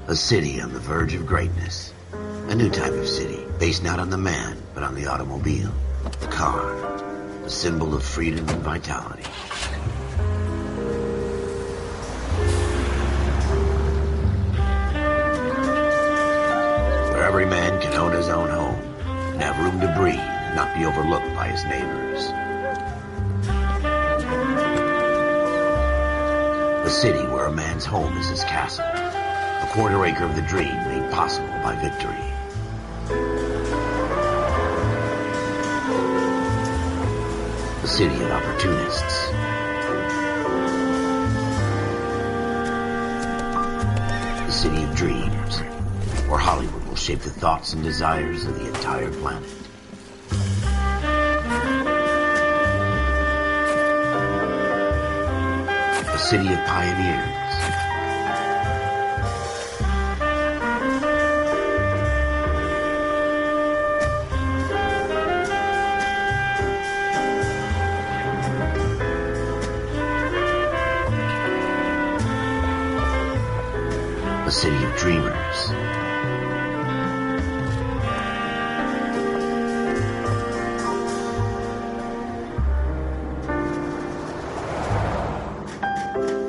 A city on the verge of greatness. A new type of city, based not on the man, but on the automobile. The car. The symbol of freedom and vitality. Where every man can own his own home, and have room to breathe, and not be overlooked by his neighbors. A city where a man's home is his castle. A quarter acre of the dream made possible by victory. A city of opportunists. A city of dreams, where Hollywood will shape the thoughts and desires of the entire planet. A city of pioneers. A city of dreamers.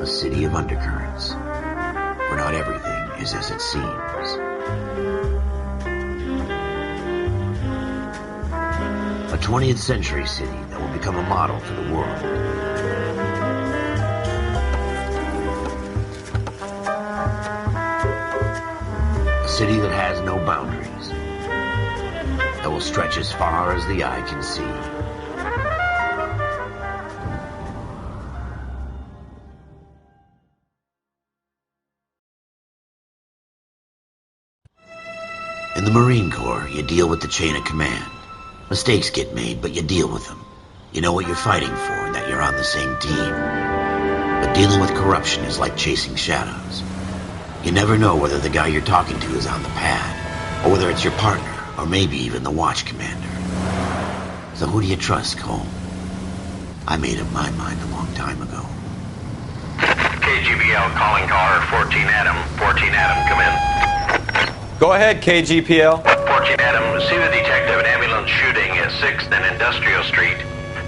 A city of undercurrents, where not everything is as it seems. A 20th century city that will become a model for the world. A city that has no boundaries, that will stretch as far as the eye can see. In the Marine Corps, you deal with the chain of command. Mistakes get made, but you deal with them. You know what you're fighting for and that you're on the same team. But dealing with corruption is like chasing shadows. You never know whether the guy you're talking to is on the pad, or whether it's your partner, or maybe even the watch commander. So who do you trust, Cole? I made up my mind a long time ago. KGBL calling caller 14 Adam. 14 Adam, come in. Go ahead, KGPL. 14 Adam, see the detective, an ambulance shooting at 6th and Industrial Street.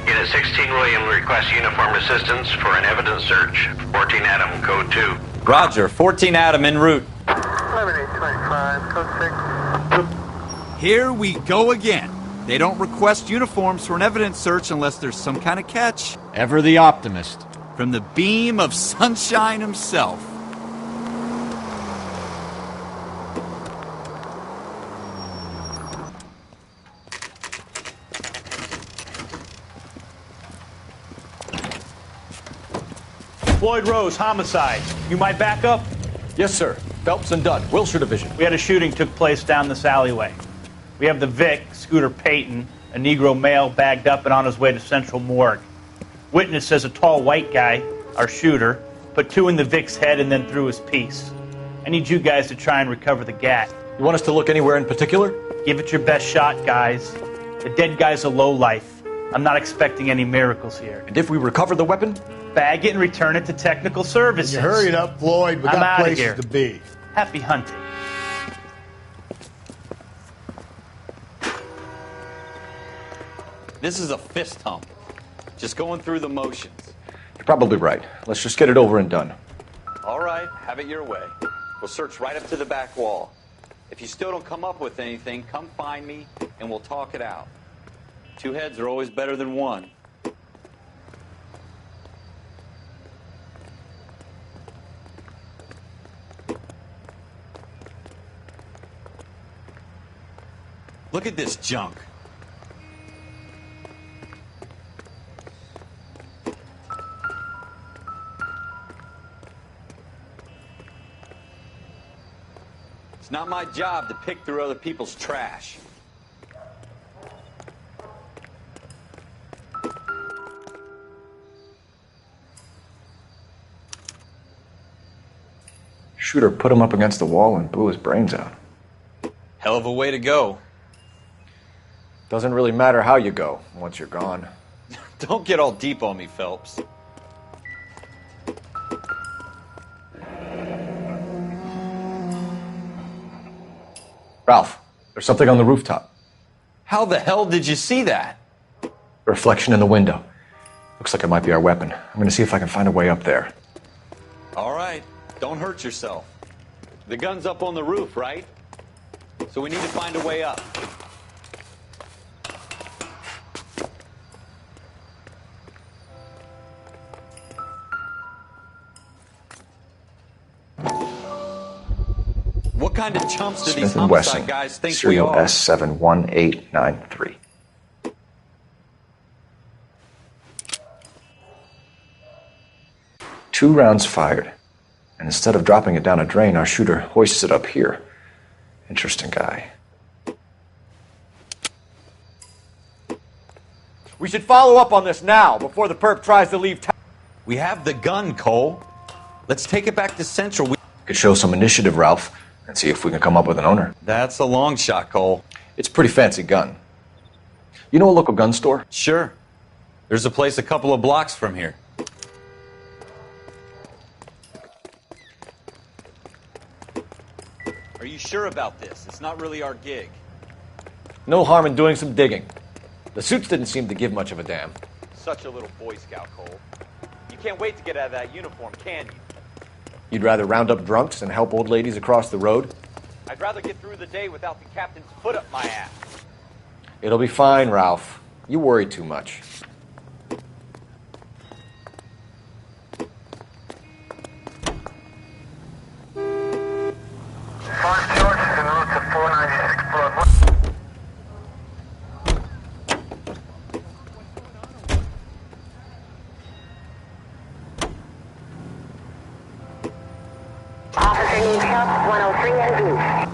Unit 16 William requests uniformed assistance for an evidence search. 14 Adam, code 2. Roger, 14 Adam en route. 11825, code 6. Here we go again. They don't request uniforms for an evidence search unless there's some kind of catch. Ever the optimist. From the beam of sunshine himself. Floyd Rose, homicide. You might back up? Yes, sir. Phelps and Dunn, Wilshire Division. We had a shooting took place down this alleyway. We have the Vic, Scooter Payton, a Negro male bagged up and on his way to Central Morgue. Witness says a tall white guy, our shooter, put 2 in the Vic's head and then threw his piece. I need you guys to try and recover the gat. You want us to look anywhere in particular? Give it your best shot, guys. The dead guy's a lowlife. I'm not expecting any miracles here. And if we recover the weapon? Bag it and return it to technical services. You hurry it up, Floyd. We I'm got outta places here. to be. Happy hunting. This is a fist hump. Just going through the motions. You're probably right. Let's just get it over and done. All right, have it your way. We'll search right up to the back wall. If you still don't come up with anything, come find me and we'll talk it out. 2 heads are always better than 1. Look at this junk. It's not my job to pick through other people's trash. Shooter put him up against the wall and blew his brains out. Hell of a way to go. Doesn't really matter how you go once you're gone. Don't get all deep on me, Phelps. Ralph, there's something on the rooftop. How the hell did you see that? A reflection in the window. Looks like it might be our weapon. I'm gonna see if I can find a way up there. All right, don't hurt yourself. The gun's up on the roof, right? So we need to find a way up. What kind of chumps do these Smith & Wesson, homicide guys think we serial are? S71893. 2 rounds fired. And instead of dropping it down a drain, our shooter hoists it up here. Interesting guy. We should follow up on this now, before the perp tries to leave town. We have the gun, Cole. Let's take it back to Central. Could show some initiative, Ralph, and see if we can come up with an owner. That's a long shot, Cole. It's a pretty fancy gun. You know a local gun store? Sure. There's a place a couple of blocks from here. Are you sure about this? It's not really our gig. No harm in doing some digging. The suits didn't seem to give much of a damn. Such a little Boy Scout, Cole. You can't wait to get out of that uniform, can you? You'd rather round up drunks than help old ladies across the road? I'd rather get through the day without the captain's foot up my ass. It'll be fine, Ralph. You worry too much. Five George is en route to 496 Broadway. Officer needs help, 103 and Booth.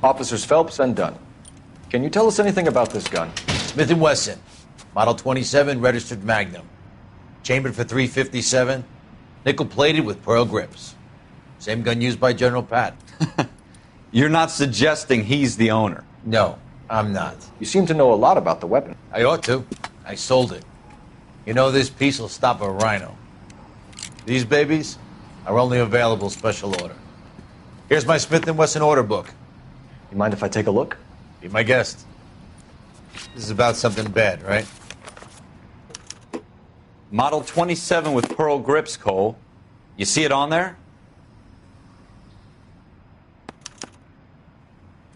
Officers Phelps and Dunn. Can you tell us anything about this gun? Smith & Wesson, Model 27, registered Magnum. Chambered for .357, nickel-plated with pearl grips. Same gun used by General Pat. You're not suggesting he's the owner? No, I'm not. You seem to know a lot about the weapon. I ought to. I sold it. You know, this piece will stop a rhino. These babies are only available special order. Here's my Smith & Wesson order book. You mind if I take a look? Be my guest. This is about something bad, right? Model 27 with pearl grips, Cole. You see it on there?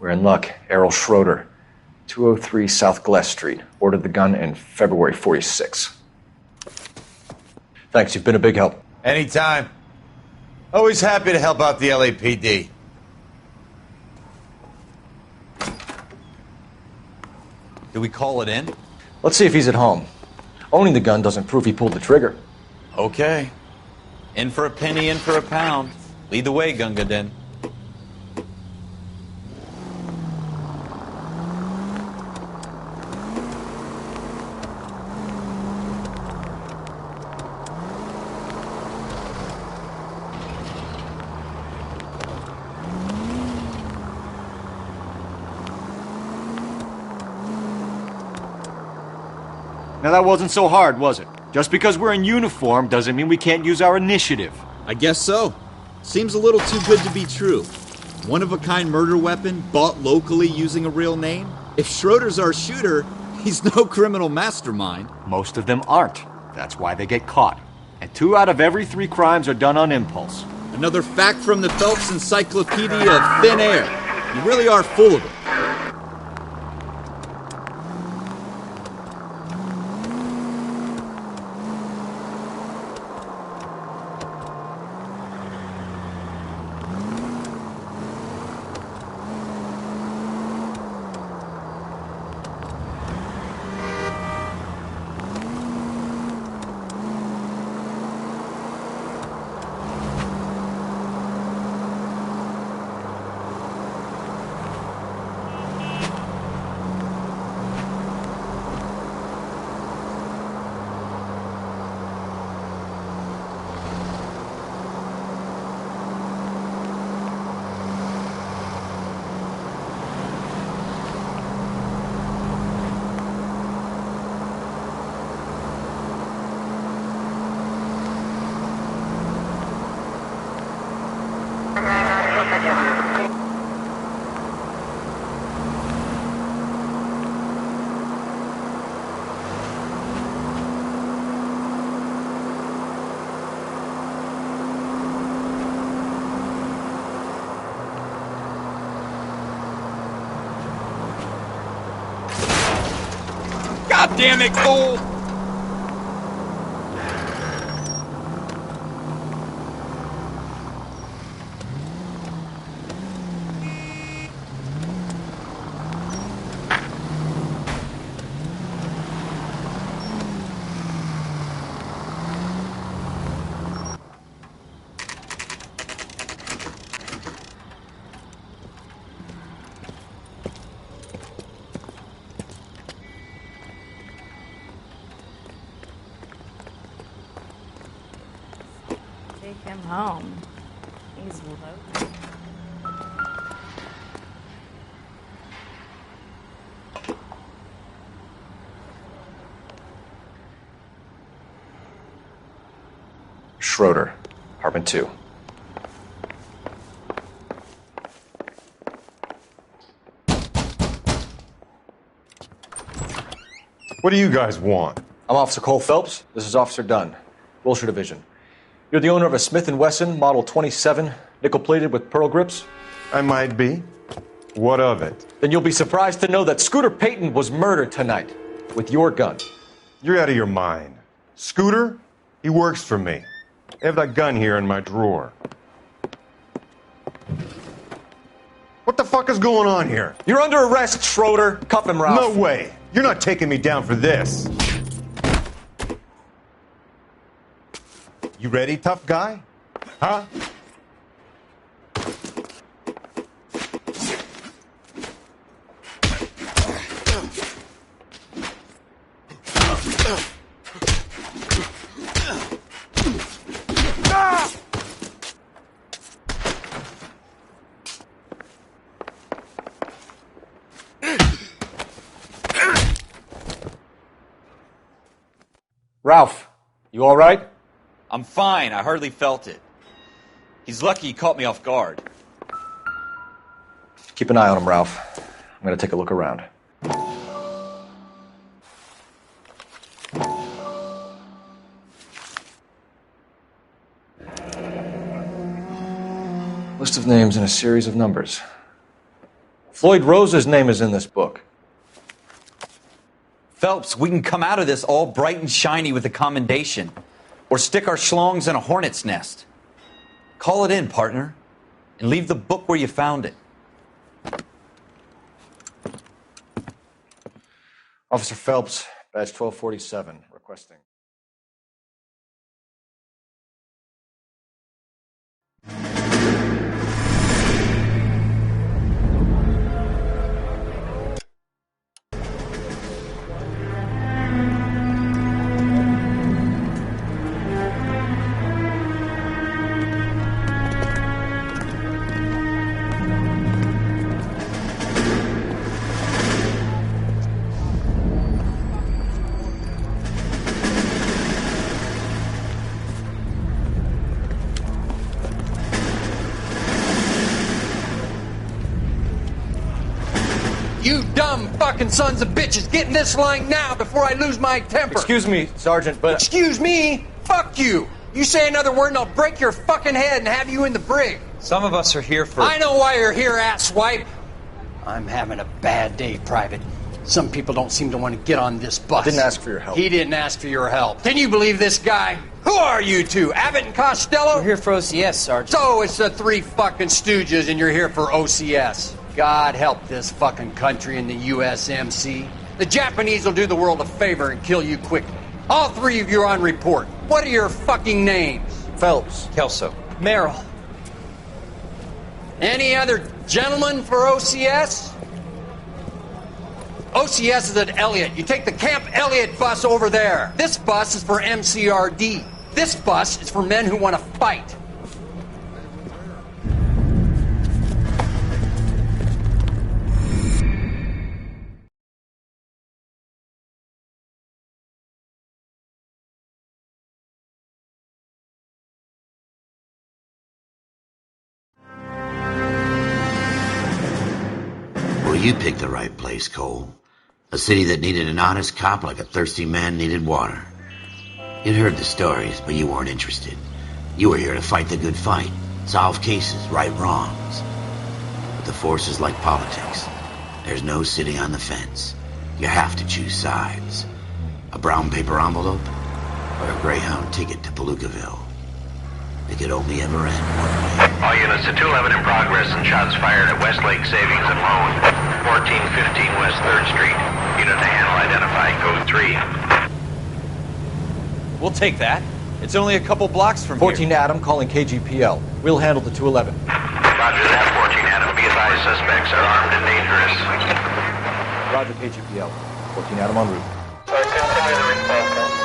We're in luck. Errol Schroeder, 203 South Gless Street. Ordered the gun in February '46. Thanks, you've been a big help. Anytime. Always happy to help out the LAPD. Do we call it in? Let's see if he's at home. Owning the gun doesn't prove he pulled the trigger. Okay. In for a penny, in for a pound. Lead the way, Gunga Din. Now that wasn't so hard, was it? Just because we're in uniform doesn't mean we can't use our initiative. I guess so. Seems a little too good to be true. One-of-a-kind murder weapon, bought locally using a real name? If Schroeder's our shooter, he's no criminal mastermind. Most of them aren't. That's why they get caught. And 2 out of every 3 crimes are done on impulse. Another fact from the Phelps Encyclopedia of Thin Air. You really are full of it. God damn it, Cole! Take him home. He's loaded. Schroeder, apartment 2. What do you guys want? I'm Officer Cole Phelps. This is Officer Dunn, Wilshire Division. You're the owner of a Smith & Wesson Model 27, nickel-plated with pearl grips? I might be. What of it? Then you'll be surprised to know that Scooter Payton was murdered tonight with your gun. You're out of your mind. Scooter? He works for me. I have that gun here in my drawer. What the fuck is going on here? You're under arrest, Schroeder. Cuff him, Ralph. No way. You're not taking me down for this. You ready, tough guy? Huh? Ralph, you all right? I'm fine. I hardly felt it. He's lucky he caught me off guard. Keep an eye on him, Ralph. I'm going to take a look around. List of names and a series of numbers. Floyd Rose's name is in this book. Phelps, we can come out of this all bright and shiny with a commendation. Or stick our schlongs in a hornet's nest. Call it in, partner. And leave the book where you found it. Officer Phelps, badge 1247, requesting. fucking sons of bitches! Get in this line now before I lose my temper! Excuse me, Sergeant, but... Excuse me? Fuck you! You say another word and I'll break your fucking head and have you in the brig! Some of us are here for... I know why you're here, asswipe! I'm having a bad day, Private. Some people don't seem to want to get on this bus. Didn't ask for your help. He didn't ask for your help. Can you believe this guy? Who are you two? Abbott and Costello? We're here for OCS, Sergeant. So it's the three fucking stooges and you're here for OCS. God help this fucking country and the USMC. The Japanese will do the world a favor and kill you quickly. All three of you are on report. What are your fucking names? Phelps. Kelso. Merrill. Any other gentlemen for OCS? OCS is at Elliott. You take the Camp Elliott bus over there. This bus is for MCRD. This bus is for men who want to fight. Well, you picked the right place, Cole. A city that needed an honest cop like a thirsty man needed water. You'd heard the stories, but you weren't interested. You were here to fight the good fight, solve cases, right wrongs. But the force is like politics. There's no sitting on the fence. You have to choose sides. A brown paper envelope or a Greyhound ticket to Palookaville. It could only ever end one way. All units to 211 in progress and shots fired at Westlake Savings and Loan, 1415 West 3rd Street. Unit to handle identified, code 3. We'll take that. It's only a couple blocks from 14 here. Adam calling KGPL. We'll handle the 211. Roger that, 14 Adam. Be advised, suspects are armed and dangerous. Roger KGPL. 14 Adam en route. Continue the response.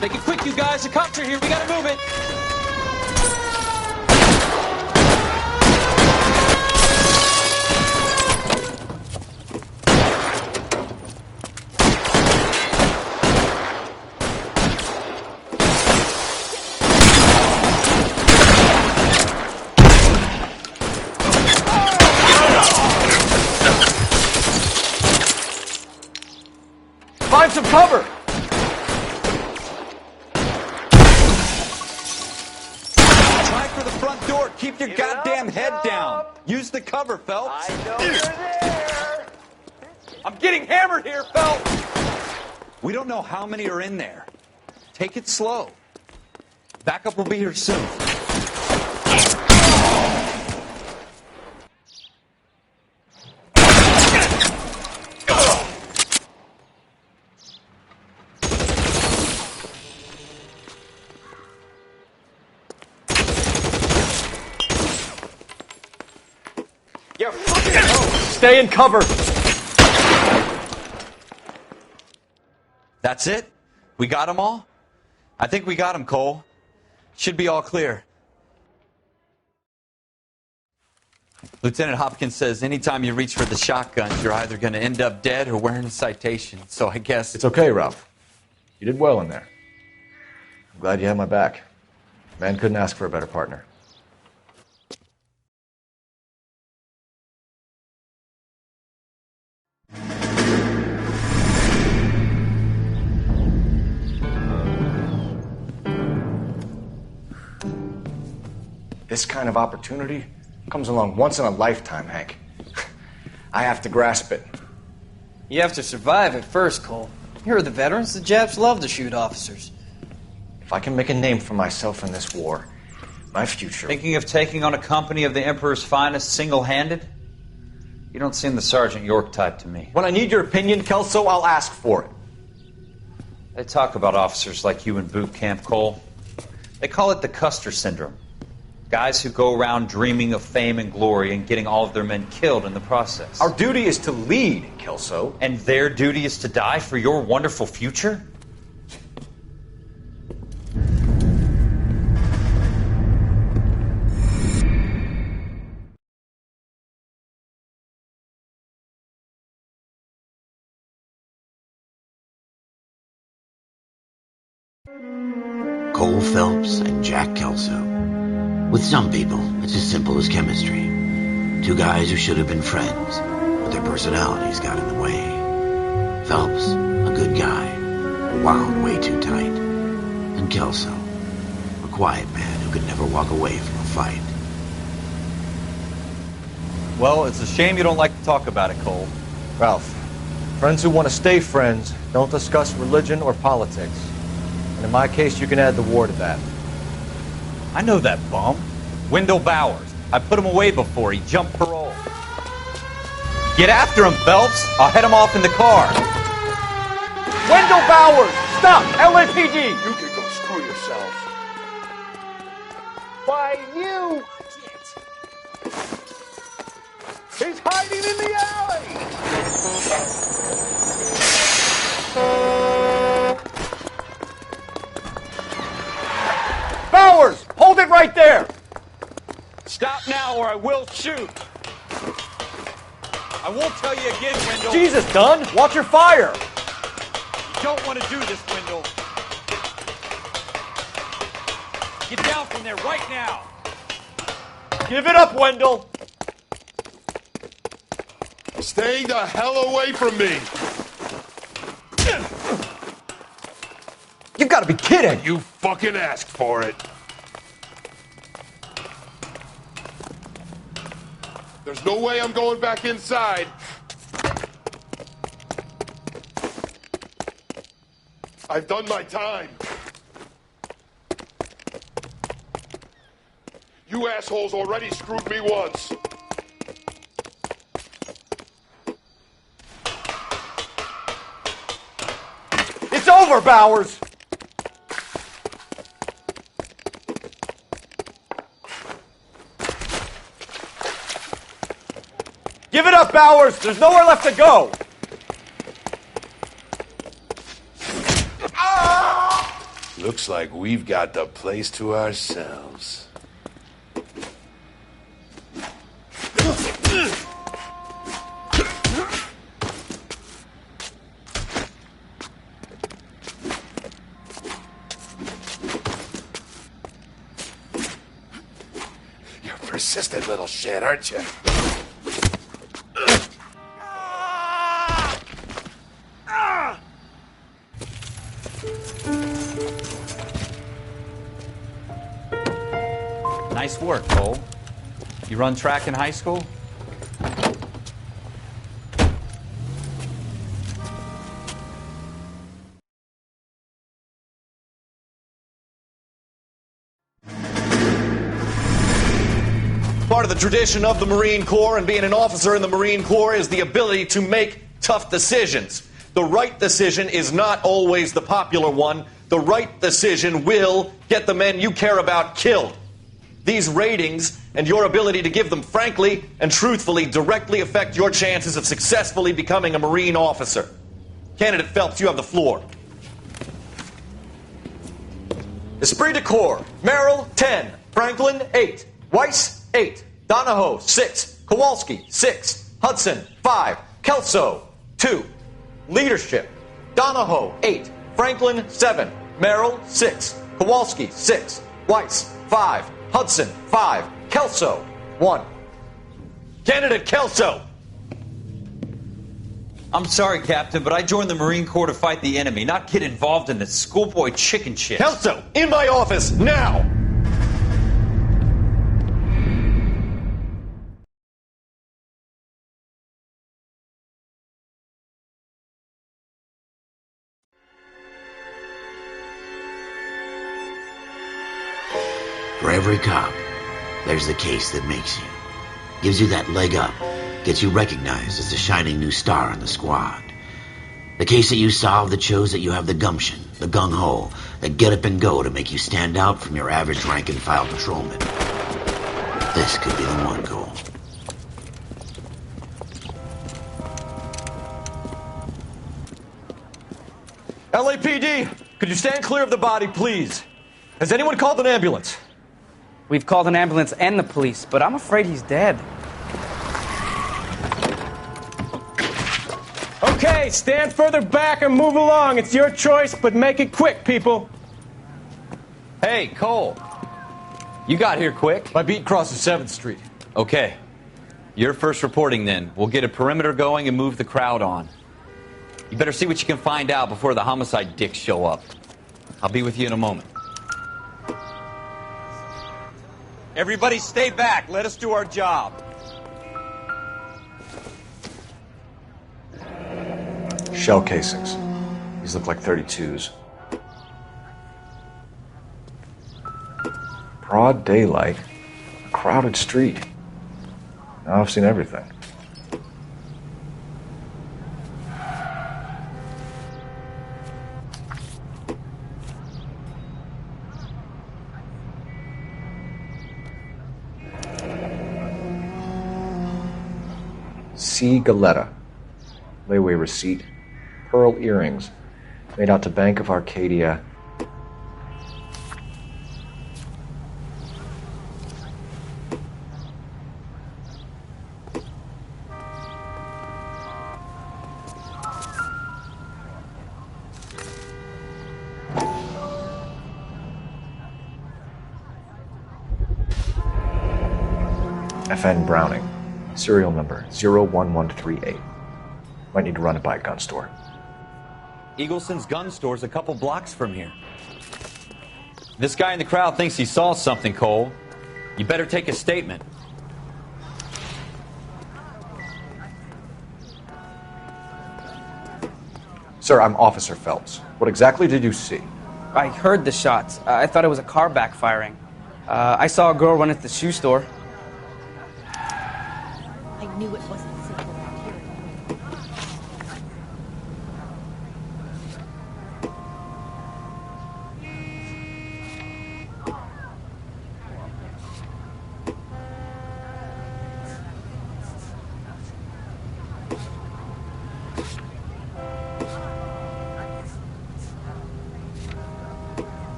Make it quick, you guys. The cops are here. We gotta move it. Find some cover! Keep your goddamn head down. Use the cover, Phelps. I know you're there. I'm getting hammered here, Phelps. We don't know how many are in there. Take it slow. Backup will be here soon. You're fucking Stay in cover! That's it? We got them all? I think we got them, Cole. Should be all clear. Lieutenant Hopkins says anytime you reach for the shotguns, you're either going to end up dead or wearing a citation. So I guess... It's okay, Ralph. You did well in there. I'm glad you had my back. Man couldn't ask for a better partner. This kind of opportunity comes along once in a lifetime, Hank. I have to grasp it. You have to survive it first, Cole. Here are the veterans. The Japs love to shoot officers. If I can make a name for myself in this war, my future... Thinking of taking on a company of the Emperor's finest single-handed? You don't seem the Sergeant York type to me. When I need your opinion, Kelso, I'll ask for it. They talk about officers like you in boot camp, Cole. They call it the Custer Syndrome. Guys who go around dreaming of fame and glory and getting all of their men killed in the process. Our duty is to lead, Kelso. And their duty is to die for your wonderful future? Cole Phelps and Jack Kelso. With some people, it's as simple as chemistry. Two guys who should have been friends, but their personalities got in the way. Phelps, a good guy, wound way too tight. And Kelso, a quiet man who could never walk away from a fight. Well, it's a shame you don't like to talk about it, Cole. Ralph, friends who want to stay friends don't discuss religion or politics. And in my case, you can add the war to that. I know that bum. Wendell Bowers. I put him away before. He jumped parole. Get after him, Phelps. I'll head him off in the car. Wendell Bowers! Stop! LAPD! You can go screw yourself. Why, you... He's hiding in the alley! Bowers! Hold it right there! Stop now or I will shoot. I won't tell you again, Wendell. Jesus, Dunn! Watch your fire! You don't want to do this, Wendell. Get down from there right now. Give it up, Wendell! Stay the hell away from me! You've got to be kidding! You fucking asked for it. There's no way I'm going back inside. I've done my time. You assholes already screwed me once. It's over, Bowers! Give it up, Bowers! There's nowhere left to go! Looks like we've got the place to ourselves. You're a persistent little shit, aren't you? Nice work, Cole. You run track in high school? Part of the tradition of the Marine Corps and being an officer in the Marine Corps is the ability to make tough decisions. The right decision is not always the popular one. The right decision will get the men you care about killed. These ratings and your ability to give them frankly and truthfully directly affect your chances of successfully becoming a Marine officer. Candidate Phelps, you have the floor. Esprit de Corps, Merrill, 10. Franklin, 8. Weiss, 8. Donahoe, 6. Kowalski, 6. Hudson, 5. Kelso, 2. Leadership, Donahoe, 8. Franklin, 7. Merrill, 6. Kowalski, 6. Weiss, 5. Hudson, 5. Kelso, 1. Candidate Kelso! I'm sorry, Captain, but I joined the Marine Corps to fight the enemy, not get involved in this schoolboy chicken shit. Kelso, in my office, now! For every cop, there's the case that makes you. Gives you that leg up. Gets you recognized as the shining new star in the squad. The case that you solve that shows that you have the gumption, the gung-ho, the get up and go to make you stand out from your average rank-and-file patrolman. This could be the one, Cole. LAPD, could you stand clear of the body, please? Has anyone called an ambulance? We've called an ambulance and the police, but I'm afraid he's dead. Okay, stand further back and move along. It's your choice, but make it quick, people. Hey, Cole. You got here quick. My beat crosses 7th Street. Okay. You're first reporting then. We'll get a perimeter going and move the crowd on. You better see what you can find out before the homicide dicks show up. I'll be with you in a moment. Everybody stay back. Let us do our job. Shell casings. These look like 32s. Broad daylight. A crowded street. Now I've seen everything. C. Galetta. Layaway receipt. Pearl earrings. Made out to Bank of Arcadia. FN Browning. Serial number 01138. Might need to run it by a gun store. Eagleson's gun store's a couple blocks from here. This guy in the crowd thinks he saw something, Cole. You better take a statement. Sir, I'm Officer Phelps. What exactly did you see? I heard the shots. I thought it was a car backfiring. I saw a girl run at the shoe store. I knew it wasn't simple around here.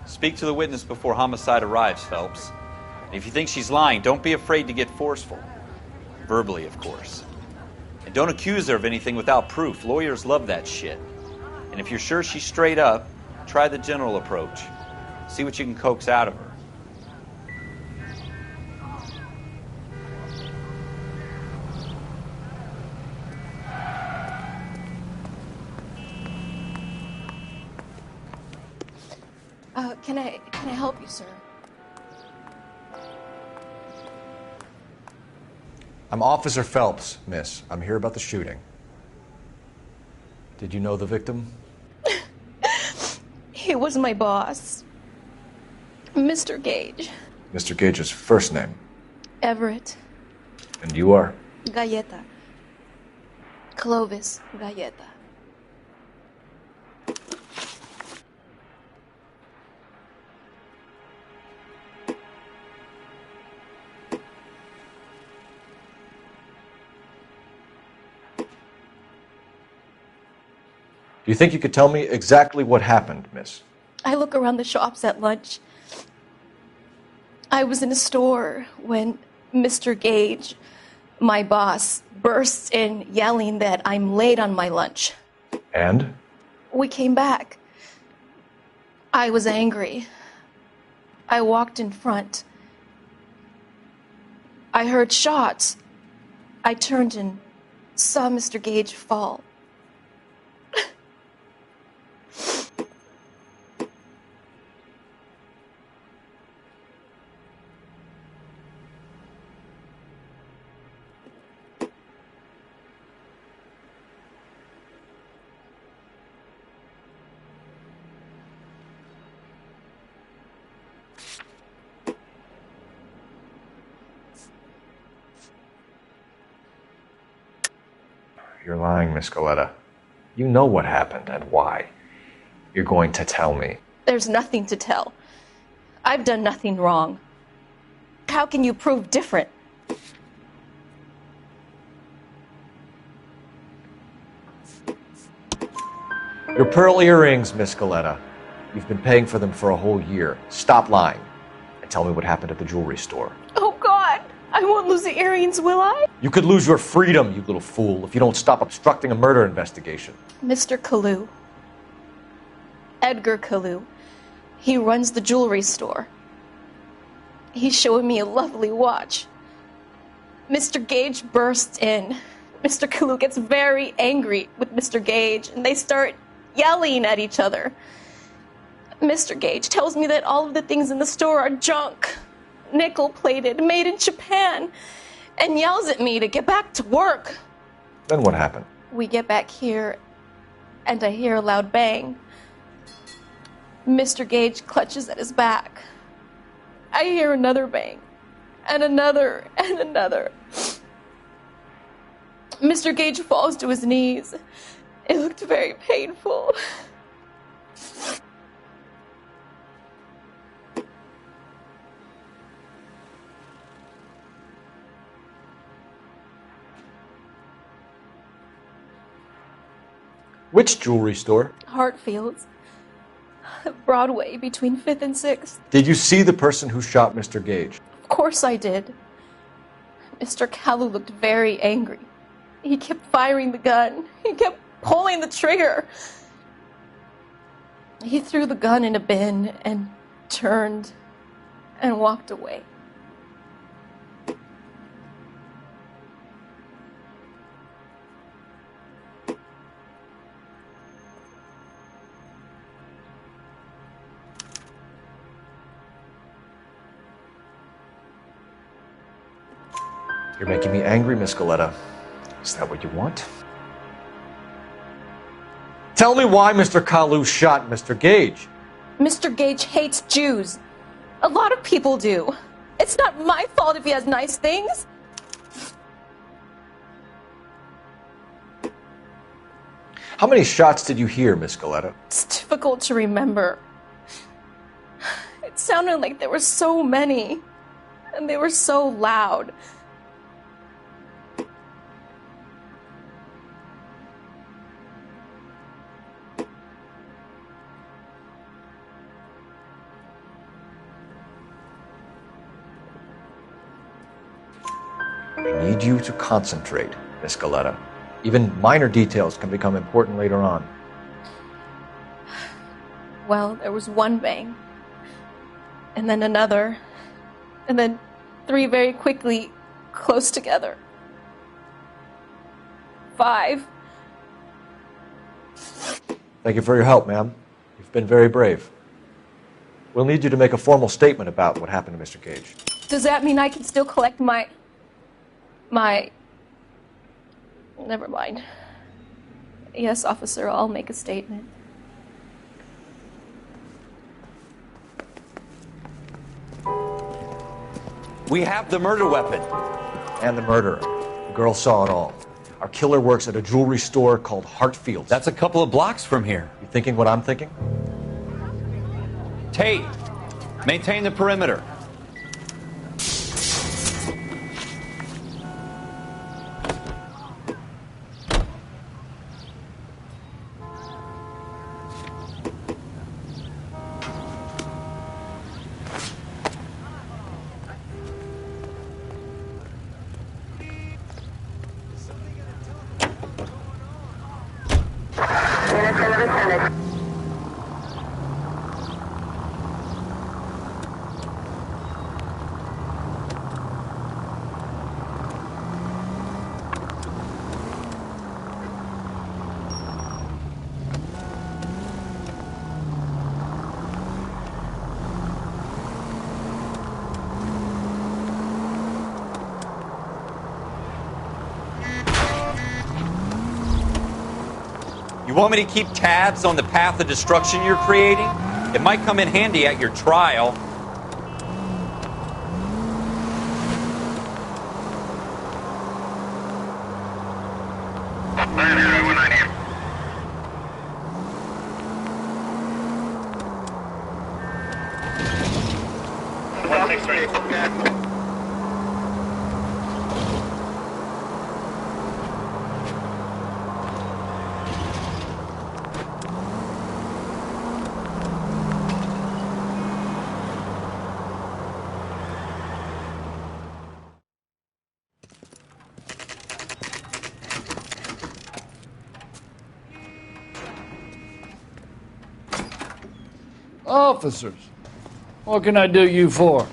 Speak to the witness before homicide arrives, Phelps. And if you think she's lying, don't be afraid to get forceful. Verbally, of course. And don't accuse her of anything without proof. Lawyers love that shit. And if you're sure she's straight up, try the general approach. See what you can coax out of her. Can I help you, sir? I'm Officer Phelps, miss. I'm here about the shooting. Did you know the victim? He was my boss, Mr. Gage. Mr. Gage's first name. Everett. And you are? Galleta. Clovis Galleta. Do you think you could tell me exactly what happened, miss? I look around the shops at lunch. I was in a store when Mr. Gage, my boss, bursts in yelling that I'm late on my lunch. And? We came back. I was angry. I walked in front. I heard shots. I turned and saw Mr. Gage fall. You're lying, Miss Galetta. You know what happened and why. You're going to tell me. There's nothing to tell. I've done nothing wrong. How can you prove different? Your pearl earrings, Miss Scaletta. You've been paying for them for a whole year. Stop lying and tell me what happened at the jewelry store. Oh, God. I won't lose the earrings, will I? You could lose your freedom, you little fool, if you don't stop obstructing a murder investigation. Mr. Kalu. Edgar Kalu. He runs the jewelry store. He's showing me a lovely watch. Mr. Gage bursts in. Mr. Kalu gets very angry with Mr. Gage, and they start yelling at each other. Mr. Gage tells me that all of the things in the store are junk, nickel-plated, made in Japan, and yells at me to get back to work. Then what happened? We get back here, and I hear a loud bang. Mr. Gage clutches at his back. I hear another bang, and another, and another. Mr. Gage falls to his knees. It looked very painful. Which jewelry store? Hartfield's. Broadway, between 5th and 6th. Did you see the person who shot Mr. Gage? Of course I did. Mr. Kalu looked very angry. He kept firing the gun. He kept pulling the trigger. He threw the gun in a bin and turned and walked away. You're making me angry, Miss Scaletta. Is that what you want? Tell me why Mr. Kalu shot Mr. Gage. Mr. Gage hates Jews. A lot of people do. It's not my fault if he has nice things. How many shots did you hear, Miss Scaletta? It's difficult to remember. It sounded like there were so many, and they were so loud. I need you to concentrate, Miss Scaletta. Even minor details can become important later on. Well, there was one bang, and then another, and then 3 very quickly, close together. 5. Thank you for your help, ma'am. You've been very brave. We'll need you to make a formal statement about what happened to Mr. Gage. Does that mean I can still collect my... Never mind. Yes, officer, I'll make a statement. We have the murder weapon. And the murderer. The girl saw it all. Our killer works at a jewelry store called Hartfield's. That's a couple of blocks from here. You thinking what I'm thinking? Tate, maintain the perimeter. You want me to keep tabs on the path of destruction you're creating? It might come in handy at your trial. Officers, what can I do you for?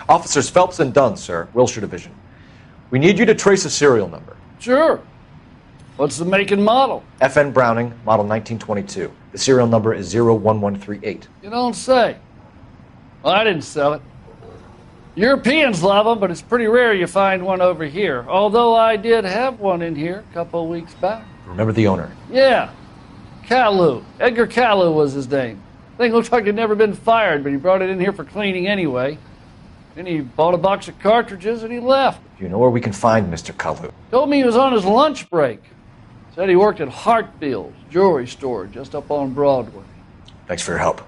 Officers Phelps and Dunn, sir, Wilshire Division. We need you to trace a serial number. Sure. What's the make and model? FN Browning, model 1922. The serial number is 01138. You don't say. Well, I didn't sell it. Europeans love them, but it's pretty rare you find one over here. Although I did have one in here a couple of weeks back. Remember the owner? Yeah. Kalu. Edgar Kalu was his name. Thing looks like it'd never been fired, but he brought it in here for cleaning anyway. Then he bought a box of cartridges and he left. Do you know where we can find Mr. Kalu? Told me he was on his lunch break. Said he worked at Hartfield's jewelry store just up on Broadway. Thanks for your help.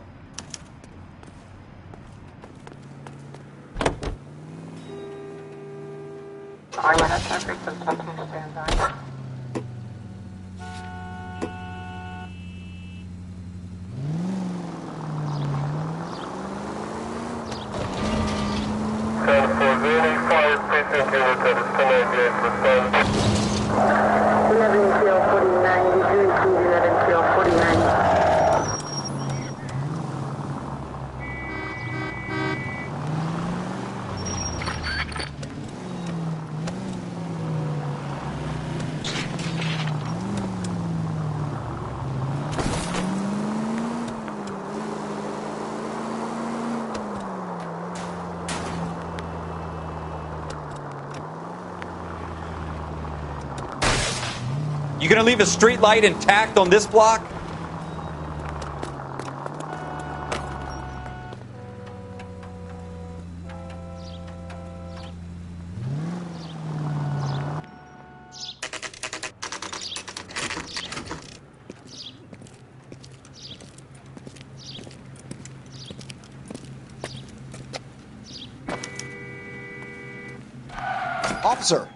You gonna leave a street light intact on this block? Officer,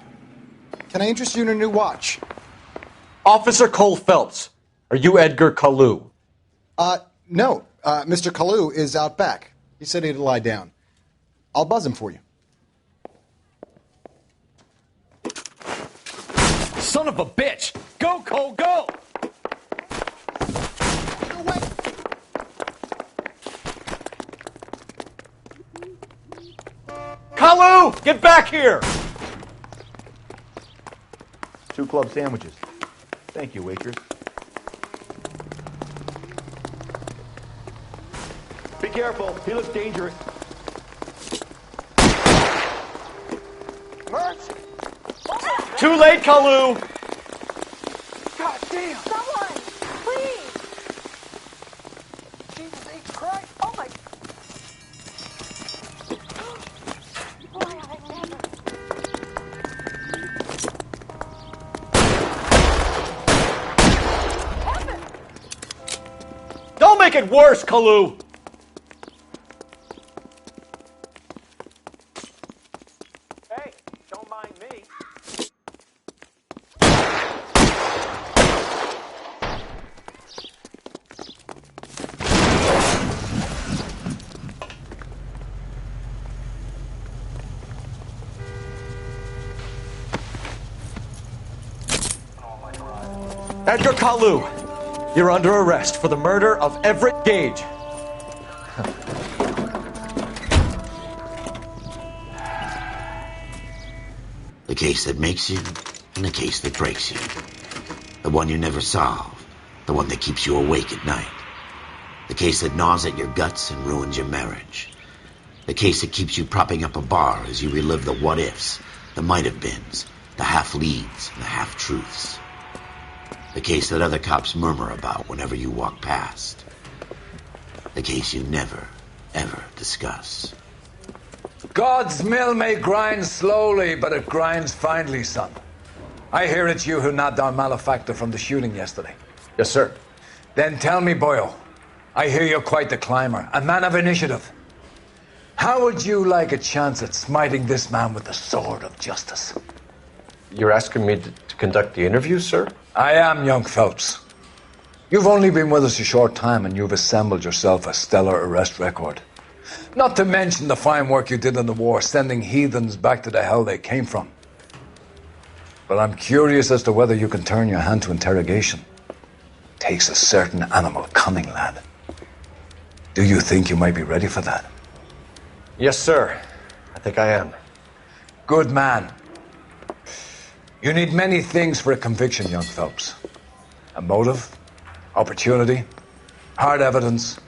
can I interest you in a new watch? Officer Cole Phelps, are you Edgar Kalu? No. Mr. Kalu is out back. He said he'd lie down. I'll buzz him for you. Son of a bitch! Go, Cole, go! Kalu! Get back here! 2 club sandwiches. Thank you, waitress. Be careful. He looks dangerous. Mercy! Too late, Kalu! God damn! Someone! Please! Jesus H. Christ! Oh my... Why I never... Don't make it worse, Kalu! Hey, don't mind me. Edgar Kalu, you're under arrest for the murder of Everett Gage. The case that makes you and the case that breaks you. The one you never solve. The one that keeps you awake at night. The case that gnaws at your guts and ruins your marriage. The case that keeps you propping up a bar as you relive the what-ifs, the might-have-beens, the half-leads, and the half-truths. The case that other cops murmur about whenever you walk past. The case you never, ever discuss. God's mill may grind slowly, but it grinds finely, son. I hear it's you who nabbed our malefactor from the shooting yesterday. Yes, sir. Then tell me, boyo, I hear you're quite the climber, a man of initiative. How would you like a chance at smiting this man with the sword of justice? You're asking me to conduct the interview, sir? I am, young Phelps. You've only been with us a short time and you've assembled yourself a stellar arrest record. Not to mention the fine work you did in the war, sending heathens back to the hell they came from. But I'm curious as to whether you can turn your hand to interrogation. Takes a certain animal cunning, lad. Do you think you might be ready for that? Yes, sir. I think I am. Good man. You need many things for a conviction, young Phelps. A motive, opportunity, hard evidence,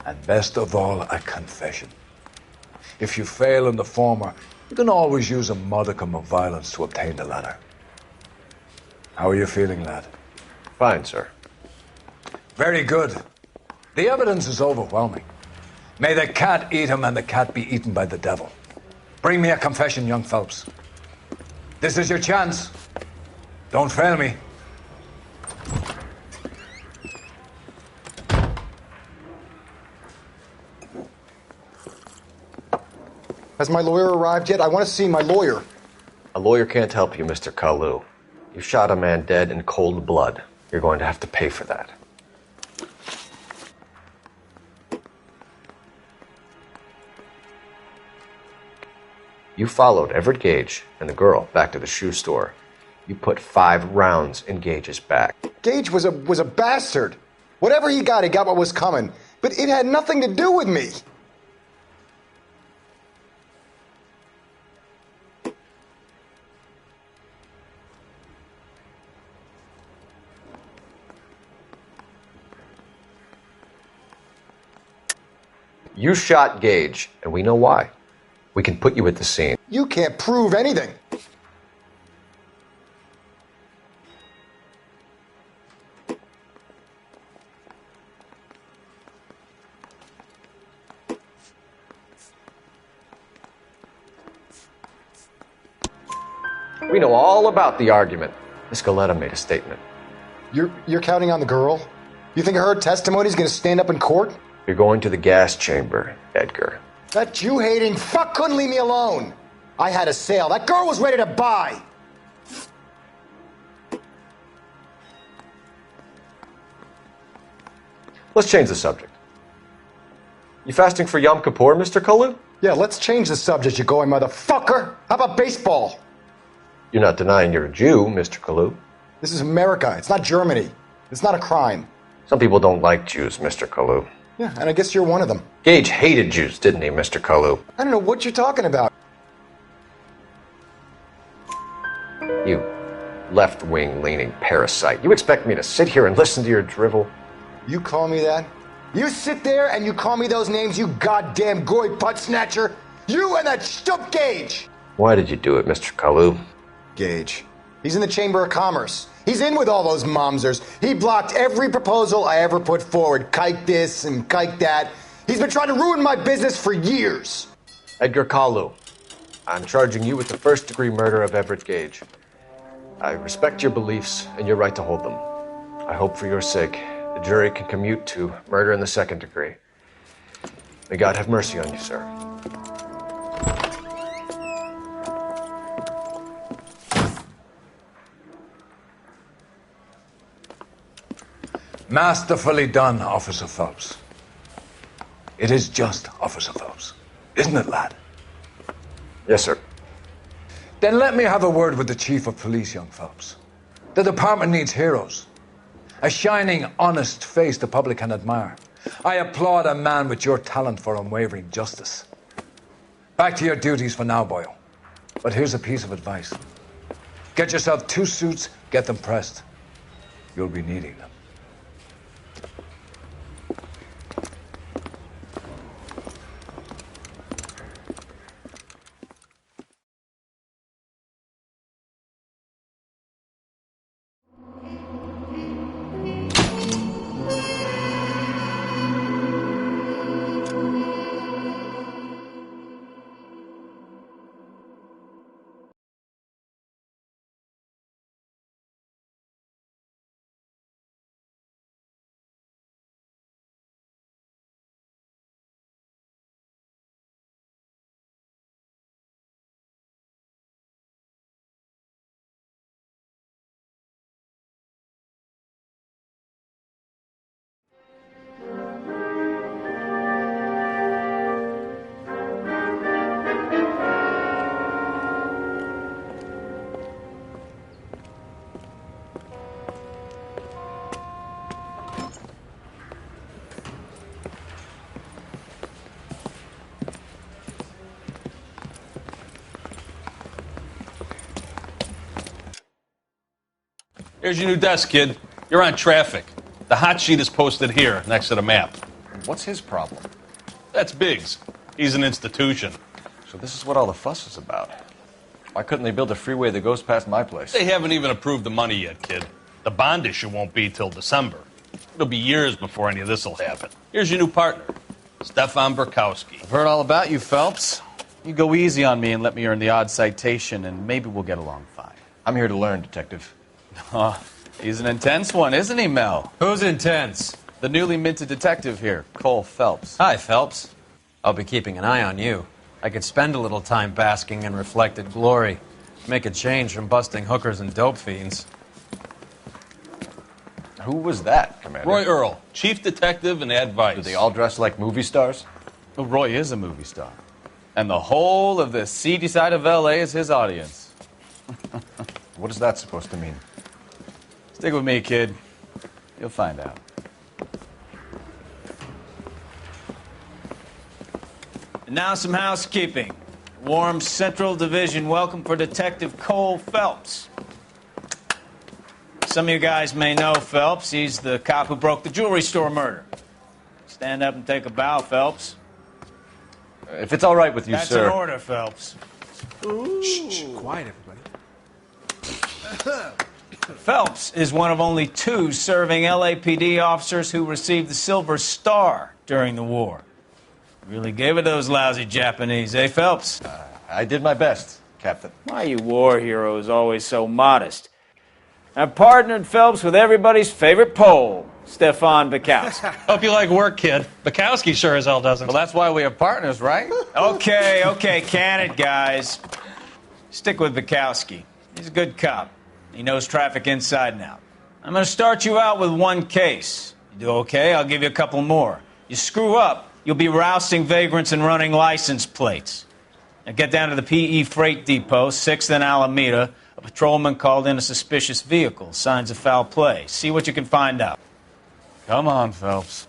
and best of all, a confession. If you fail in the former, you can always use a modicum of violence to obtain the latter. How are you feeling, lad? Fine, sir. Very good. The evidence is overwhelming. May the cat eat him and the cat be eaten by the devil. Bring me a confession, young Phelps. This is your chance. Don't fail me. Has my lawyer arrived yet? I want to see my lawyer. A lawyer can't help you, Mr. Kalu. You shot a man dead in cold blood. You're going to have to pay for that. You followed Everett Gage and the girl back to the shoe store. You put 5 rounds in Gage's back. Gage was a bastard. Whatever he got what was coming. But it had nothing to do with me. You shot Gage, and we know why. We can put you at the scene. You can't prove anything. We know all about the argument. Miss Galetta made a statement. You're counting on the girl? You think her testimony is going to stand up in court? You're going to the gas chamber, Edgar. That Jew-hating fuck couldn't leave me alone. I had a sale. That girl was ready to buy. Let's change the subject. You fasting for Yom Kippur, Mr. Kalu? Yeah, let's change the subject, you going motherfucker. How about baseball? You're not denying you're a Jew, Mr. Kalu. This is America. It's not Germany. It's not a crime. Some people don't like Jews, Mr. Kalu. Yeah, and I guess you're one of them. Gage hated Jews, didn't he, Mr. Kalu? I don't know what you're talking about. You left-wing leaning parasite. You expect me to sit here and listen to your drivel? You call me that? You sit there and you call me those names, you goddamn goy putt snatcher? You and that stup Gage! Why did you do it, Mr. Kalu? Gage. He's in the Chamber of Commerce. He's in with all those momsers. He blocked every proposal I ever put forward. Kike this and kike that. He's been trying to ruin my business for years. Edgar Kalu, I'm charging you with the first-degree murder of Everett Gage. I respect your beliefs and your right to hold them. I hope for your sake the jury can commute to murder in the second degree. May God have mercy on you, sir. Masterfully done, Officer Phelps. It is just, Officer Phelps. Isn't it, lad? Yes, sir. Then let me have a word with the Chief of Police, young Phelps. The department needs heroes. A shining, honest face the public can admire. I applaud a man with your talent for unwavering justice. Back to your duties for now, Boyle. But here's a piece of advice. Get yourself 2 suits, get them pressed. You'll be needing them. Here's your new desk, kid. You're on traffic. The hot sheet is posted here, next to the map. What's his problem? That's Biggs. He's an institution. So this is what all the fuss is about. Why couldn't they build a freeway that goes past my place? They haven't even approved the money yet, kid. The bond issue won't be till December. It'll be years before any of this will happen. Here's your new partner, Stefan Burkowski. I've heard all about you, Phelps. You go easy on me and let me earn the odd citation, and maybe we'll get along fine. I'm here to learn, Detective. Oh, he's an intense one, isn't he, Mel? Who's intense? The newly minted detective here, Cole Phelps. Hi, Phelps. I'll be keeping an eye on you. I could spend a little time basking in reflected glory. Make a change from busting hookers and dope fiends. Who was that, Commander? Roy Earl, chief detective and advice. Do they all dress like movie stars? Well, Roy is a movie star. And the whole of the seedy side of L.A. is his audience. What is that supposed to mean? Stick with me, kid. You'll find out. And now some housekeeping. Warm Central Division welcome for Detective Cole Phelps. Some of you guys may know Phelps. He's the cop who broke the jewelry store murder. Stand up and take a bow, Phelps. If it's all right with you, That's sir. That's an order, Phelps. Shh, quiet, everybody. Phelps is one of only 2 serving LAPD officers who received the Silver Star during the war. Really gave it those lousy Japanese, eh, Phelps? I did my best, Captain. Why you war heroes always so modest? I've partnered Phelps with everybody's favorite Pole, Stefan Bukowski. Hope you like work, kid. Bukowski sure as hell doesn't. Well, that's why we have partners, right? Okay, can it, guys. Stick with Bukowski. He's a good cop. He knows traffic inside and out. I'm going to start you out with 1 case. You do okay, I'll give you a couple more. You screw up, you'll be rousting vagrants and running license plates. Now get down to the PE Freight Depot, 6th and Alameda. A patrolman called in a suspicious vehicle. Signs of foul play. See what you can find out. Come on, Phelps.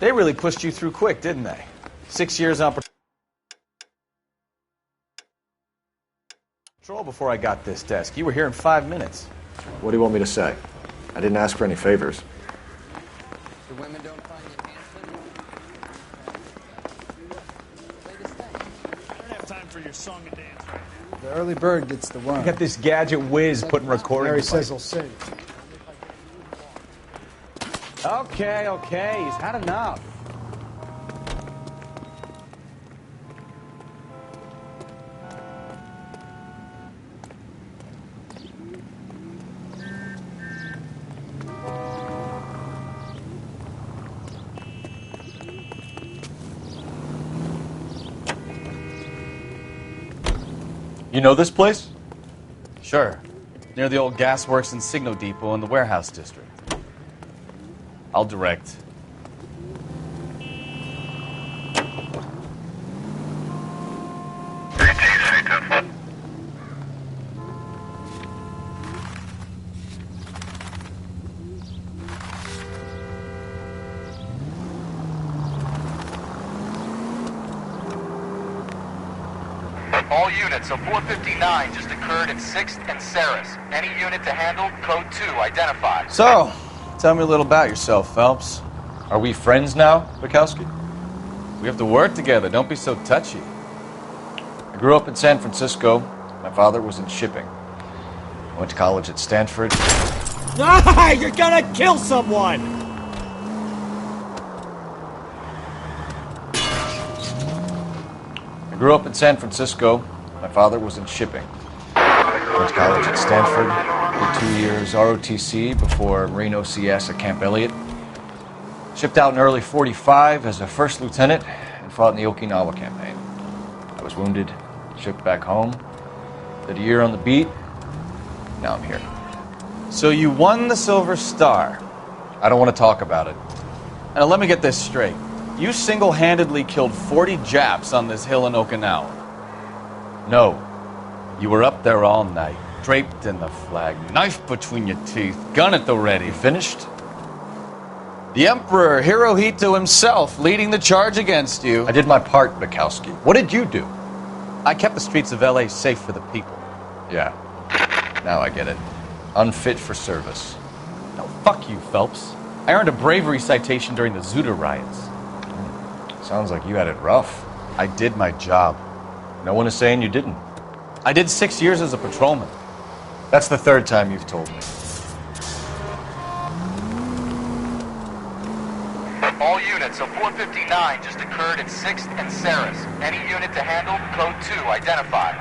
They really pushed you through quick, didn't they? 6 years on patrol before I got this desk. You were here in 5 minutes. What do you want me to say? I didn't ask for any favors. The women don't find you handsome? I don't have time for your song and dance right now. The early bird gets the worm. I got this gadget whiz putting recording. Mary says he'll sing. Okay, he's had enough. You know this place? Sure. Near the old gasworks and Signal Depot in the warehouse district. I'll direct. All units, so 459 just occurred in 6th and Saris. Any unit to handle, code 2, identify. So, tell me a little about yourself, Phelps. Are we friends now, Bukowski? We have to work together. Don't be so touchy. I grew up in San Francisco. My father was in shipping. I went to college at Stanford. Ah, you're gonna kill someone! I grew up in San Francisco. My father was in shipping. I went to college at Stanford. Did 2 years ROTC before Marine OCS at Camp Elliott. Shipped out in early '45 as a first lieutenant and fought in the Okinawa campaign. I was wounded, shipped back home. Did a year on the beat. Now I'm here. So you won the Silver Star. I don't want to talk about it. Now let me get this straight. You single-handedly killed 40 Japs on this hill in Okinawa. No. You were up there all night, draped in the flag, knife between your teeth, gun at the ready. You finished? The Emperor Hirohito himself leading the charge against you. I did my part, Bukowski. What did you do? I kept the streets of L.A. safe for the people. Yeah. Now I get it. Unfit for service. No, fuck you, Phelps. I earned a bravery citation during the Zuda riots. Sounds like you had it rough. I did my job. No one is saying you didn't. I did 6 years as a patrolman. That's the third time you've told me. All units, a 459 just occurred at 6th and Saris. Any unit to handle, code 2, identify.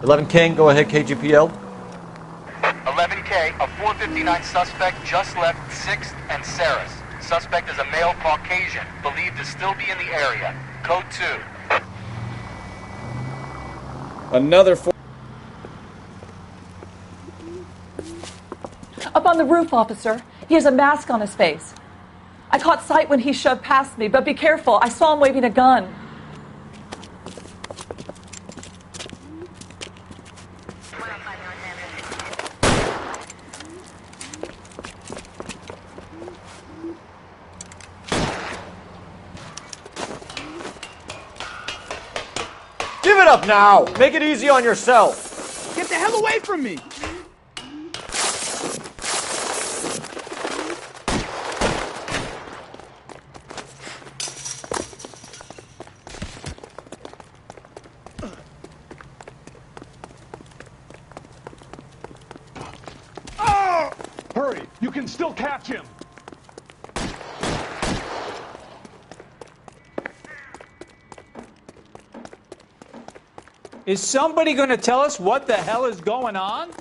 11 King, go ahead, KGPL. 11K, a 459 suspect just left 6th and Saris. Suspect is a male Caucasian, believed to still be in the area. Code 2. Another four. Up on the roof, officer. He has a mask on his face. I caught sight when he shoved past me, but be careful. I saw him waving a gun. Give it up now! Make it easy on yourself! Get the hell away from me! Hurry! You can still catch him! Is somebody going to tell us what the hell is going on?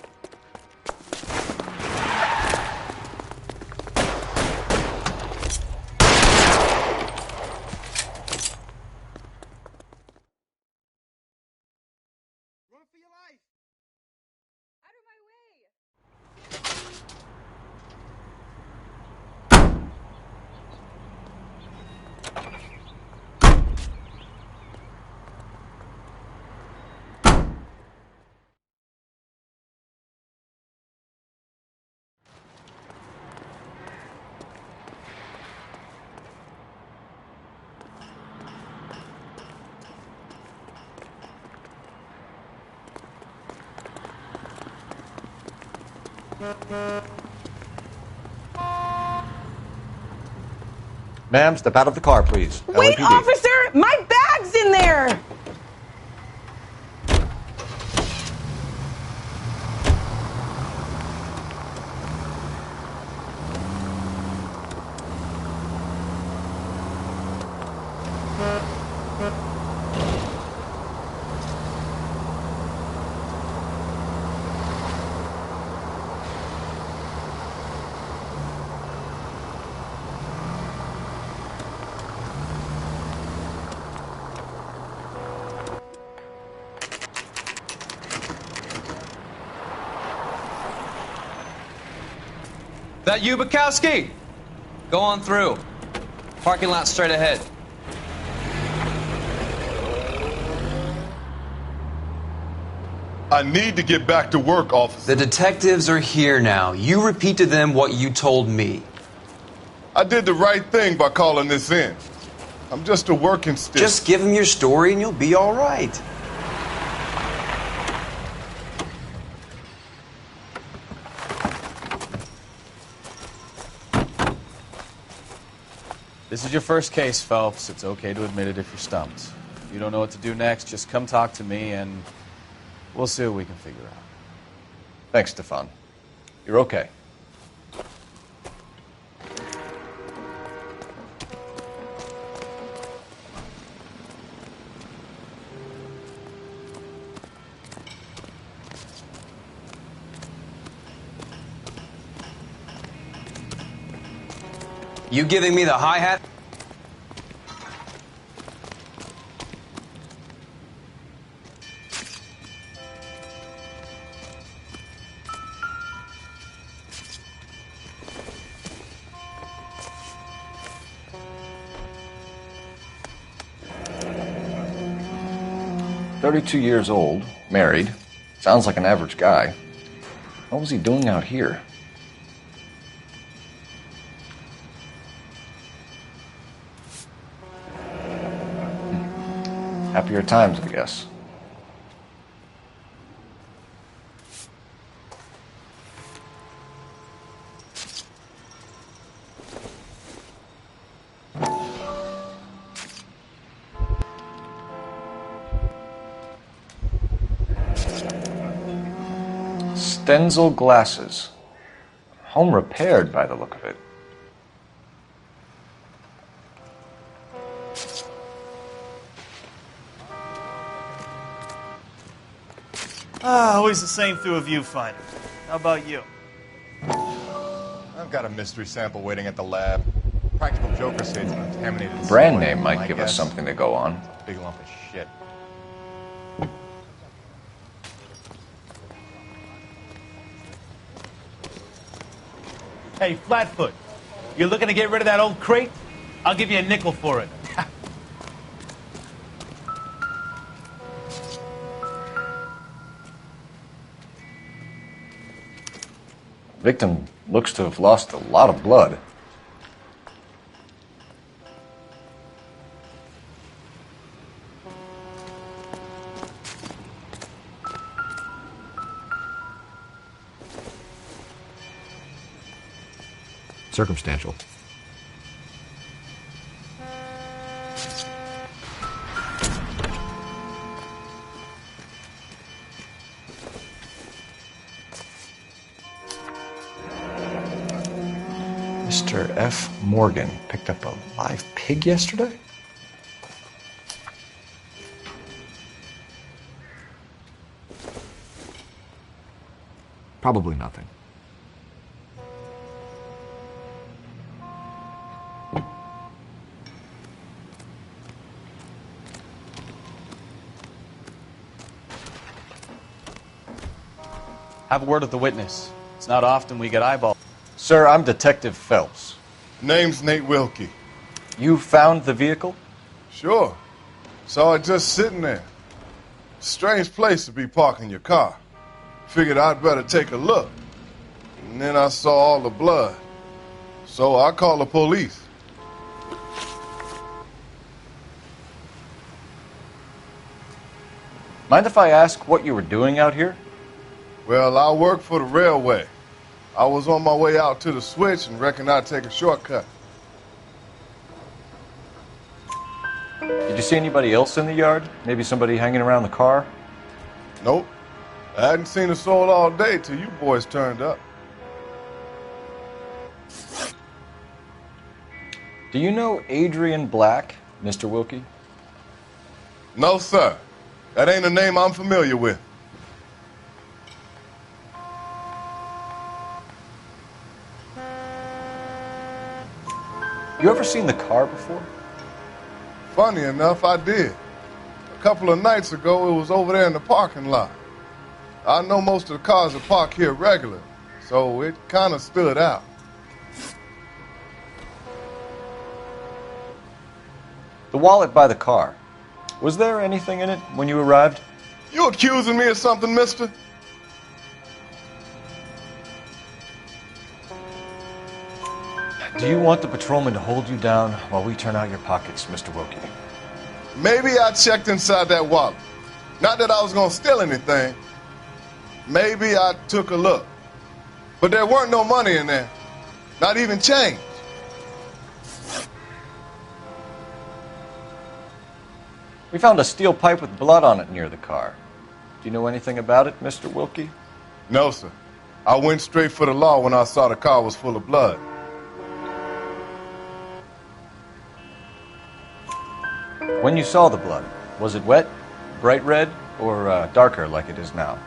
Ma'am, step out of the car, please. Wait, LAPD. officer! My bag's in there! That you, Bukowski? Go on through. Parking lot straight ahead. I need to get back to work, officer. The detectives are here now. You repeat to them what you told me. I did the right thing by calling this in. I'm just a working stick. Just give them your story and you'll be all right. This is your first case, Phelps. It's okay to admit it if you're stumped. If you don't know what to do next, just come talk to me and we'll see what we can figure out. Thanks, Stefan. You're okay. You giving me the hi-hat? 32 years old, married, sounds like an average guy. What was he doing out here? Happier times, I guess. Stenzel glasses. Home repaired by the look of it. Always the same through a viewfinder. How about you? I've got a mystery sample waiting at the lab. Practical Joker says it's contaminated. Brand soil. name might My give us guess, something to go on. Big lump of shit. Hey, Flatfoot, you looking to get rid of that old crate? I'll give you a nickel for it. Victim looks to have lost a lot of blood. Circumstantial. Mr. F. Morgan picked up a live pig yesterday? Probably nothing. Have a word with the witness. It's not often we get eyeball. Sir, I'm Detective Phelps. Name's Nate Wilkie. You found the vehicle? Sure. Saw it just sitting there. Strange place to be parking your car. Figured I'd better take a look. And then I saw all the blood. So I called the police. Mind if I ask what you were doing out here? Well, I work for the railway. I was on my way out to the switch and reckoned I'd take a shortcut. Did you see anybody else in the yard? Maybe somebody hanging around the car? Nope. I hadn't seen a soul all day till you boys turned up. Do you know Adrian Black, Mr. Wilkie? No, sir. That ain't a name I'm familiar with. You ever seen the car before? Funny enough, I did. A couple of nights ago, it was over there in the parking lot. I know most of the cars are parked here regular, so it kind of stood out. The wallet by the car. Was there anything in it when you arrived? You accusing me of something, mister? Do you want the patrolman to hold you down while we turn out your pockets, Mr. Wilkie? Maybe I checked inside that wallet. Not that I was going to steal anything. Maybe I took a look. But there weren't no money in there. Not even change. We found a steel pipe with blood on it near the car. Do you know anything about it, Mr. Wilkie? No, sir. I went straight for the law when I saw the car was full of blood. When you saw the blood, was it wet, bright red, or darker like it is now?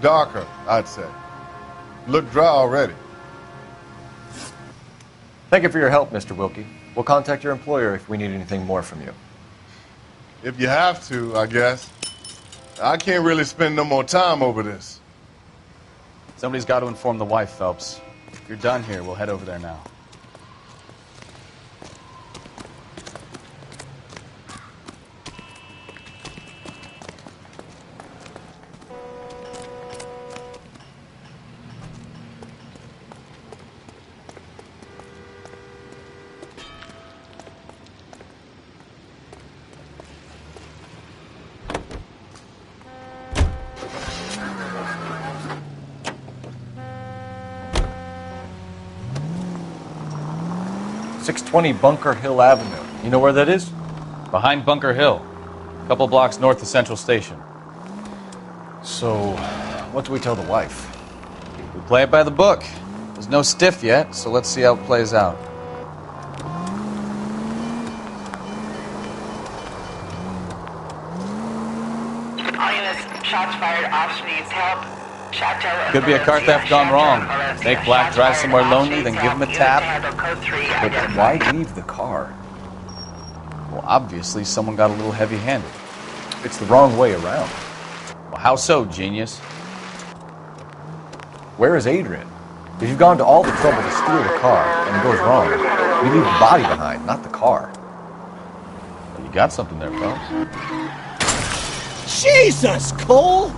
Darker, I'd say. Looked dry already. Thank you for your help, Mr. Wilkie. We'll contact your employer if we need anything more from you. If you have to, I guess. I can't really spend no more time over this. Somebody's got to inform the wife, Phelps. If you're done here, we'll head over there now. 620 Bunker Hill Avenue. You know where that is? Behind Bunker Hill. A couple blocks north of Central Station. So, what do we tell the wife? We play it by the book. There's no stiff yet, so let's see how it plays out. All units, shots fired, officer needs help. Shot teller. Could be a car theft gone wrong. Make Black drive somewhere lonely, then give him a tap. But why leave the car? Well, obviously, someone got a little heavy-handed. It's the wrong way around. Well, how so, genius? Where is Adrian? If you've gone to all the trouble to steal the car and it goes wrong, you leave the body behind, not the car. Well, you got something there, folks. Jesus, Cole!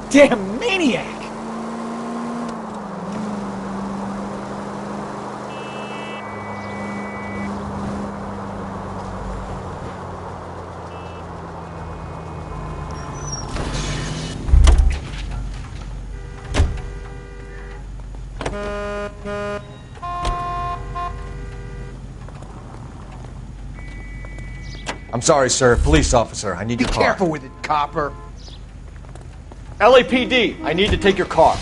Goddamn maniac! I'm sorry, sir. Police officer, I need your car. Be careful with it, copper. LAPD, I need to take your car.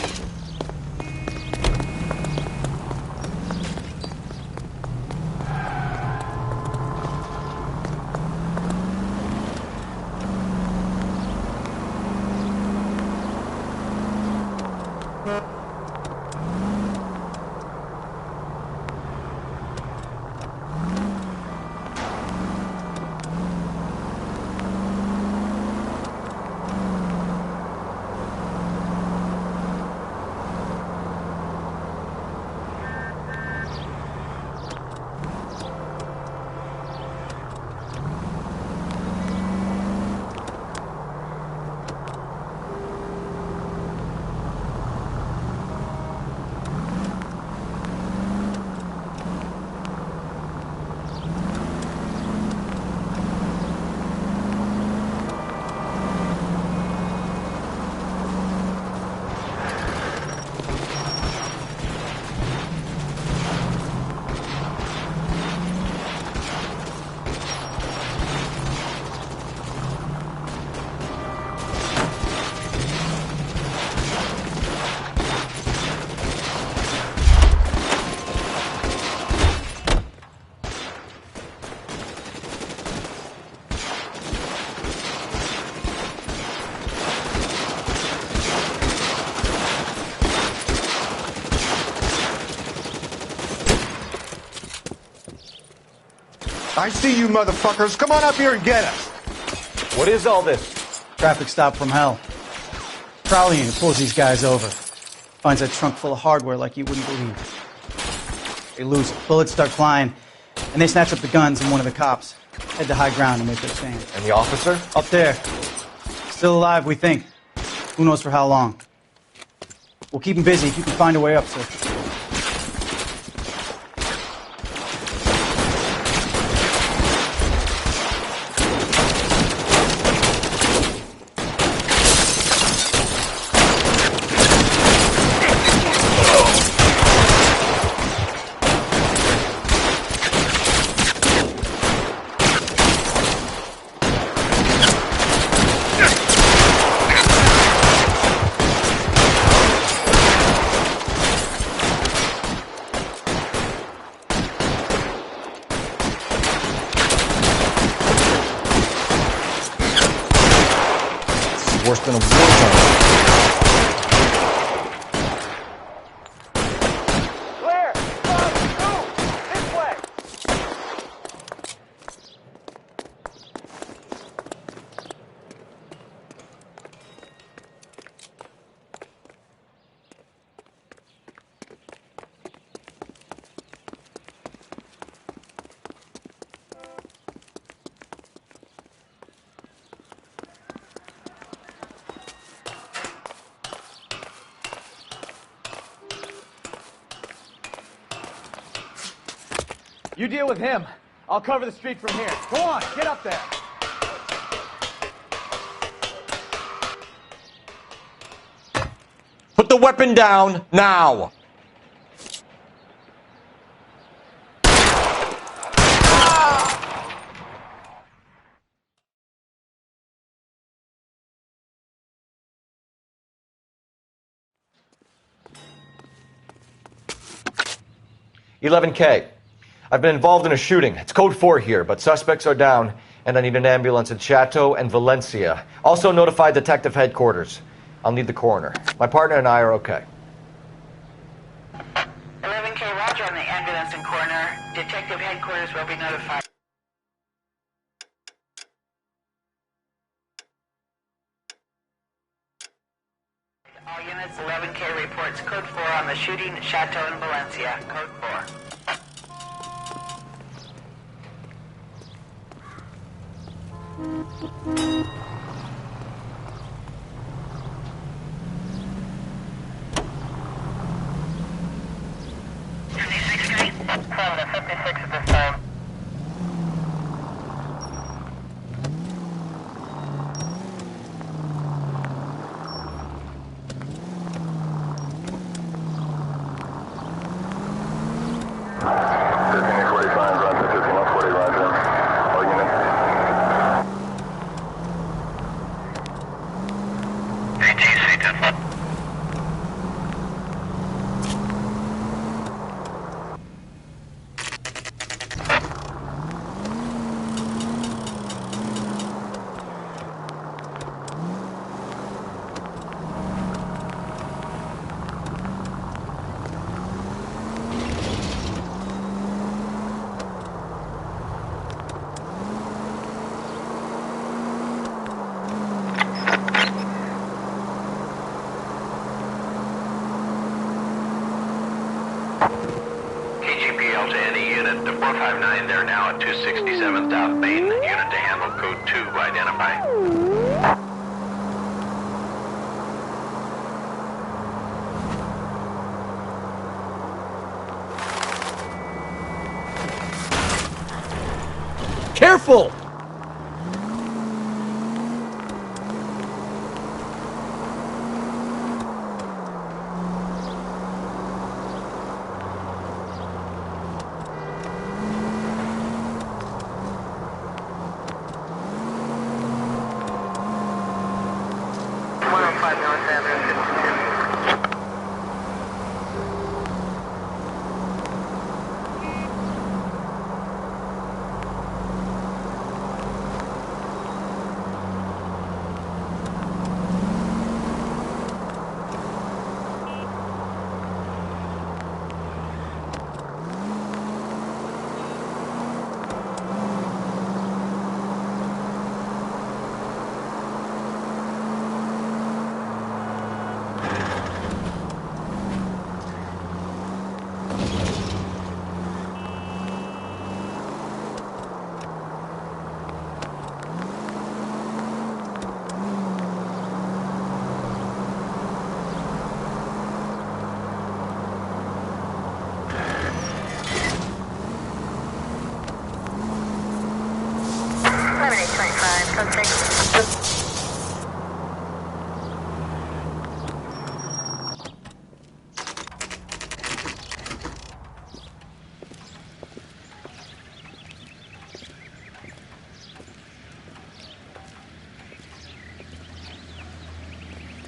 I see you motherfuckers. Come on up here and get us. What is all this? Traffic stop from hell. Prowling unit pulls these guys over. Finds a trunk full of hardware like you wouldn't believe. They lose it. Bullets start flying, and they snatch up the guns and one of the cops. Head to high ground and make their stand. And the officer? Up there. Still alive, we think. Who knows for how long. We'll keep him busy if you can find a way up, sir. worse than a war zone. Clear! Move! This way! You deal with him. I'll cover the street from here. Go on, get up there. Put the weapon down now. 11K. I've been involved in a shooting. It's code 4 here, but suspects are down, and I need an ambulance in Chateau and Valencia. Also notify Detective Headquarters. I'll need the coroner. My partner and I are okay. 11K, roger on the ambulance and coroner. Detective Headquarters will be notified. All units, 11K reports code 4 on the shooting at Chateau and Valencia. Code 4. Prominent 56 at this time. KGPL to any unit, the 459 there now at 267 South Main. Unit to handle code 2, identify. Careful!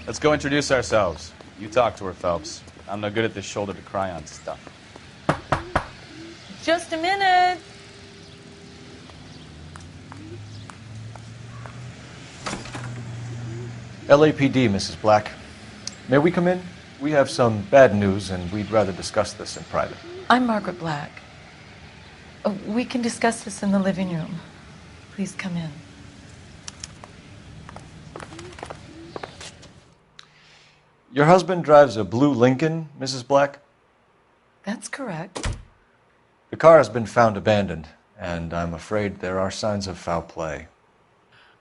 Let's go introduce ourselves. You talk to her, Phelps. I'm no good at this shoulder to cry on stuff. Just a minute. LAPD, Mrs. Black. May we come in? We have some bad news, and we'd rather discuss this in private. I'm Margaret Black. We can discuss this in the living room. Please come in. Your husband drives a blue Lincoln, Mrs. Black? That's correct. The car has been found abandoned, and I'm afraid there are signs of foul play.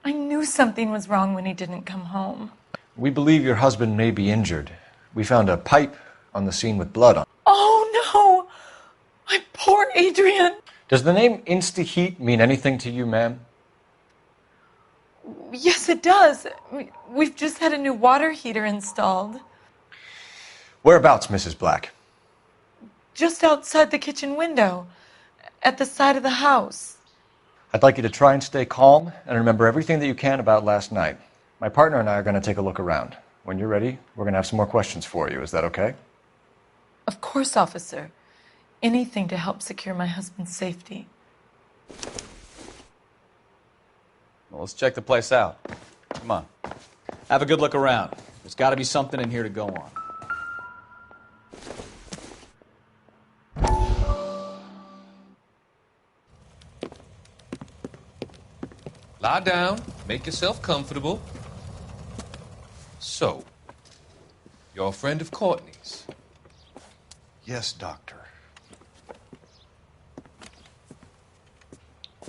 I knew something was wrong when he didn't come home. We believe your husband may be injured. We found a pipe on the scene with blood on it. Oh, no! My poor Adrian! Does the name Insta-Heat mean anything to you, ma'am? Yes, it does. We've just had a new water heater installed. Whereabouts, Mrs. Black? Just outside the kitchen window, at the side of the house. I'd like you to try and stay calm and remember everything that you can about last night. My partner and I are going to take a look around. When you're ready, we're going to have some more questions for you. Is that okay? Of course, officer. Anything to help secure my husband's safety. Well, let's check the place out. Come on. Have a good look around. There's got to be something in here to go on. Lie down. Make yourself comfortable. So, you're a friend of Courtney's? Yes, Doctor.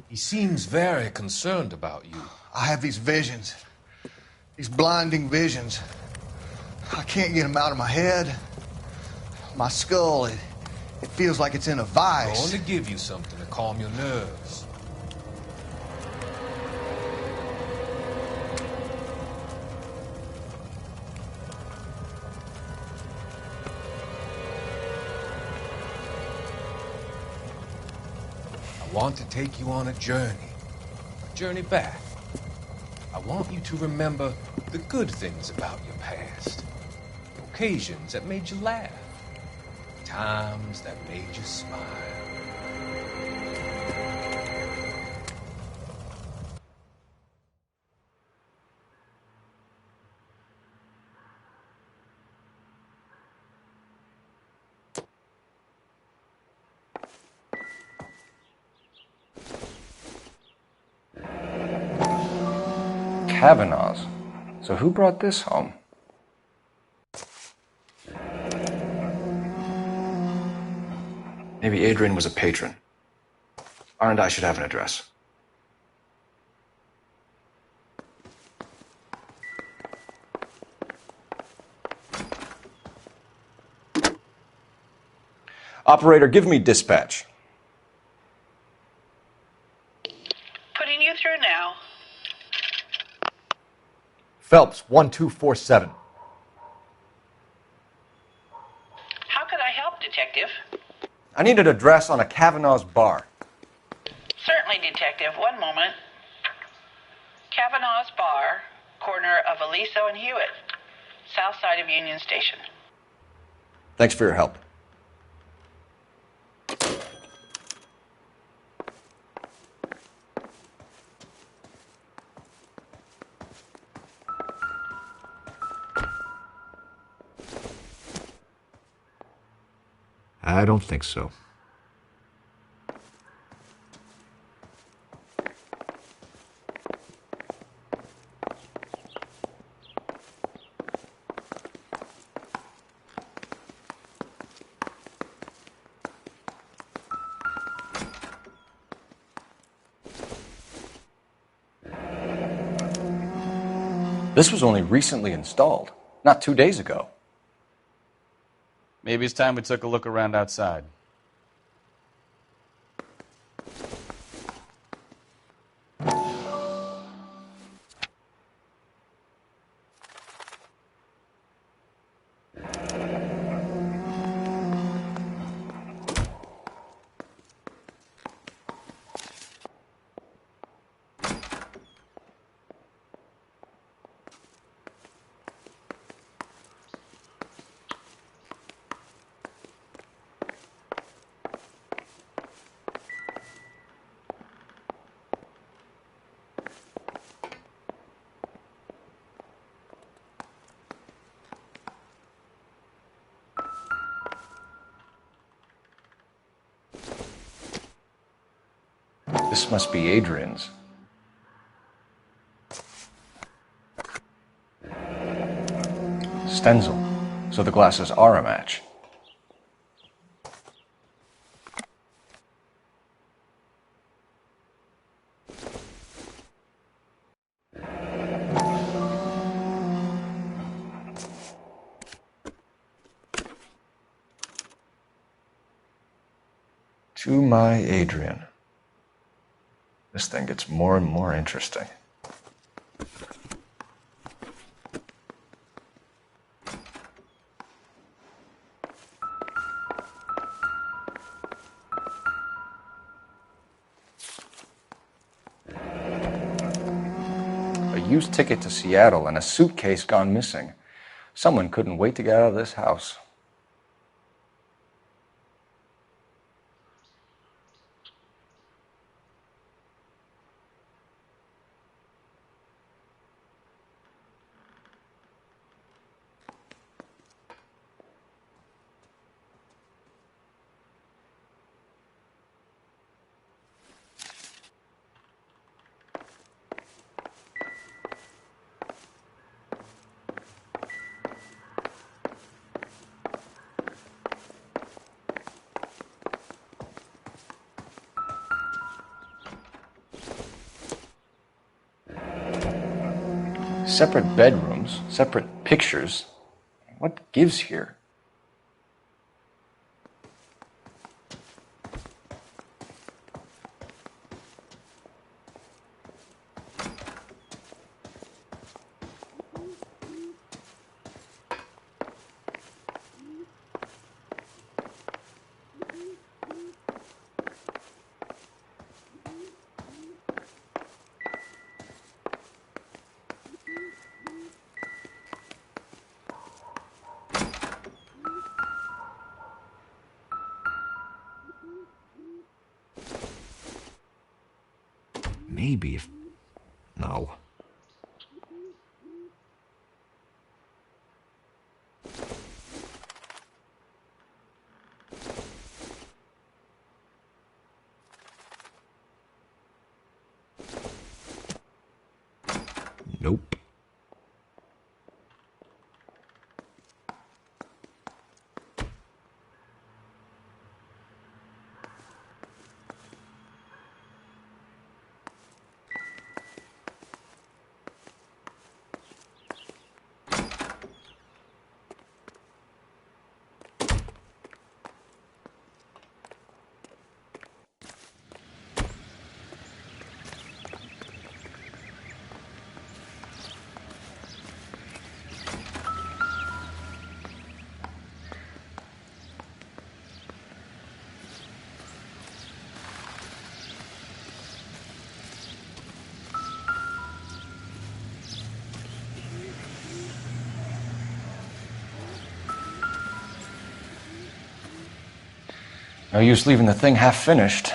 He seems very concerned about you. I have these visions. These blinding visions. I can't get them out of my head. My skull, it feels like it's in a vice. I'm going to give you something to calm your nerves. I want to take you on a journey back. I want you to remember the good things about your past, the occasions that made you laugh, the times that made you smile. Kavanaugh's. So who brought this home? Maybe Adrian was a patron. R&I should have an address. Operator, give me dispatch. Putting you through now. Phelps, 1247. How could I help, Detective? I need an address on a Kavanaugh's bar. Certainly, Detective. One moment. Kavanaugh's Bar, corner of Aliso and Hewitt, south side of Union Station. Thanks for your help. I don't think so. This was only recently installed, not 2 days ago. Maybe it's time we took a look around outside. This must be Adrian's. Stenzel. So the glasses are a match. To my Adrian. This thing gets more and more interesting. A used ticket to Seattle and a suitcase gone missing. Someone couldn't wait to get out of this house. Separate bedrooms, separate pictures. What gives here? Maybe if... No. Nope. No use leaving the thing half finished.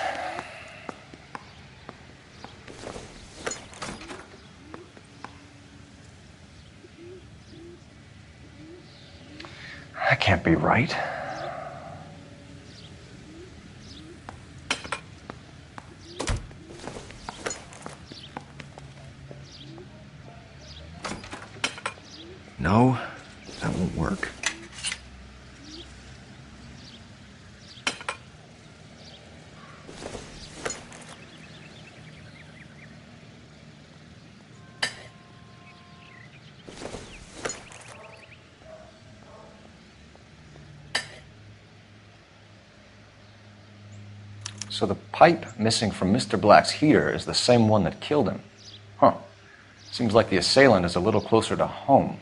That can't be right. No, that won't work. So the pipe missing from Mr. Black's heater is the same one that killed him. Huh. Seems like the assailant is a little closer to home.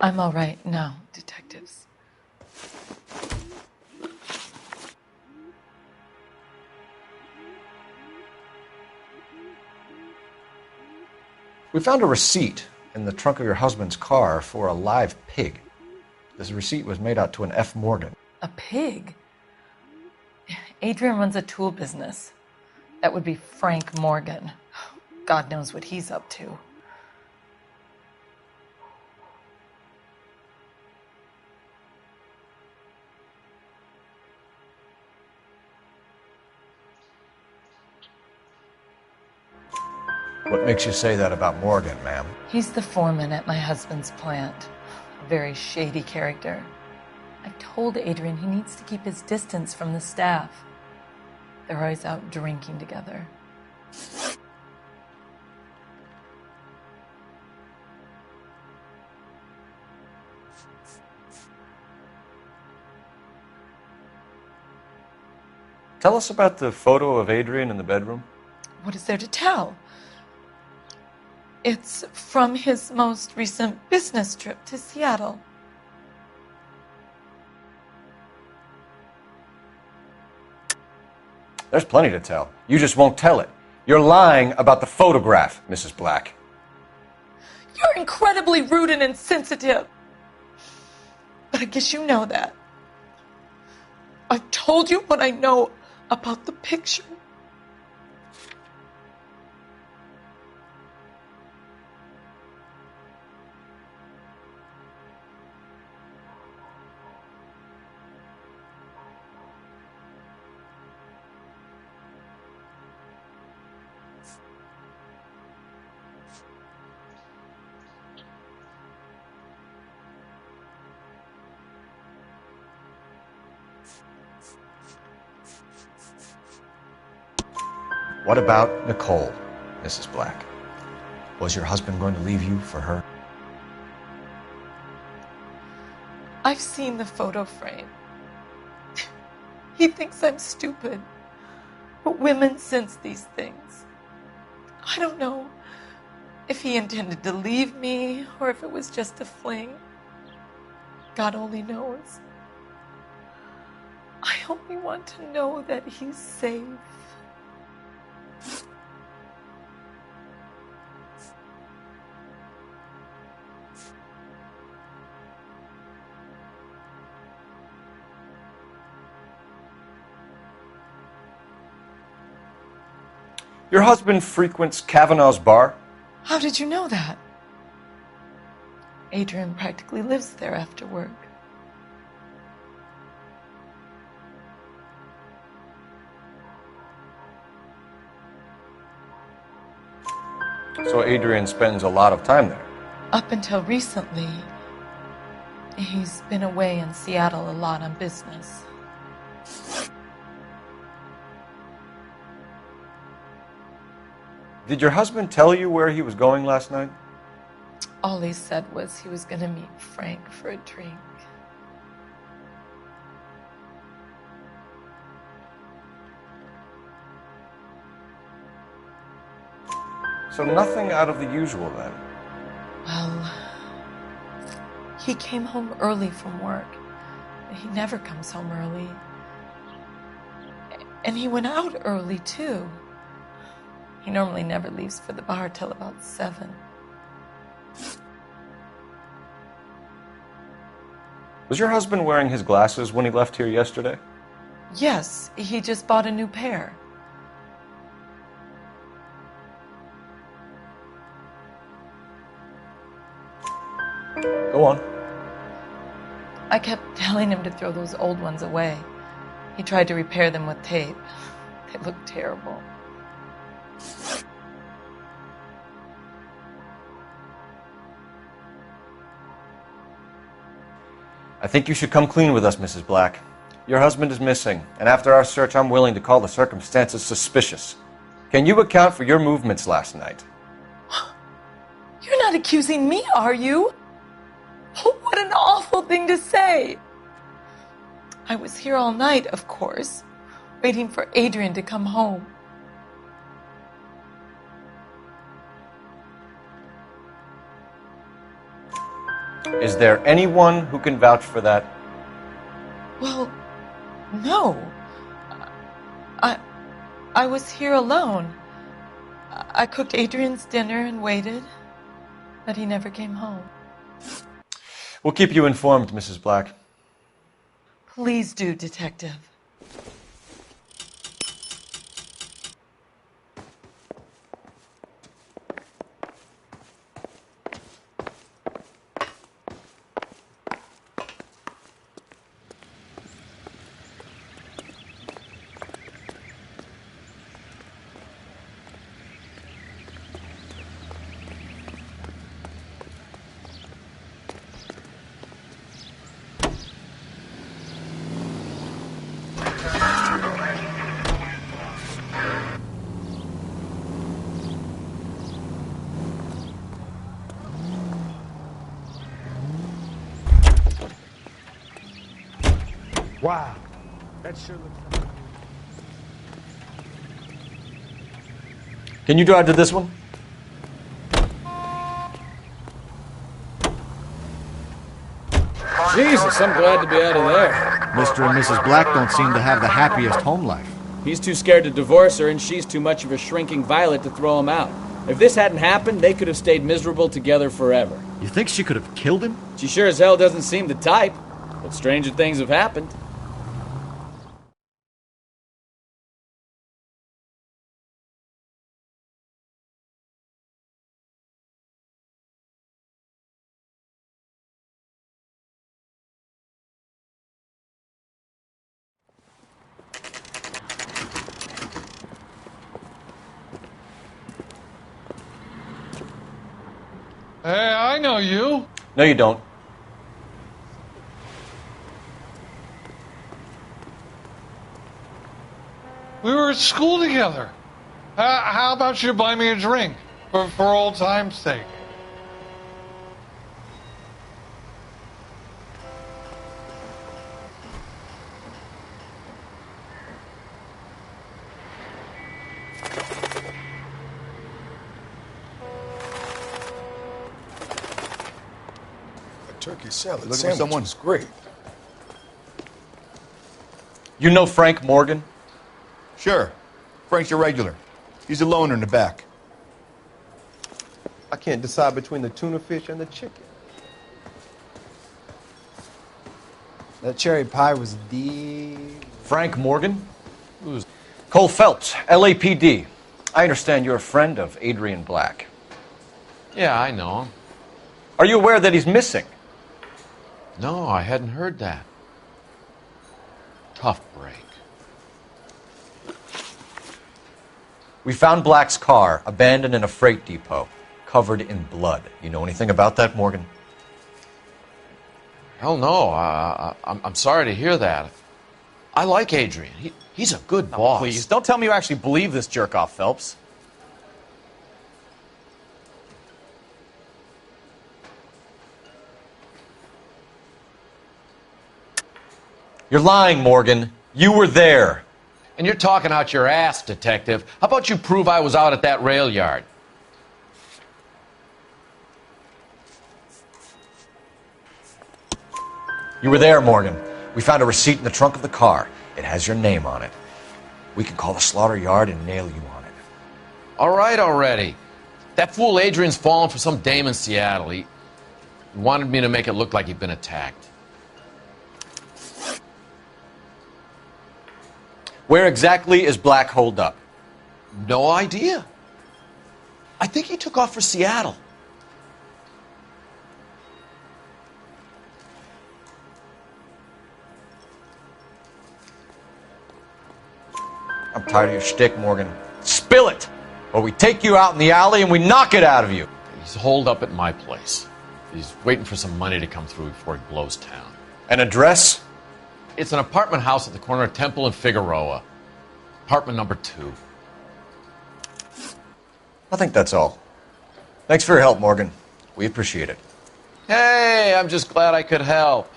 I'm all right now, detectives. We found a receipt in the trunk of your husband's car for a live pig. This receipt was made out to an F. Morgan. A pig? Adrian runs a tool business. That would be Frank Morgan. God knows what he's up to. What makes you say that about Morgan, ma'am? He's the foreman at my husband's plant. A very shady character. I've told Adrian he needs to keep his distance from the staff. They're always out drinking together. Tell us about the photo of Adrian in the bedroom. What is there to tell? It's from his most recent business trip to Seattle. There's plenty to tell. You just won't tell it. You're lying about the photograph, Mrs. Black. You're incredibly rude and insensitive. But I guess you know that. I've told you what I know about the picture. What about Nicole, Mrs. Black? Was your husband going to leave you for her? I've seen the photo frame. He thinks I'm stupid. But women sense these things. I don't know if he intended to leave me or if it was just a fling. God only knows. I only want to know that he's safe. Your husband frequents Kavanaugh's bar? How did you know that? Adrian practically lives there after work. So Adrian spends a lot of time there? Up until recently, he's been away in Seattle a lot on business. Did your husband tell you where he was going last night? All he said was he was going to meet Frank for a drink. So nothing out of the usual then? Well, he came home early from work. He never comes home early. And he went out early, too. He normally never leaves for the bar till about 7. Was your husband wearing his glasses when he left here yesterday? Yes, he just bought a new pair. Go on. I kept telling him to throw those old ones away. He tried to repair them with tape. They looked terrible. I think you should come clean with us, Mrs. Black. Your husband is missing, and after our search, I'm willing to call the circumstances suspicious. Can you account for your movements last night? You're not accusing me, are you? Oh, what an awful thing to say. I was here all night, of course, waiting for Adrian to come home. Is there anyone who can vouch for that? Well, no. I was here alone. I cooked Adrian's dinner and waited. but he never came home. We'll keep you informed, Mrs. Black. Please do, Detective. Wow. That sure looks like... Can you drive to this one? Jesus, I'm glad to be out of there. Mr. and Mrs. Black don't seem to have the happiest home life. He's too scared to divorce her, and she's too much of a shrinking violet to throw him out. If this hadn't happened, they could have stayed miserable together forever. You think she could have killed him? She sure as hell doesn't seem the type, but stranger things have happened. Hey, I know you. No, you don't. We were at school together. How about you buy me a drink for old time's sake? Turkey salad Looking for sandwich someone? was great. You know Frank Morgan? Sure. Frank's your regular. He's a loner in the back. I can't decide between the tuna fish and the chicken. That cherry pie was deep. Frank Morgan? Who's Cole Phelps, LAPD. I understand you're a friend of Adrian Black. Yeah, I know him. Are you aware that he's missing? No, I hadn't heard that. Tough break. We found Black's car abandoned in a freight depot, covered in blood. You know anything about that, Morgan? Hell no. I'm sorry to hear that. I like Adrian. He's a good boss. Please, don't tell me you actually believe this jerk-off, Phelps. You're lying, Morgan. You were there. And you're talking out your ass, detective. How about you prove I was out at that rail yard? You were there, Morgan. We found a receipt in the trunk of the car. It has your name on it. We can call the slaughter yard and nail you on it. All right already. That fool Adrian's fallen for some dame in Seattle. He wanted me to make it look like he'd been attacked. Where exactly is Black holed up? No idea. I think he took off for Seattle. I'm tired of your shtick, Morgan. Spill it! Or we take you out in the alley and we knock it out of you. He's holed up at my place. He's waiting for some money to come through before he blows town. An address? It's an apartment house at the corner of Temple and Figueroa. Apartment number 2. I think that's all. Thanks for your help, Morgan. We appreciate it. Hey, I'm just glad I could help.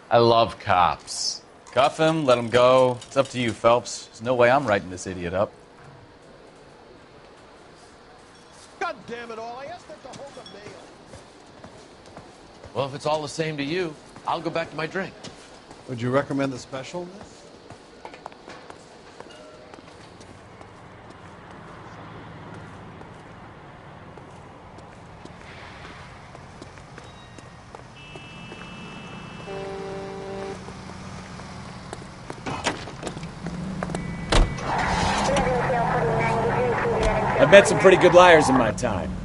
I love cops. Cuff him, let him go. It's up to you, Phelps. There's no way I'm writing this idiot up. God damn it all, I asked them to hold the mail. Well, if it's all the same to you, I'll go back to my drink. Would you recommend the special, miss? I've met some pretty good liars in my time.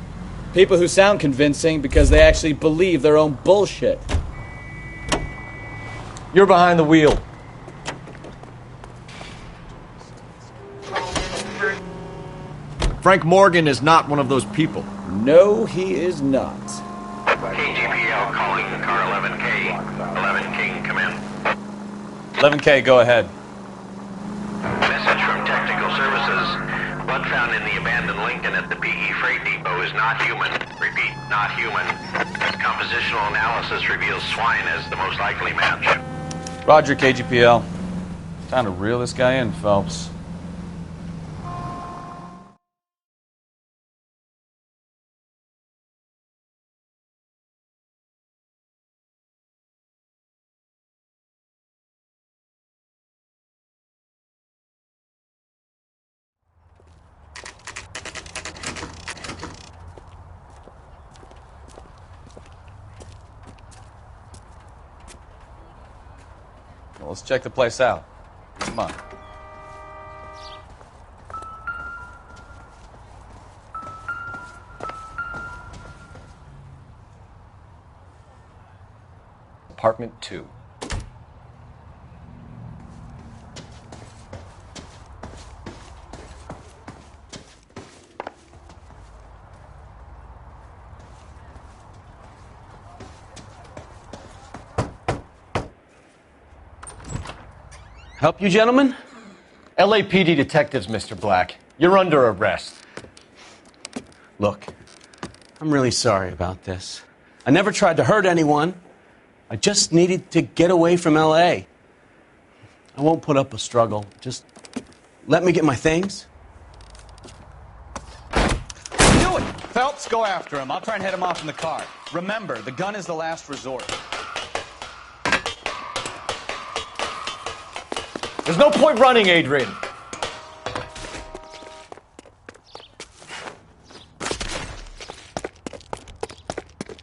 People who sound convincing because they actually believe their own bullshit. You're behind the wheel. Frank Morgan is not one of those people. No, he is not. KGPL calling car 11K. 11K, come in. 11K, go ahead. Message from Technical Services. Blood found in the abandoned Lincoln at the PE Freight Depot is not human. Repeat, not human. Compositional analysis reveals swine as the most likely match. Roger, KGPL. Time to reel this guy in, Phelps. Well, let's check the place out. Come on. Apartment 2. Help you, gentlemen? LAPD detectives, Mr. Black. You're under arrest. Look, I'm really sorry about this. I never tried to hurt anyone. I just needed to get away from L.A. I won't put up a struggle. Just let me get my things. Do it! Phelps, go after him. I'll try and head him off in the car. Remember, the gun is the last resort. There's no point running, Adrian.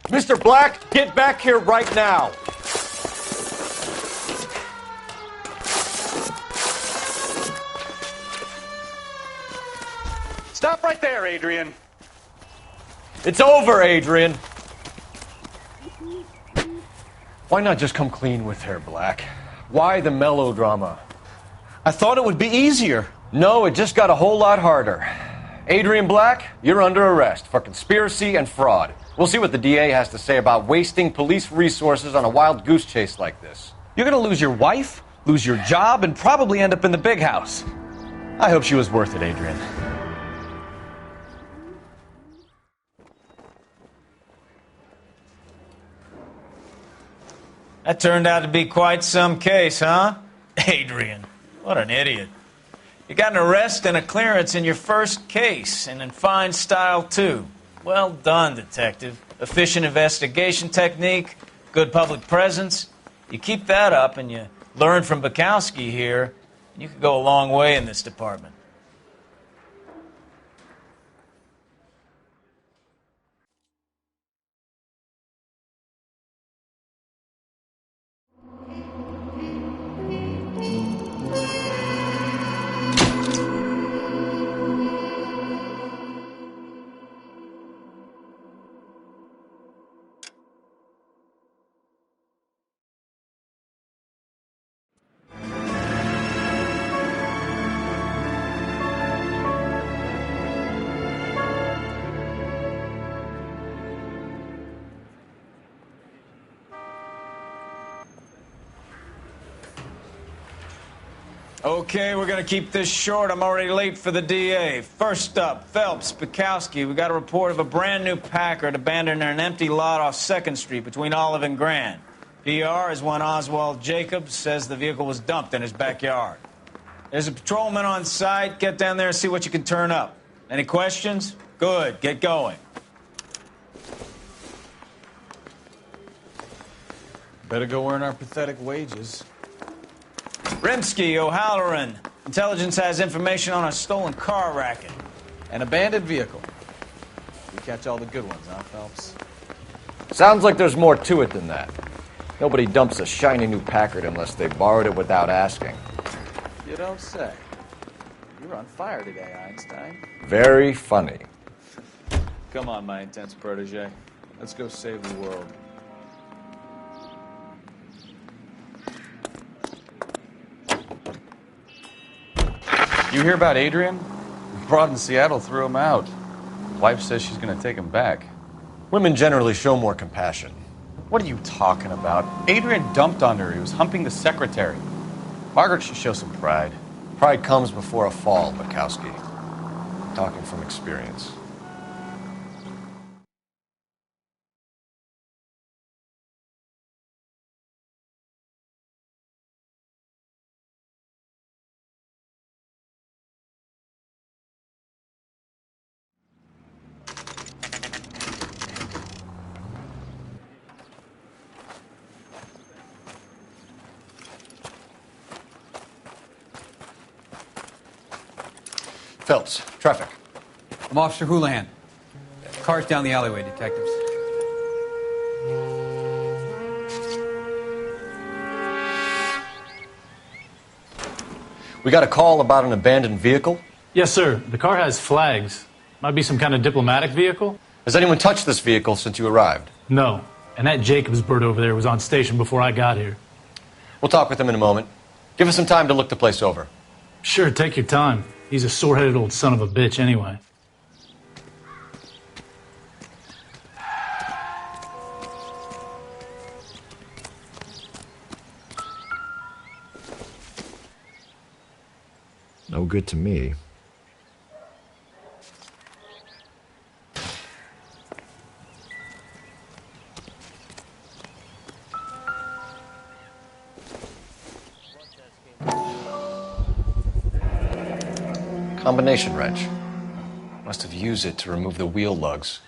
Mr. Black, get back here right now. Stop right there, Adrian. It's over, Adrian. Why not just come clean with her, Black? Why the melodrama? I thought it would be easier. No, it just got a whole lot harder. Adrian Black, you're under arrest for conspiracy and fraud. We'll see what the DA has to say about wasting police resources on a wild goose chase like this. You're gonna lose your wife, lose your job, and probably end up in the big house. I hope she was worth it, Adrian. That turned out to be quite some case, huh? Adrian, what an idiot. You got an arrest and a clearance in your first case, and in fine style, too. Well done, detective. Efficient investigation technique, good public presence. You keep that up and you learn from Bukowski here, and you could go a long way in this department. Okay, we're going to keep this short. I'm already late for the DA. First up, Phelps, Bukowski. We got a report of a brand new Packard abandoned in an empty lot off 2nd Street between Olive and Grand. PR is one Oswald Jacobs says the vehicle was dumped in his backyard. There's a patrolman on site. Get down there and see what you can turn up. Any questions? Good. Get going. Better go earn our pathetic wages. Rimsky, O'Halloran. Intelligence has information on a stolen car racket. An abandoned vehicle. We catch all the good ones, huh, Phelps? Sounds like there's more to it than that. Nobody dumps a shiny new Packard unless they borrowed it without asking. You don't say. You're on fire today, Einstein. Very funny. Come on, my intense protege. Let's go save the world. You hear about Adrian? Broad in Seattle threw him out. Wife says she's gonna take him back. Women generally show more compassion. What are you talking about? Adrian dumped on her. He was humping the secretary. Margaret should show some pride. Pride comes before a fall, Bukowski. Talking from experience. Phelps, traffic. I'm Officer Houlihan. Car's down the alleyway, detectives. We got a call about an abandoned vehicle? Yes, sir. The car has flags. Might be some kind of diplomatic vehicle. Has anyone touched this vehicle since you arrived? No. And that Jacobs bird over there was on station before I got here. We'll talk with him in a moment. Give us some time to look the place over. Sure, take your time. He's a sore-headed old son of a bitch anyway. No good to me. Combination wrench. Must have used it to remove the wheel lugs.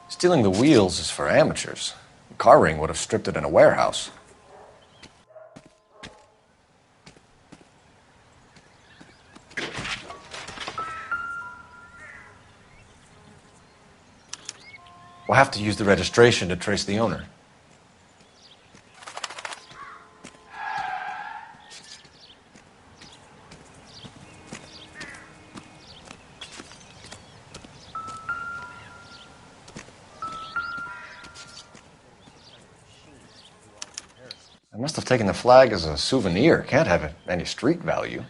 Stealing the wheels is for amateurs. The car ring would have stripped it in a warehouse. We'll have to use the registration to trace the owner. I must have taken the flag as a souvenir. Can't have any street value.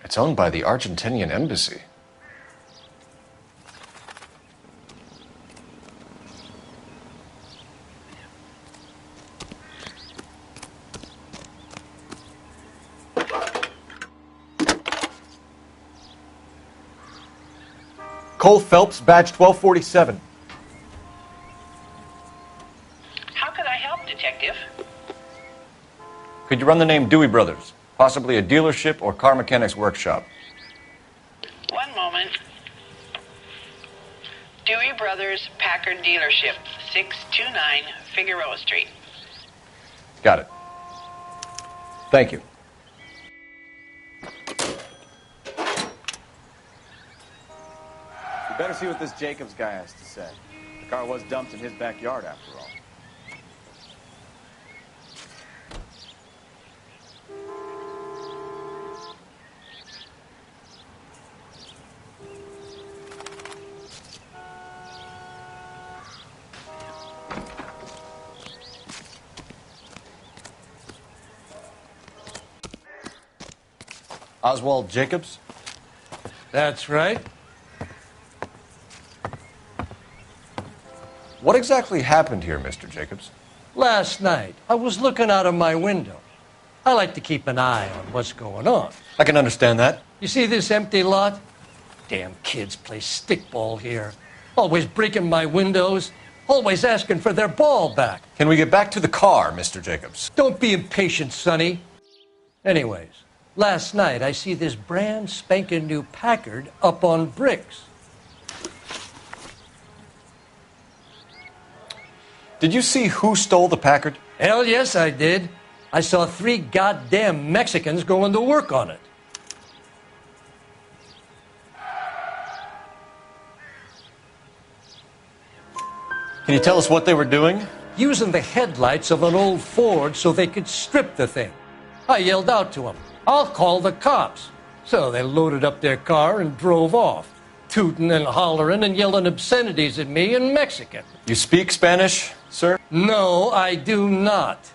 It's owned by the Argentinian embassy. Cole Phelps, badge 1247. How could I help, Detective? Could you run the name Dewey Brothers? Possibly a dealership or car mechanic's workshop. One moment. Dewey Brothers Packard Dealership, 629 Figueroa Street. Got it. Thank you. You better see what this Jacobs guy has to say. The car was dumped in his backyard, after all. Oswald Jacobs? That's right. What exactly happened here, Mr. Jacobs? Last night, I was looking out of my window. I like to keep an eye on what's going on. I can understand that. You see this empty lot? Damn kids play stickball here. Always breaking my windows. Always asking for their ball back. Can we get back to the car, Mr. Jacobs? Don't be impatient, Sonny. Anyways, Last night, I see this brand spanking new Packard up on bricks. Did you see who stole the Packard? Hell yes, I did. I saw 3 goddamn Mexicans going to work on it. Can you tell us what they were doing? Using the headlights of an old Ford so they could strip the thing. I yelled out to them, "I'll call the cops." So they loaded up their car and drove off, tooting and hollering and yelling obscenities at me in Mexican. You speak Spanish, sir? No, I do not.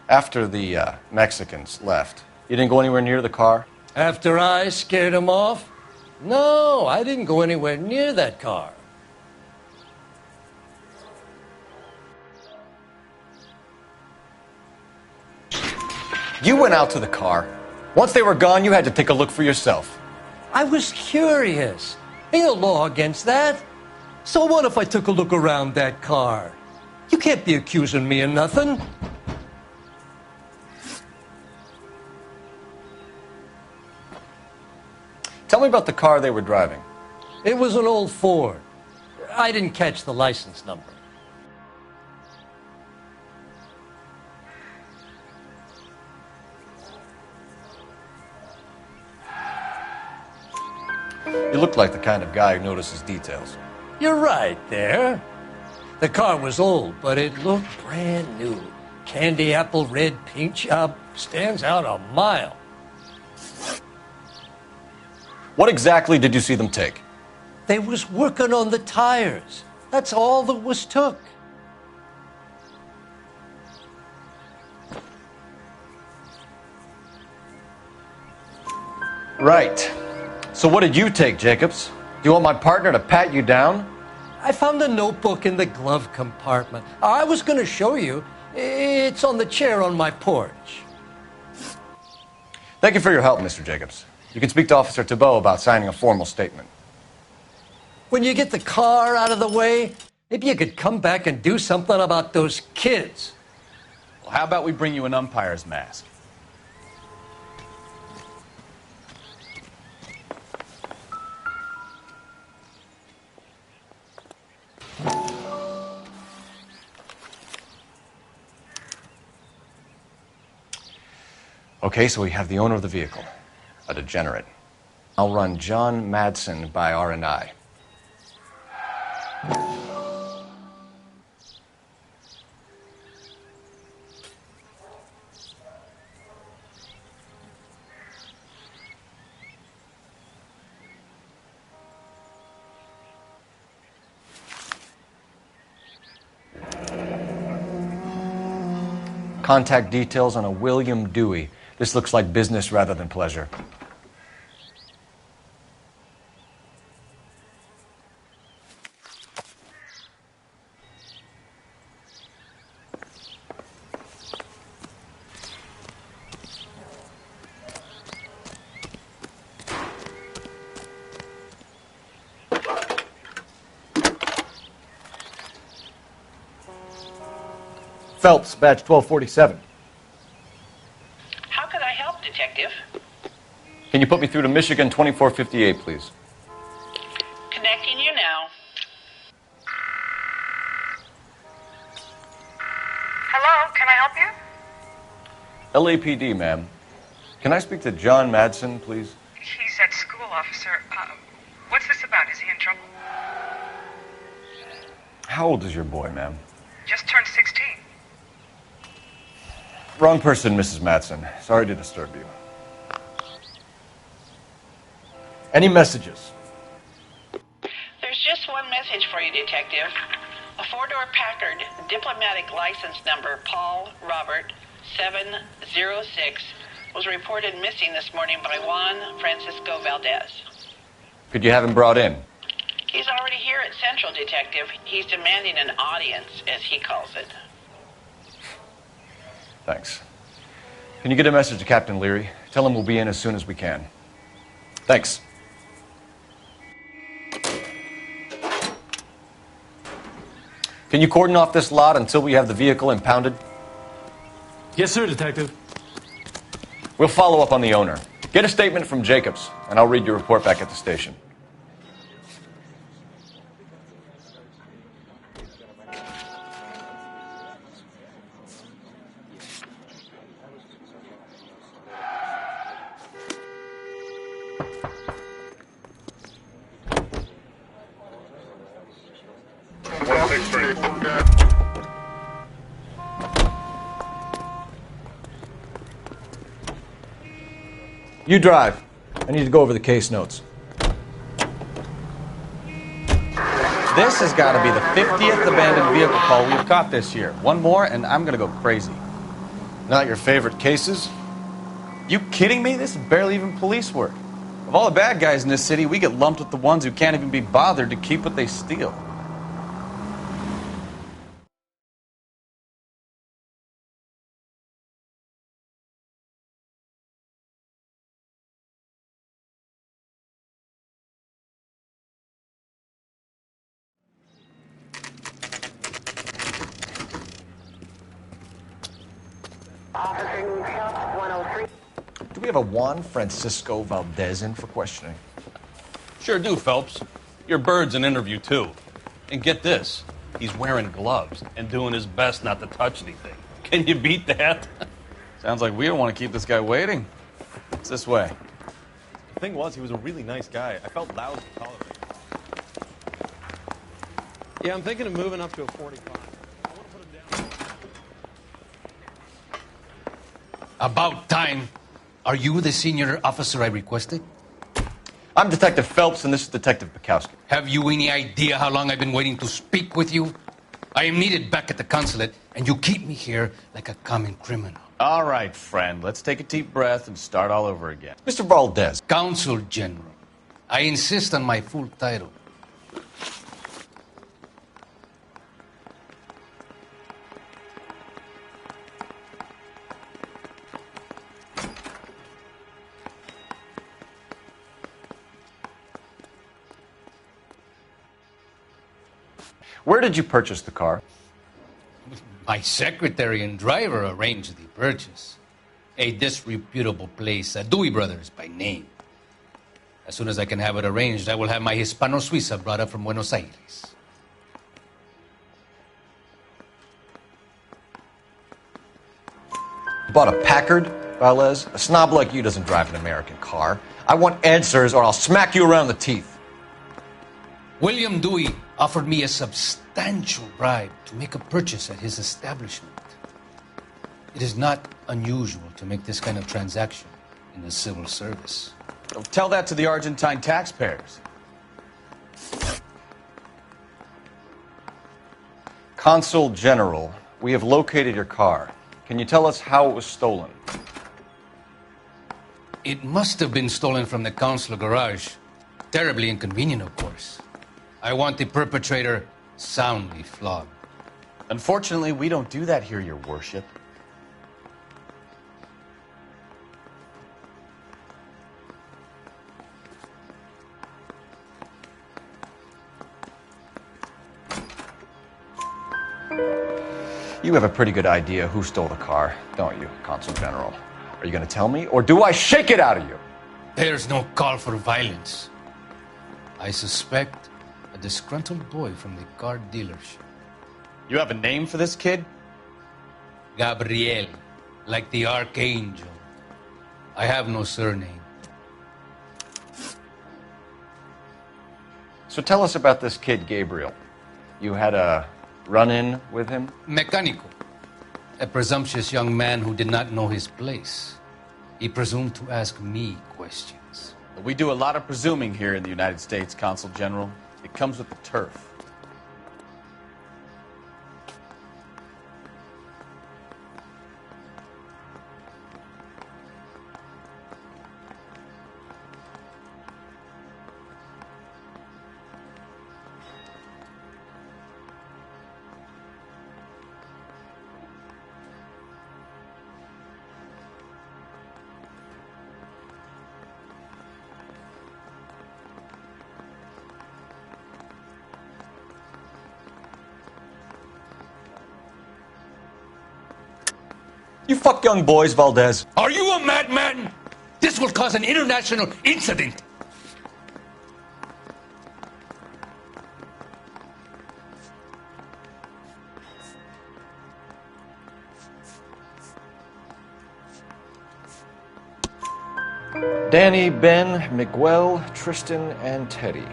After the Mexicans left, you didn't go anywhere near the car? After I scared them off? No, I didn't go anywhere near that car. You went out to the car. Once they were gone, you had to take a look for yourself. I was curious. Ain't no law against that. So what if I took a look around that car? You can't be accusing me of nothing. Tell me about the car they were driving. It was an old Ford. I didn't catch the license number. You look like the kind of guy who notices details. You're right there. The car was old, but it looked brand new. Candy apple red paint job stands out a mile. What exactly did you see them take? They was working on the tires. That's all that was took. Right. So what did you take, Jacobs? Do you want my partner to pat you down? I found a notebook in the glove compartment. I was going to show you. It's on the chair on my porch. Thank you for your help, Mr. Jacobs. You can speak to Officer Thibault about signing a formal statement. When you get the car out of the way, maybe you could come back and do something about those kids. Well, how about we bring you an umpire's mask? Okay, so we have the owner of the vehicle, a degenerate. I'll run John Madsen by R&I. Contact details on a William Dewey. This looks like business rather than pleasure. Phelps, badge 1247. How could I help, Detective? Can you put me through to Michigan 2458, please? Connecting you now. Hello, can I help you? LAPD, ma'am. Can I speak to John Madsen, please? He's at school, officer. What's this about? Is he in trouble? How old is your boy, ma'am? Just turned 16. Wrong person, Mrs. Madsen. Sorry to disturb you. Any messages? There's just one message for you, Detective. A 4-door Packard, diplomatic license number Paul Robert 706, was reported missing this morning by Juan Francisco Valdez. Could you have him brought in? He's already here at Central, Detective. He's demanding an audience, as he calls it. Thanks. Can you get a message to Captain Leary? Tell him we'll be in as soon as we can. Thanks. Can you cordon off this lot until we have the vehicle impounded? Yes, sir, Detective. We'll follow up on the owner. Get a statement from Jacobs, and I'll read your report back at the station. You drive. I need to go over the case notes. This has got to be the 50th abandoned vehicle call we've caught this year. One more, and I'm going to go crazy. Not your favorite cases? You kidding me? This is barely even police work. Of all the bad guys in this city, we get lumped with the ones who can't even be bothered to keep what they steal. Do we have a Juan Francisco Valdez in for questioning? Sure do, Phelps. Your bird's an interview, too. And get this, he's wearing gloves and doing his best not to touch anything. Can you beat that? Sounds like we don't want to keep this guy waiting. It's this way. The thing was, he was a really nice guy. I felt lousy tolerating. Yeah, I'm thinking of moving up to a 45. About time. Are you the senior officer I requested? I'm Detective Phelps, and this is Detective Bukowski. Have you any idea how long I've been waiting to speak with you? I am needed back at the consulate, and you keep me here like a common criminal. All right, friend. Let's take a deep breath and start all over again. Mr. Valdez. Consul General. I insist on my full title. Where did you purchase the car? My secretary and driver arranged the purchase. A disreputable place, Dewey Brothers by name. As soon as I can have it arranged, I will have my Hispano Suiza brought up from Buenos Aires. You bought a Packard, Valdez? A snob like you doesn't drive an American car. I want answers or I'll smack you around the teeth. William Dewey offered me a substantial bribe to make a purchase at his establishment. It is not unusual to make this kind of transaction in the civil service. Tell that to the Argentine taxpayers. Consul General, we have located your car. Can you tell us how it was stolen? It must have been stolen from the consular garage. Terribly inconvenient, of course. I want the perpetrator soundly flogged. Unfortunately, we don't do that here, Your Worship. You have a pretty good idea who stole the car, don't you, Consul General? Are you going to tell me, or do I shake it out of you? There's no call for violence. I suspect a disgruntled boy from the car dealership. You have a name for this kid? Gabriel, like the archangel. I have no surname. So tell us about this kid, Gabriel. You had a run-in with him? Mecánico. A presumptuous young man who did not know his place. He presumed to ask me questions. We do a lot of presuming here in the United States, Consul General. It comes with the turf. You fuck young boys, Valdez. Are you a madman? This will cause an international incident. Danny, Ben, Miguel, Tristan, and Teddy.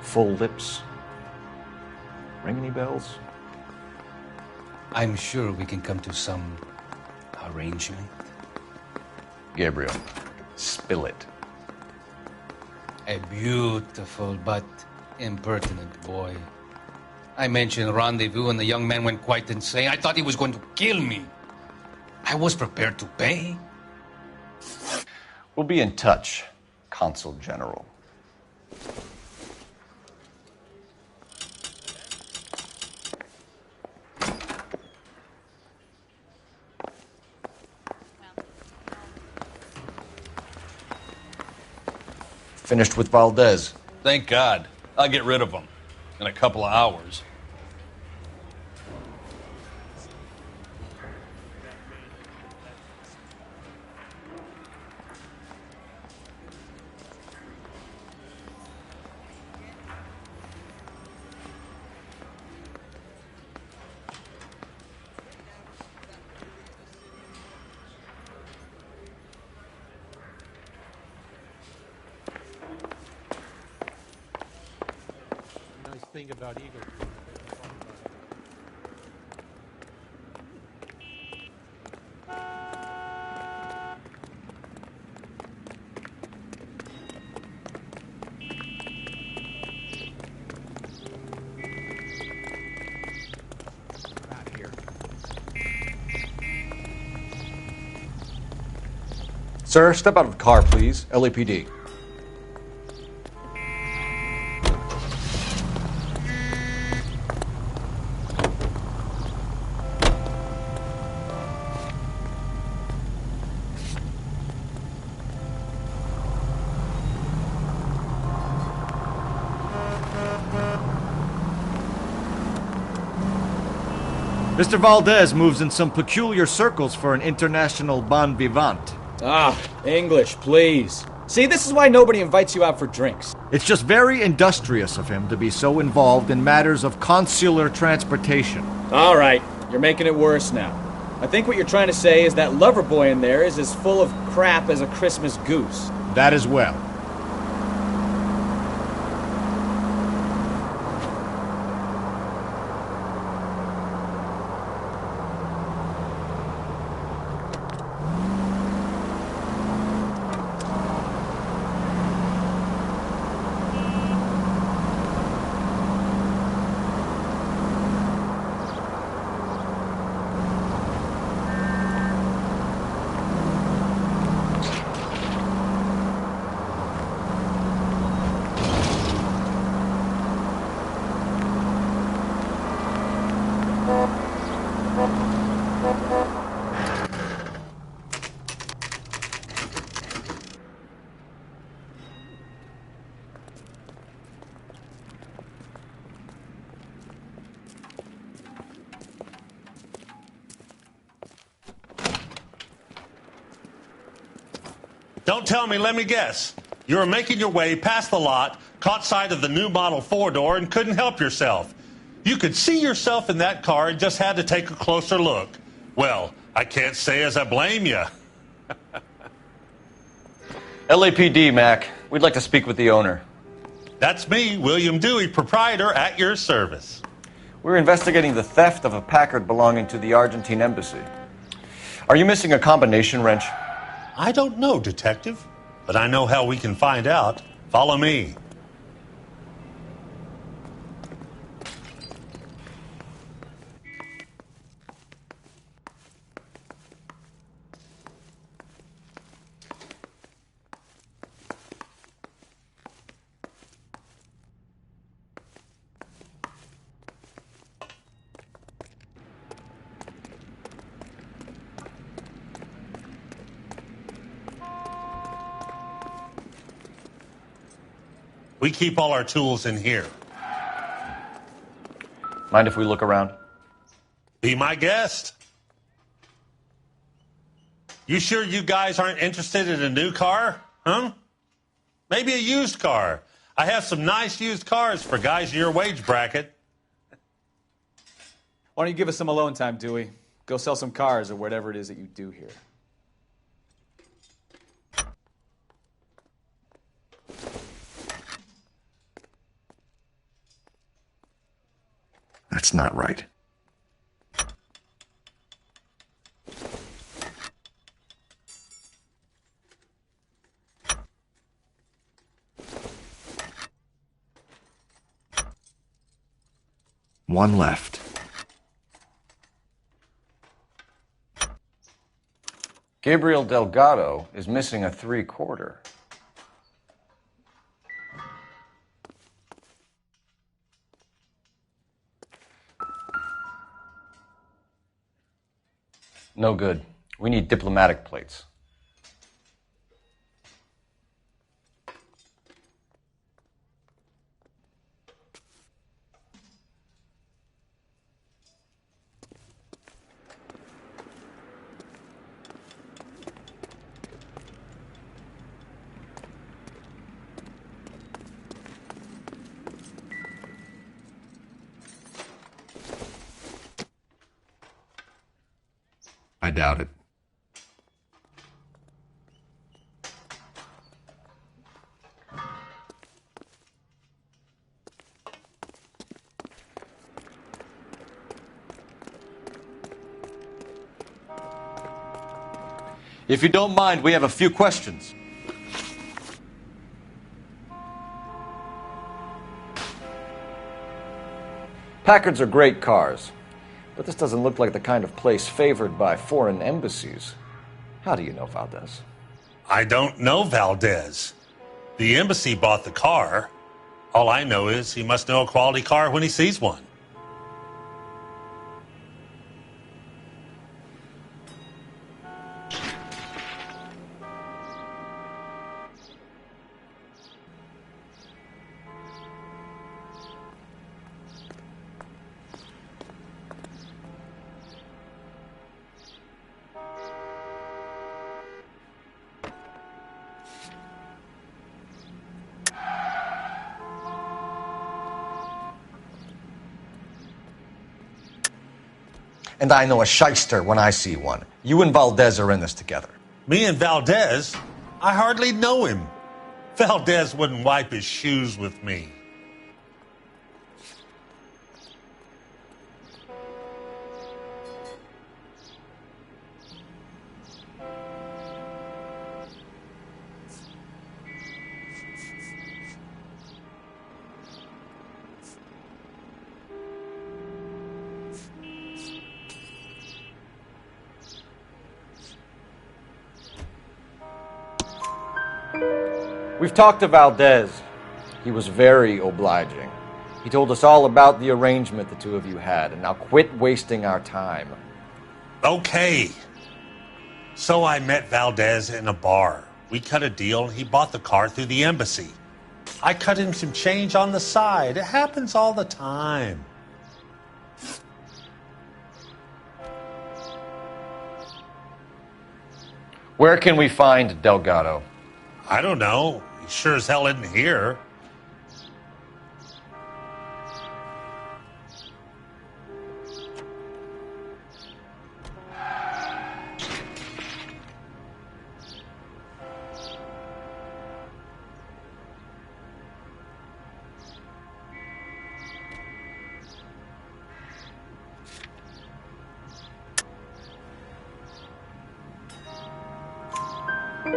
Full lips. Ring any bells? I'm sure we can come to some arrangement. Gabriel, spill it. A beautiful but impertinent boy. I mentioned rendezvous and the young man went quite insane. I thought he was going to kill me. I was prepared to pay. We'll be in touch, Consul General. Finished with Valdez. Thank God. I'll get rid of him in a couple of hours. Thing about Eagle. Sir, step out of the car, please. LAPD. Mr. Valdez moves in some peculiar circles for an international bon vivant. Ah, English, please. See, this is why nobody invites you out for drinks. It's just very industrious of him to be so involved in matters of consular transportation. All right, you're making it worse now. I think what you're trying to say is that lover boy in there is as full of crap as a Christmas goose. That as well. Don't tell me, let me guess. You were making your way past the lot, caught sight of the new model four-door, and couldn't help yourself. You could see yourself in that car and just had to take a closer look. Well, I can't say as I blame you. LAPD, Mac. We'd like to speak with the owner. That's me, William Dewey, proprietor, at your service. We're investigating the theft of a Packard belonging to the Argentine embassy. Are you missing a combination wrench? I don't know, Detective, but I know how we can find out. Follow me. We keep all our tools in here. Mind if we look around? Be my guest. You sure you guys aren't interested in a new car? Huh? Maybe a used car. I have some nice used cars for guys in your wage bracket. Why don't you give us some alone time, Dewey? Go sell some cars or whatever it is that you do here. That's not right. One left. Gabriel Delgado is missing a 3/4. No good. We need diplomatic plates. I doubt it. If you don't mind, we have a few questions. Packards are great cars, but this doesn't look like the kind of place favored by foreign embassies. How do you know Valdez? I don't know Valdez. The embassy bought the car. All I know is he must know a quality car when he sees one. And I know a shyster when I see one. You and Valdez are in this together. Me and Valdez? I hardly know him. Valdez wouldn't wipe his shoes with me. We've talked to Valdez. He was very obliging. He told us all about the arrangement the two of you had, and now quit wasting our time. Okay. So I met Valdez in a bar. We cut a deal, and he bought the car through the embassy. I cut him some change on the side. It happens all the time. Where can we find Delgado? I don't know. He sure as hell isn't here.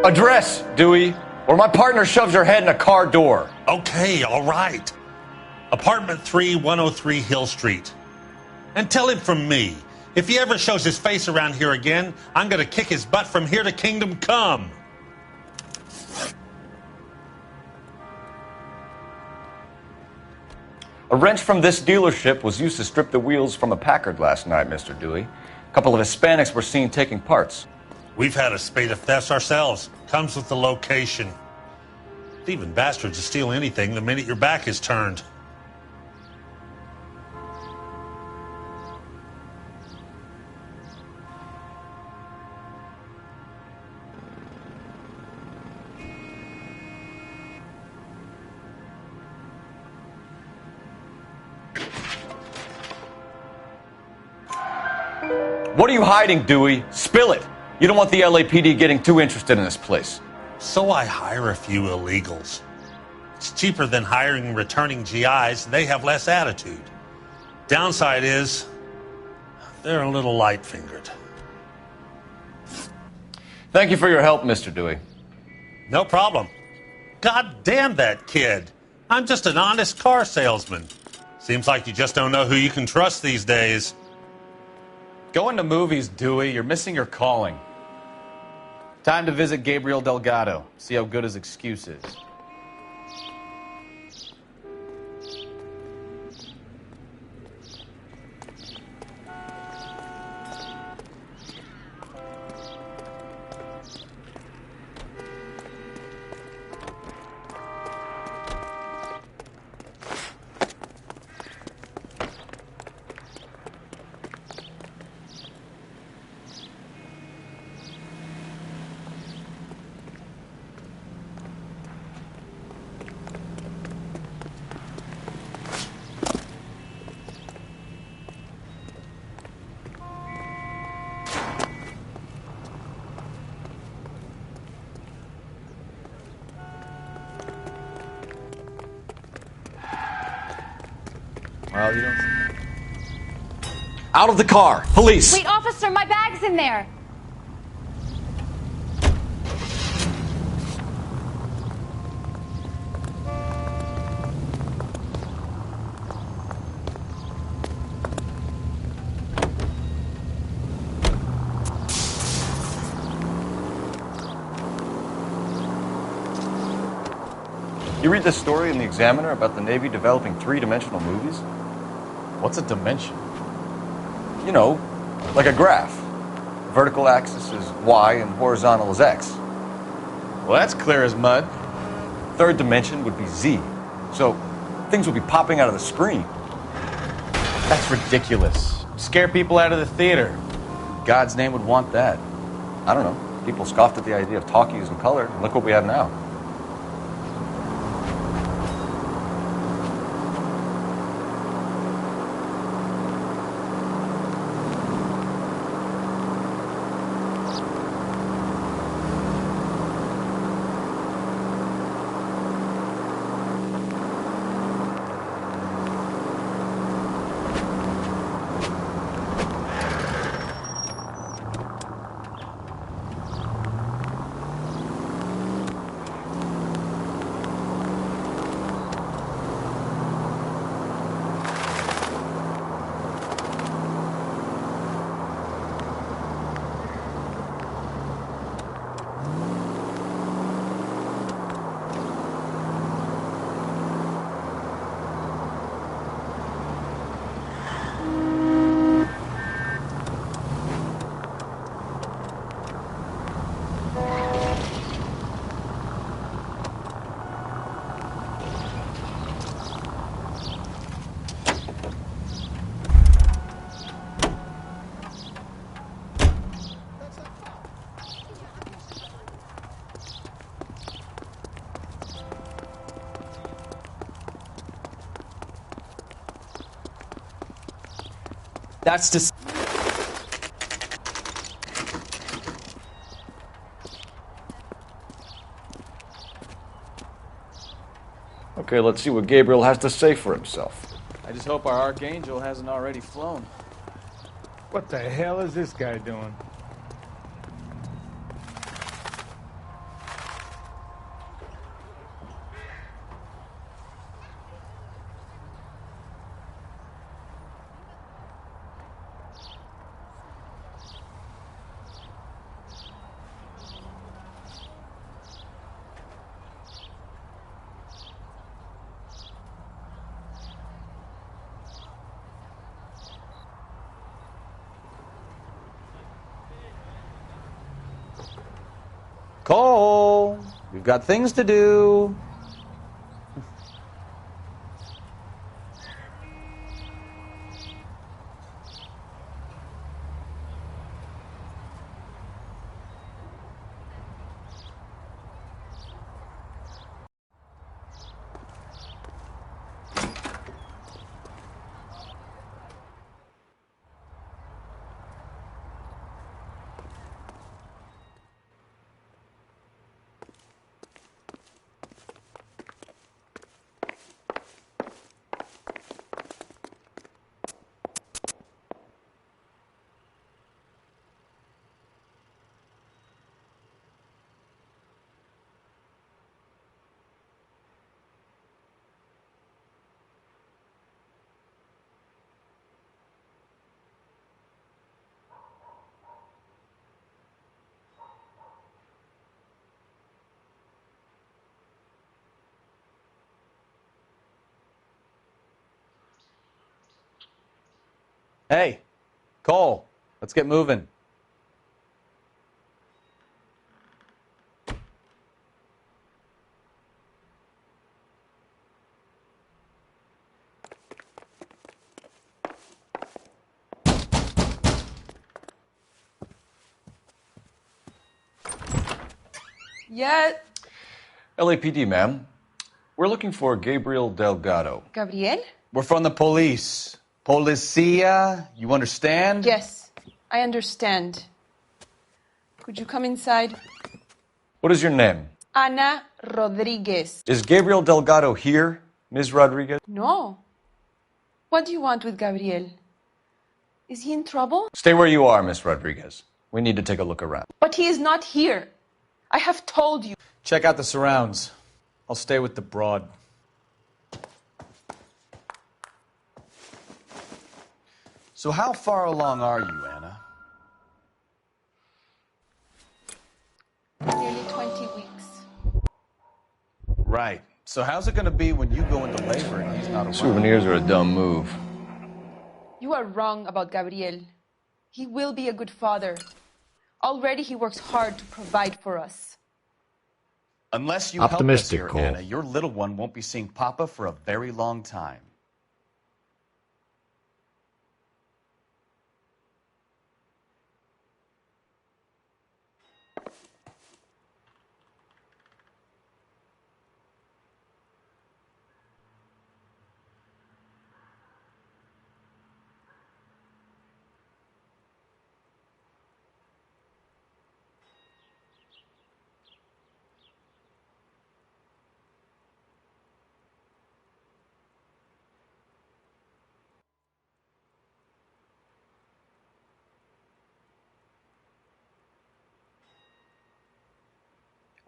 Address, Dewey, or my partner shoves her head in a car door. Okay, all right. Apartment 3, 103 Hill Street. And tell him from me, if he ever shows his face around here again, I'm gonna kick his butt from here to Kingdom Come. A wrench from this dealership was used to strip the wheels from a Packard last night, Mr. Dewey. A couple of Hispanics were seen taking parts. We've had a spate of thefts ourselves. Comes with the location. Thieving bastards will steal anything the minute your back is turned. What are you hiding, Dewey? Spill it. You don't want the LAPD getting too interested in this place. So I hire a few illegals. It's cheaper than hiring returning GIs, and they have less attitude. Downside is, they're a little light-fingered. Thank you for your help, Mr. Dewey. No problem. God damn that kid. I'm just an honest car salesman. Seems like you just don't know who you can trust these days. Going to movies, Dewey. You're missing your calling. Time to visit Gabriel Delgado. See how good his excuse is. Well, you don't... Out of the car! Police! Wait, officer, my bag's in there. You read this story in the Examiner about the Navy developing three-dimensional movies? What's a dimension? You know, like a graph. Vertical axis is Y and horizontal is X. Well, that's clear as mud. Third dimension would be Z. So things would be popping out of the screen. That's ridiculous. Scare people out of the theater. In God's name would want that. I don't know. People scoffed at the idea of talkies in color, and look what we have now. That's just... Okay, let's see what Gabriel has to say for himself. I just hope our Archangel hasn't already flown. What the hell is this guy doing? Cole, we've got things to do. Hey, Cole, let's get moving. Yeah. LAPD, ma'am. We're looking for Gabriel Delgado. Gabriel? We're from the police. Policia, you understand? Yes, I understand. Could you come inside? What is your name? Ana Rodriguez. Is Gabriel Delgado here, Ms. Rodriguez? No. What do you want with Gabriel? Is he in trouble? Stay where you are, Ms. Rodriguez. We need to take a look around. But he is not here. I have told you. Check out the surrounds. I'll stay with the broad. So how far along are you, Anna? Nearly 20 weeks. Right. So how's it going to be when you go into labor and he's not around? Souvenirs are a dumb move. You are wrong about Gabriel. He will be a good father. Already he works hard to provide for us. Unless you help us Optimistic, here, Cole. Anna, your little one won't be seeing Papa for a very long time.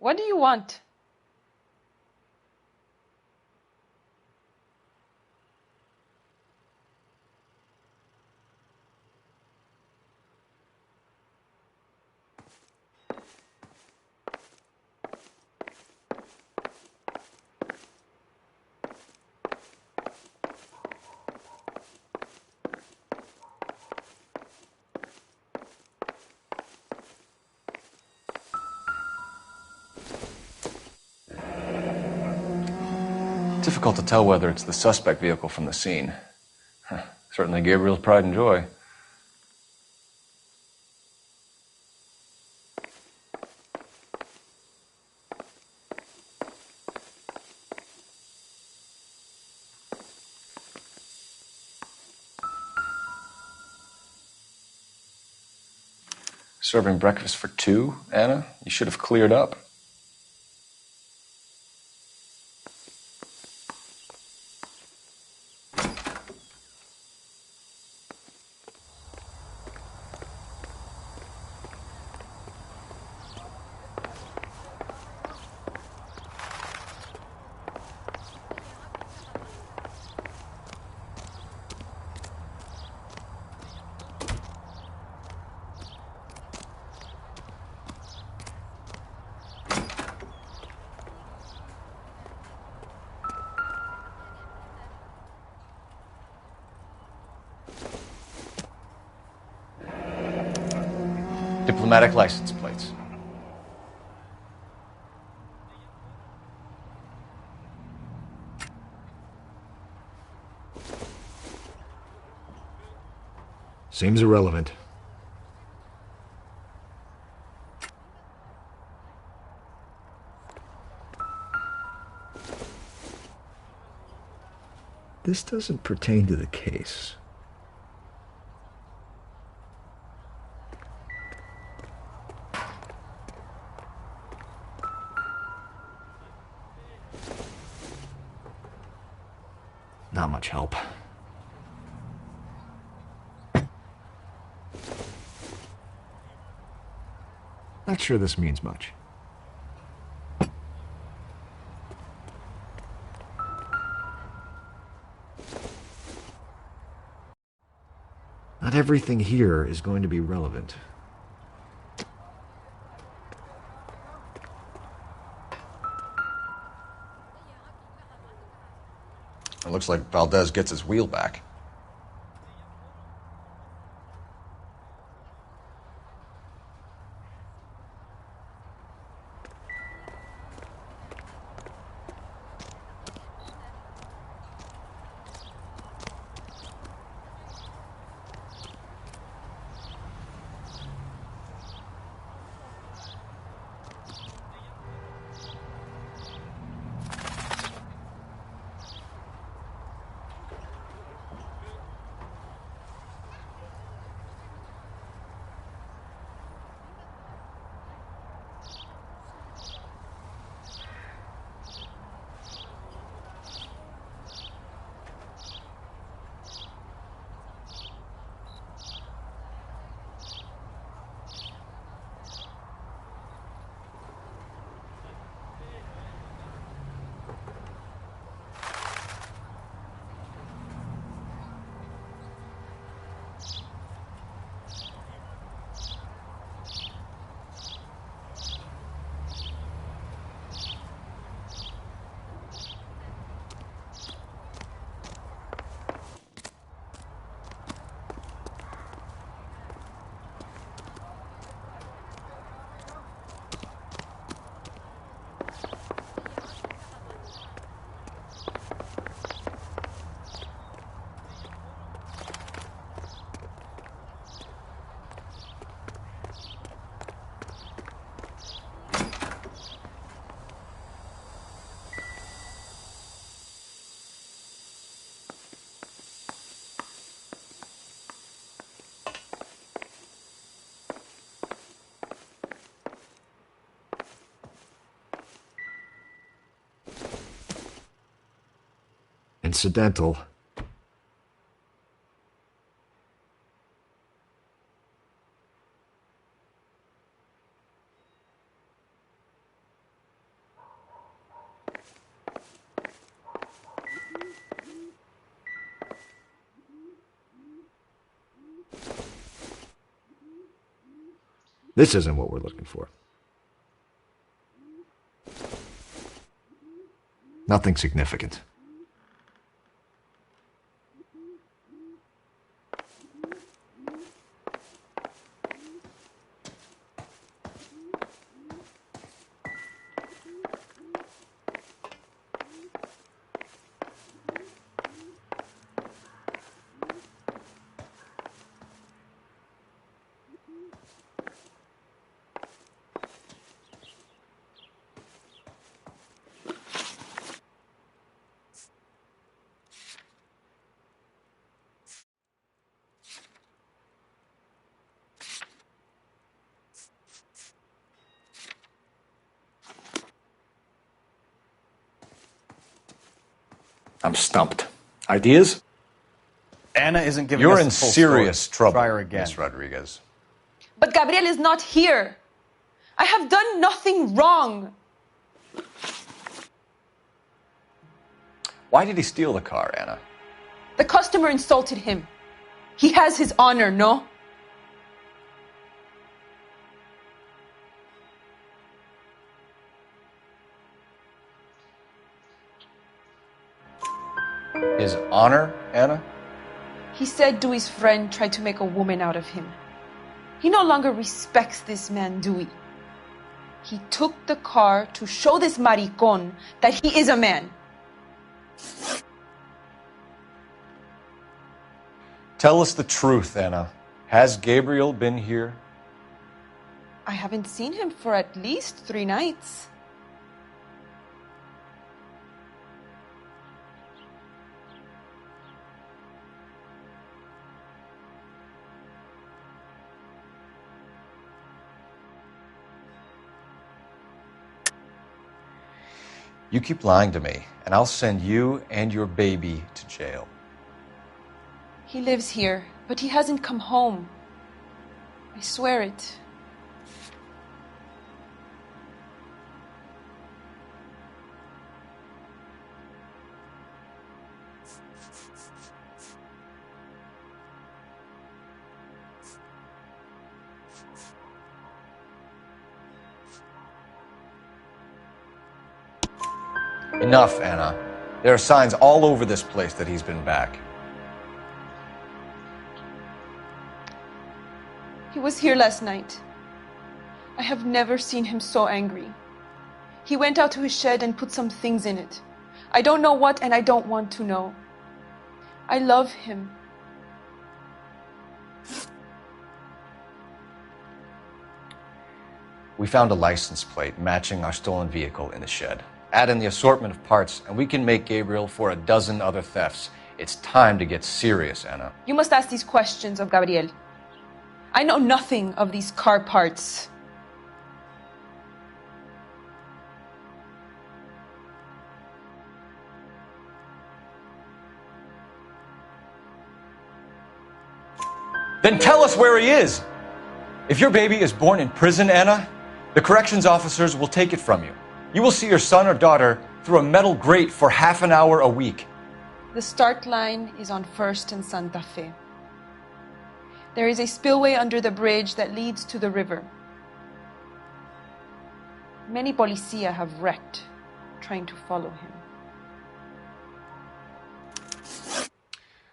What do you want? Difficult to tell whether it's the suspect vehicle from the scene. Certainly Gabriel's pride and joy. Serving breakfast for two, Anna? You should have cleared up. Diplomatic license plates. Seems irrelevant. This doesn't pertain to the case. Not much help. Not sure this means much. Not everything here is going to be relevant. It looks like Valdez gets his wheel back. Incidental. This isn't what we're looking for. Nothing significant. I'm stumped. Ideas? Anna isn't giving You're us in the full serious story. trouble, Try her again. Miss Rodriguez. But Gabriel is not here. I have done nothing wrong. Why did he steal the car, Anna? The customer insulted him. He has his honor, no? His honor, Anna? He said Dewey's friend tried to make a woman out of him. He no longer respects this man, Dewey. He took the car to show this maricon that he is a man. Tell us the truth, Anna. Has Gabriel been here? I haven't seen him for at least 3 nights. You keep lying to me, and I'll send you and your baby to jail. He lives here, but he hasn't come home. I swear it. Enough, Anna. There are signs all over this place that he's been back. He was here last night. I have never seen him so angry. He went out to his shed and put some things in it. I don't know what, and I don't want to know. I love him. We found a license plate matching our stolen vehicle in the shed. Add in the assortment of parts, and we can make Gabriel for a dozen other thefts. It's time to get serious, Anna. You must ask these questions of Gabriel. I know nothing of these car parts. Then tell us where he is! If your baby is born in prison, Anna, the corrections officers will take it from you. You will see your son or daughter through a metal grate for half an hour a week. The start line is on 1st and Santa Fe. There is a spillway under the bridge that leads to the river. Many policia have wrecked trying to follow him.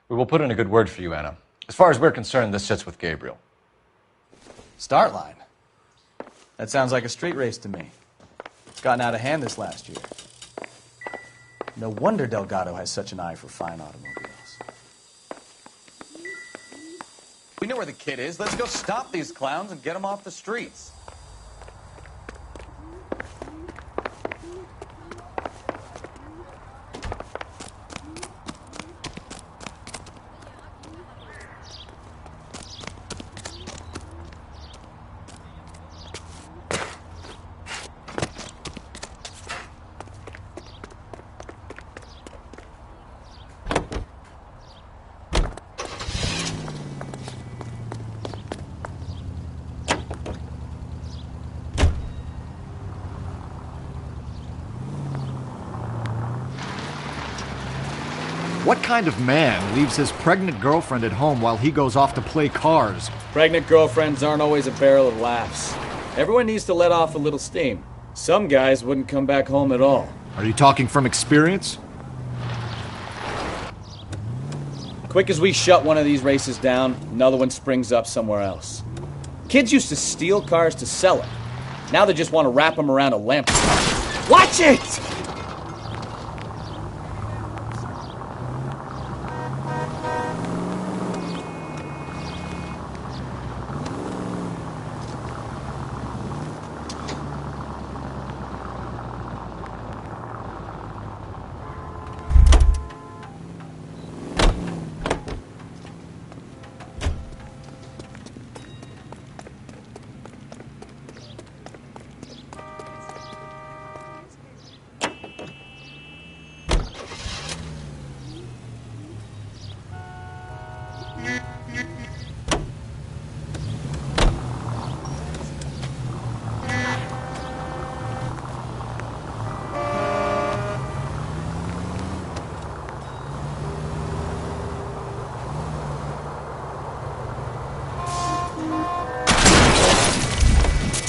We will put in a good word for you, Anna. As far as we're concerned, this sits with Gabriel. Start line? That sounds like a street race to me. It's gotten out of hand this last year. No wonder Delgado has such an eye for fine automobiles. We know where the kid is. Let's go stop these clowns and get them off the streets. What kind of man leaves his pregnant girlfriend at home while he goes off to play cars? Pregnant girlfriends aren't always a barrel of laughs. Everyone needs to let off a little steam. Some guys wouldn't come back home at all. Are you talking from experience? Quick as we shut one of these races down, another one springs up somewhere else. Kids used to steal cars to sell them. Now they just want to wrap them around a lamp. Watch it!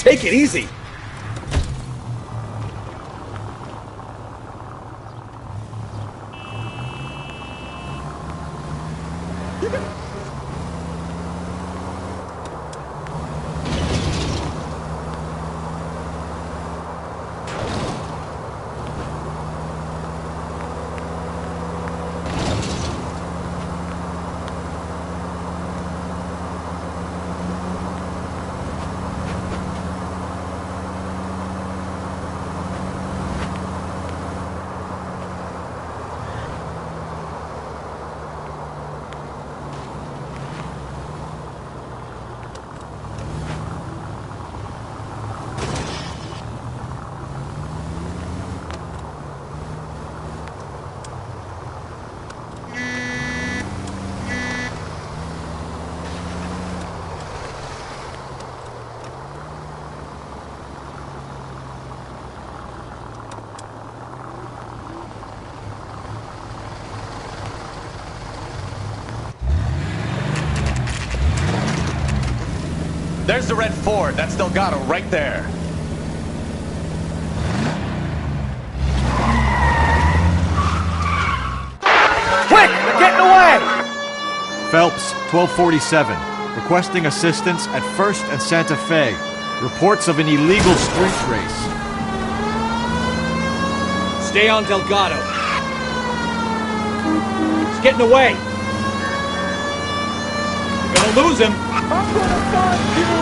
Take it easy. There's the red Ford. That's Delgado right there. Quick! They're getting away! Phelps, 1247. Requesting assistance at 1st and Santa Fe. Reports of an illegal street race. Stay on Delgado. He's getting away. We're gonna lose him. I'm gonna find you!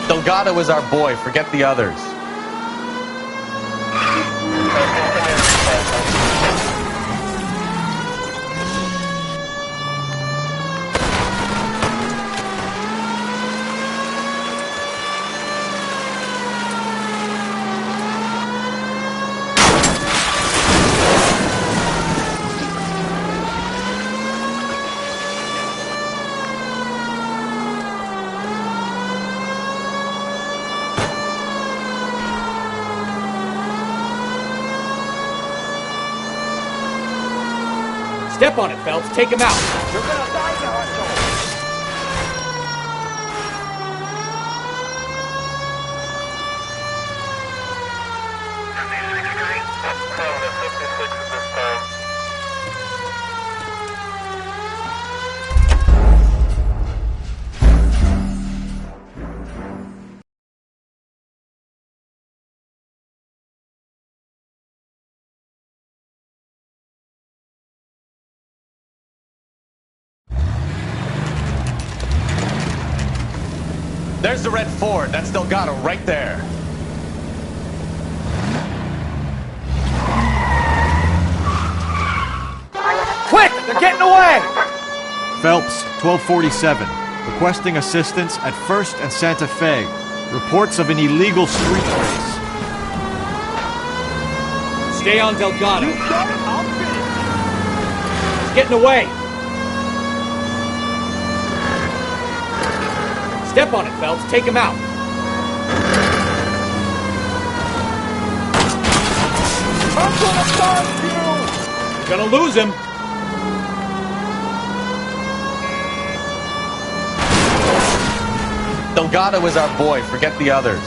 Delgado is our boy. Forget the others. Step on it, Phelps. Take him out. You're gonna die now, There's the red Ford. That's Delgado right there. Quick! They're getting away! Phelps, 1247. Requesting assistance at 1st and Santa Fe. Reports of an illegal street race. Stay on Delgado. He's getting away. Step on it, Phelps. Take him out. I'm gonna stop you! You're gonna lose him. Delgado is our boy. Forget the others.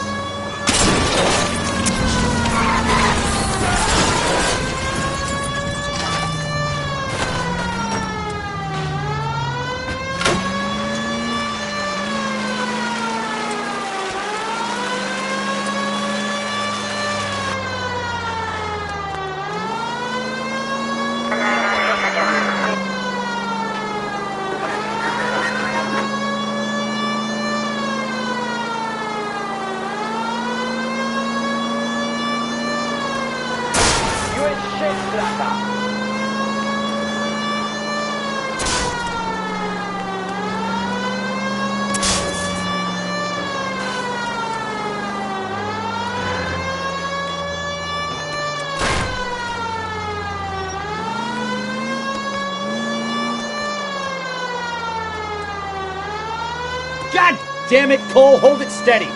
God damn it, Cole, hold it steady.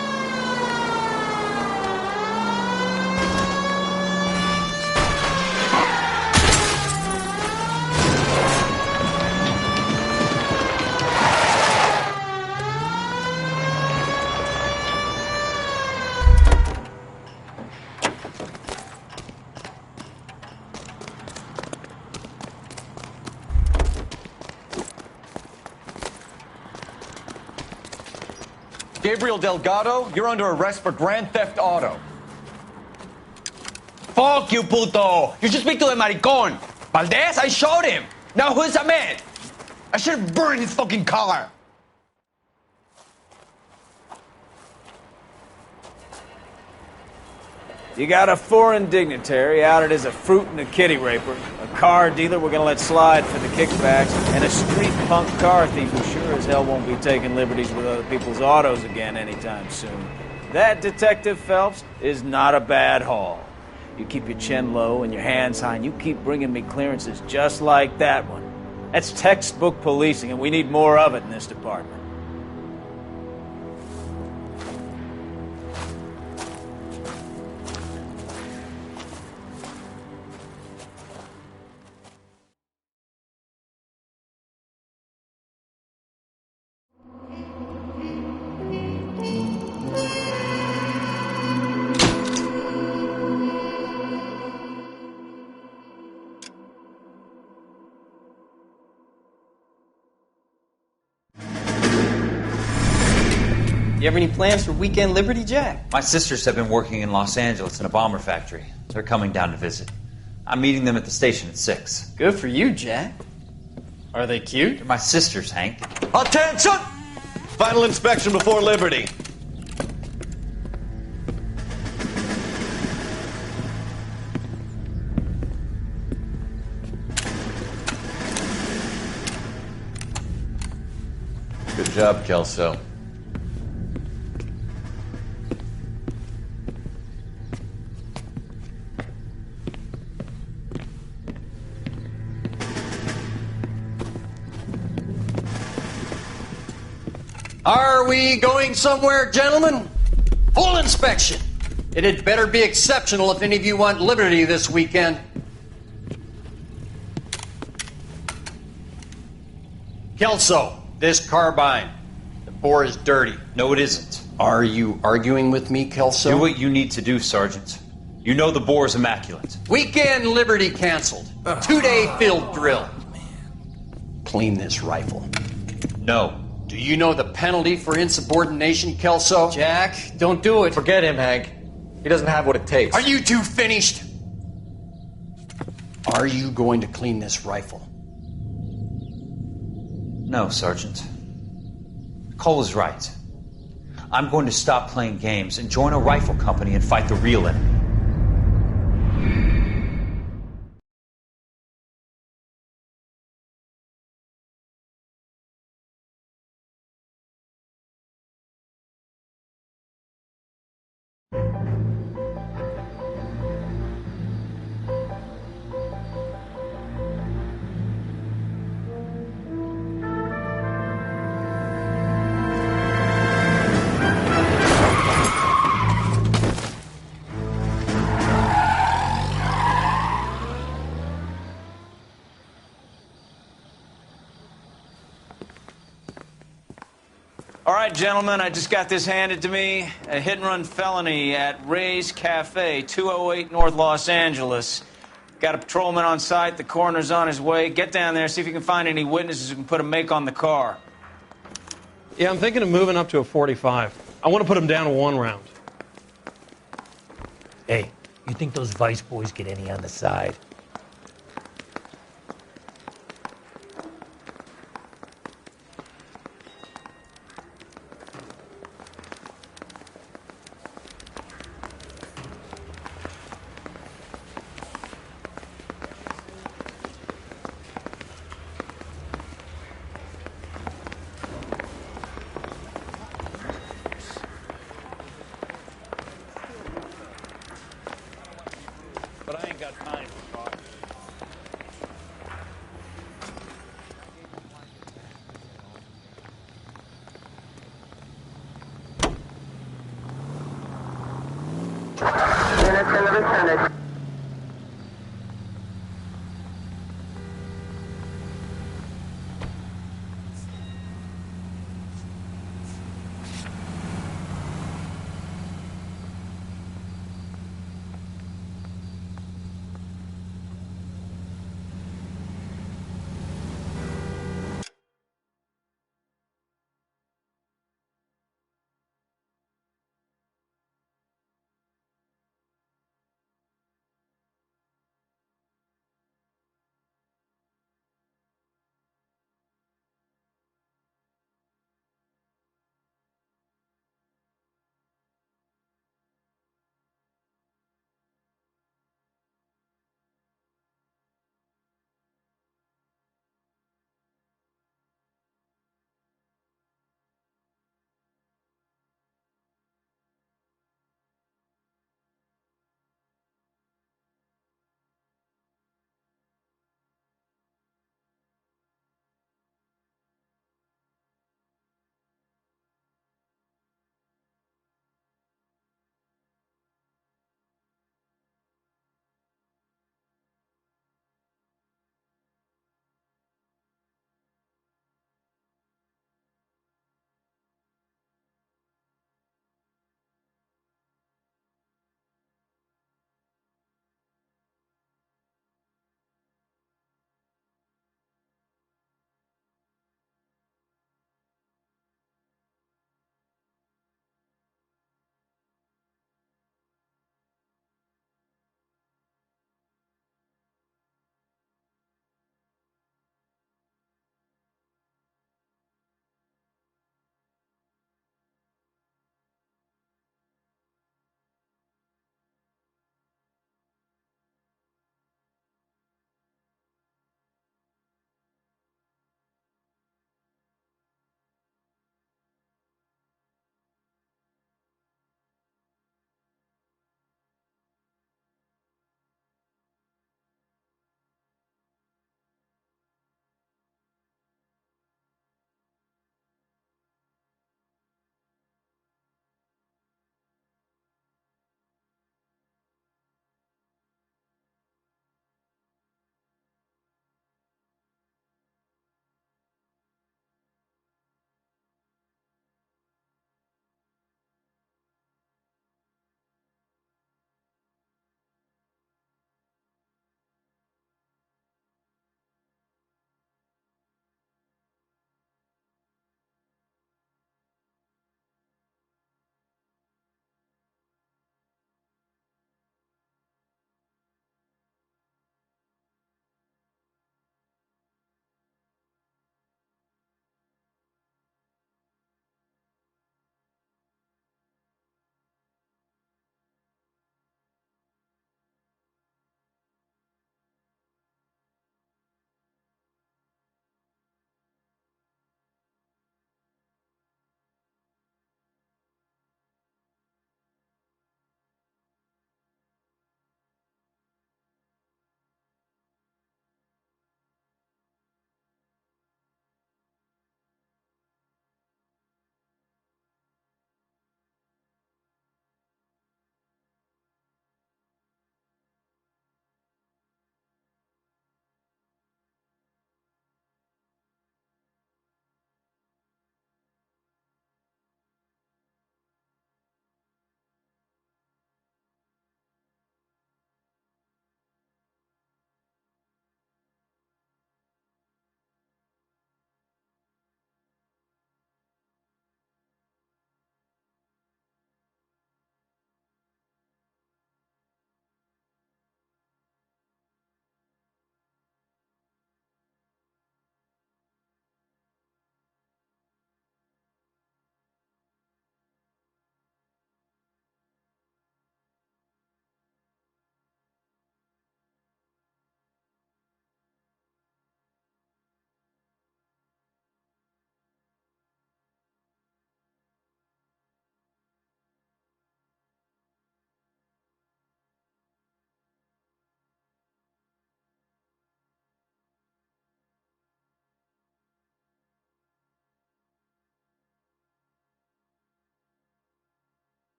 Gabriel Delgado, you're under arrest for grand theft auto. Fuck you, puto! You should speak to the maricón. Valdez, I showed him. Now who's a man? I should have burned his fucking car. You got a foreign dignitary outed as a fruit and a kitty raper, a car dealer we're gonna let slide for the kickbacks, and a street punk car thief who sure as hell won't be taking liberties with other people's autos again anytime soon. That, Detective Phelps, is not a bad haul. You keep your chin low and your hands high, and you keep bringing me clearances just like that one. That's textbook policing, and we need more of it in this department. You have any plans for Weekend Liberty, Jack? My sisters have been working in Los Angeles in a bomber factory. They're coming down to visit. I'm meeting them at the station at 6. Good for you, Jack. Are they cute? They're my sisters, Hank. Attention! Final inspection before Liberty. Good job, Kelso. Are we going somewhere, gentlemen? Full inspection. It had better be exceptional if any of you want liberty this weekend. Kelso, this carbine. The bore is dirty. No, it isn't. Are you arguing with me, Kelso? Do what you need to do, Sergeant. You know the bore's immaculate. Weekend liberty canceled. 2-day field drill. Clean this rifle. No. Do you know the penalty for insubordination, Kelso? Jack, don't do it. Forget him, Hank. He doesn't have what it takes. Are you two finished? Are you going to clean this rifle? No, Sergeant. Cole is right. I'm going to stop playing games and join a rifle company and fight the real enemy. right, gentlemen, I just got this handed to me. A hit-and-run felony at Ray's Cafe, 208 North Los Angeles. Got a patrolman on site. The coroner's on his way. Get down there, see if you can find any witnesses who can put a make on the car. Yeah, I'm thinking of moving up to a 45. I want to put him down to 1 round. Hey, you think those Vice boys get any on the side? But I ain't got time for talk. Units in the vicinity.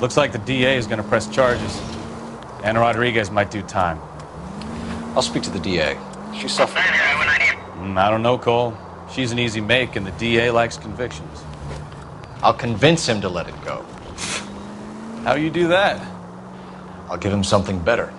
Looks like the DA is going to press charges. And Rodriguez might do time. I'll speak to the DA. She's suffering. I don't know, Cole. She's an easy make, and the DA likes convictions. I'll convince him to let it go. How you do that? I'll give him something better.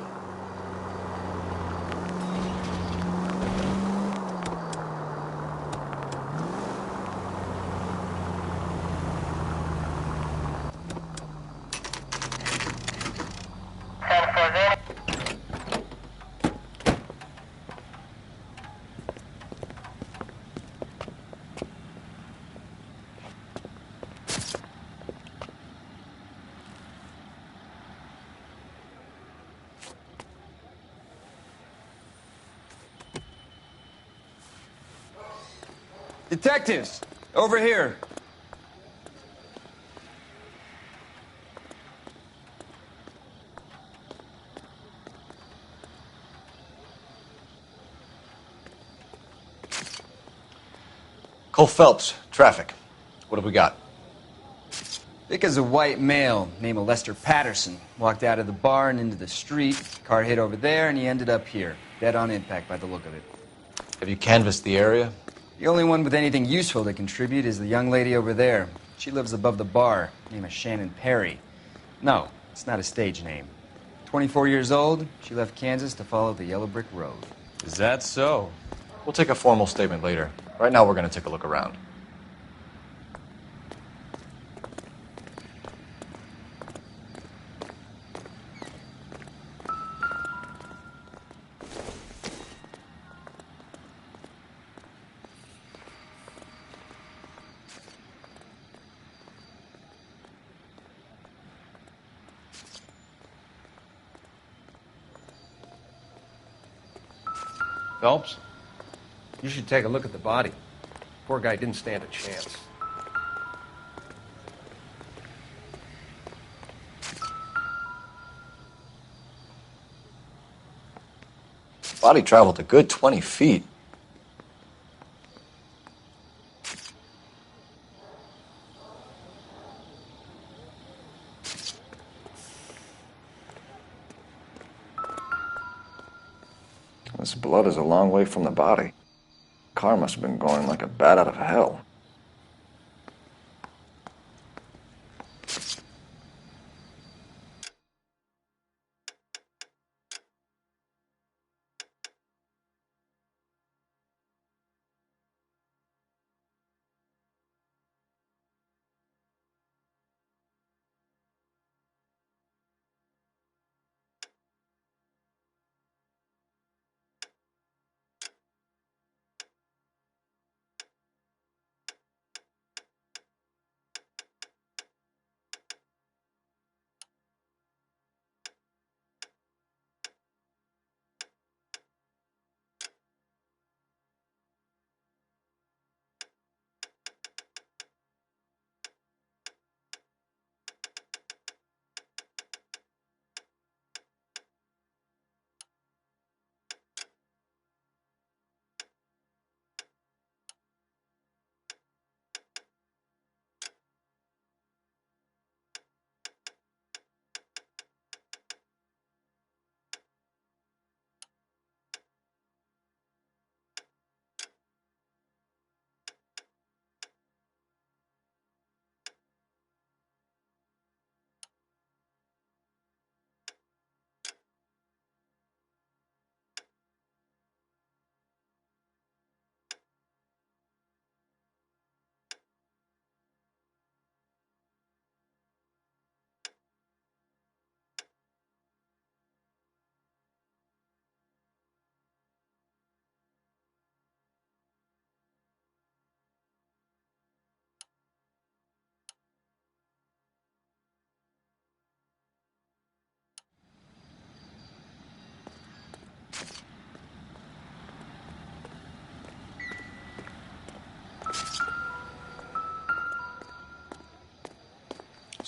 Detectives, over here. Cole Phelps, traffic. What have we got? Vic is a white male named Lester Patterson. Walked out of the bar and into the street. Car hit over there, and he ended up here. Dead on impact by the look of it. Have you canvassed the area? The only one with anything useful to contribute is the young lady over there. She lives above the bar. Name is Shannon Perry. No, it's not a stage name. 24 years old, she left Kansas to follow the yellow brick road. Is that so? We'll take a formal statement later. Right now, we're going to take a look around. Phelps, you should take a look at the body. Poor guy didn't stand a chance. Body traveled a good 20 feet. This blood is a long way from the body. Car must have been going like a bat out of hell.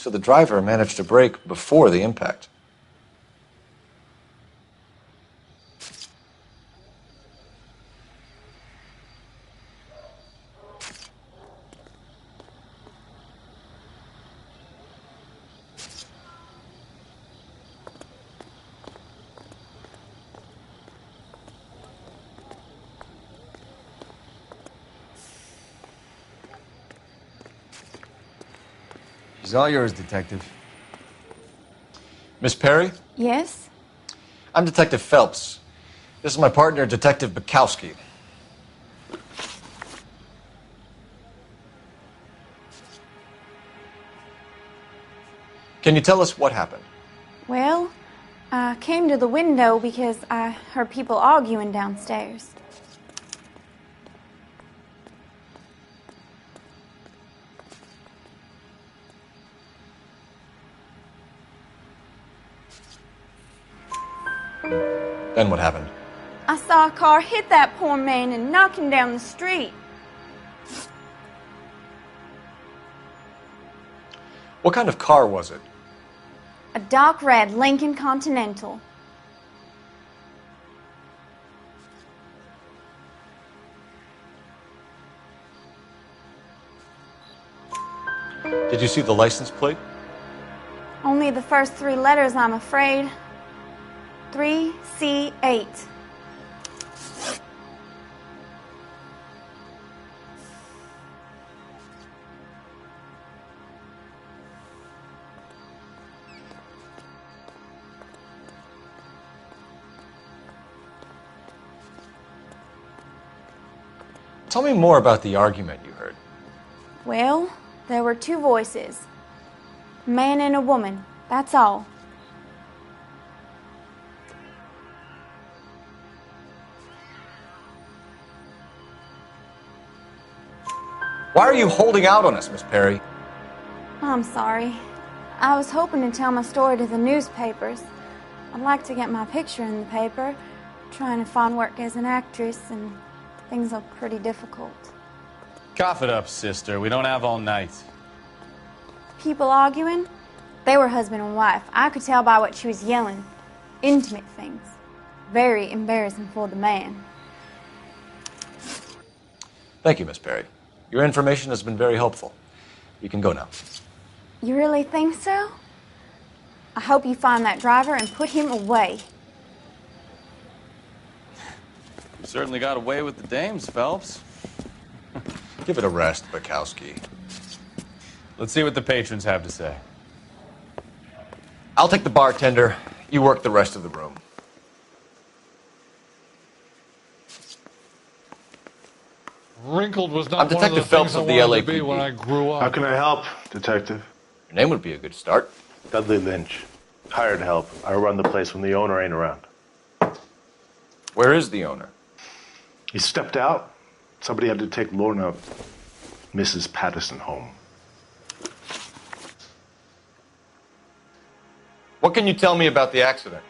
So the driver managed to brake before the impact. She's all yours, Detective. Miss Perry? Yes? I'm Detective Phelps. This is my partner, Detective Bukowski. Can you tell us what happened? Well, I came to the window because I heard people arguing downstairs. Then what happened? I saw a car hit that poor man and knock him down the street. What kind of car was it? A dark red Lincoln Continental. Did you see the license plate? Only the first 3 letters, I'm afraid. 3C8. Tell me more about the argument you heard. Well, there were 2 voices. A man and a woman. That's all. Why are you holding out on us, Miss Perry? I'm sorry. I was hoping to tell my story to the newspapers. I'd like to get my picture in the paper. Trying to find work as an actress, and things look pretty difficult. Cough it up, sister. We don't have all night. People arguing? They were husband and wife. I could tell by what she was yelling. Intimate things. Very embarrassing for the man. Thank you, Miss Perry. Your information has been very helpful. You can go now. You really think so? I hope you find that driver and put him away. You certainly got away with the dames, Phelps. Give it a rest, Bukowski. Let's see what the patrons have to say. I'll take the bartender. You work the rest of the room. Wrinkled was not I'm one of Detective the Phelps things I of the wanted to be LAPD. when I grew up. How can I help, Detective? Your name would be a good start. Dudley Lynch. Hired help. I run the place when the owner ain't around. Where is the owner? He stepped out. Somebody had to take Lorna, Mrs. Patterson, home. What can you tell me about the accident?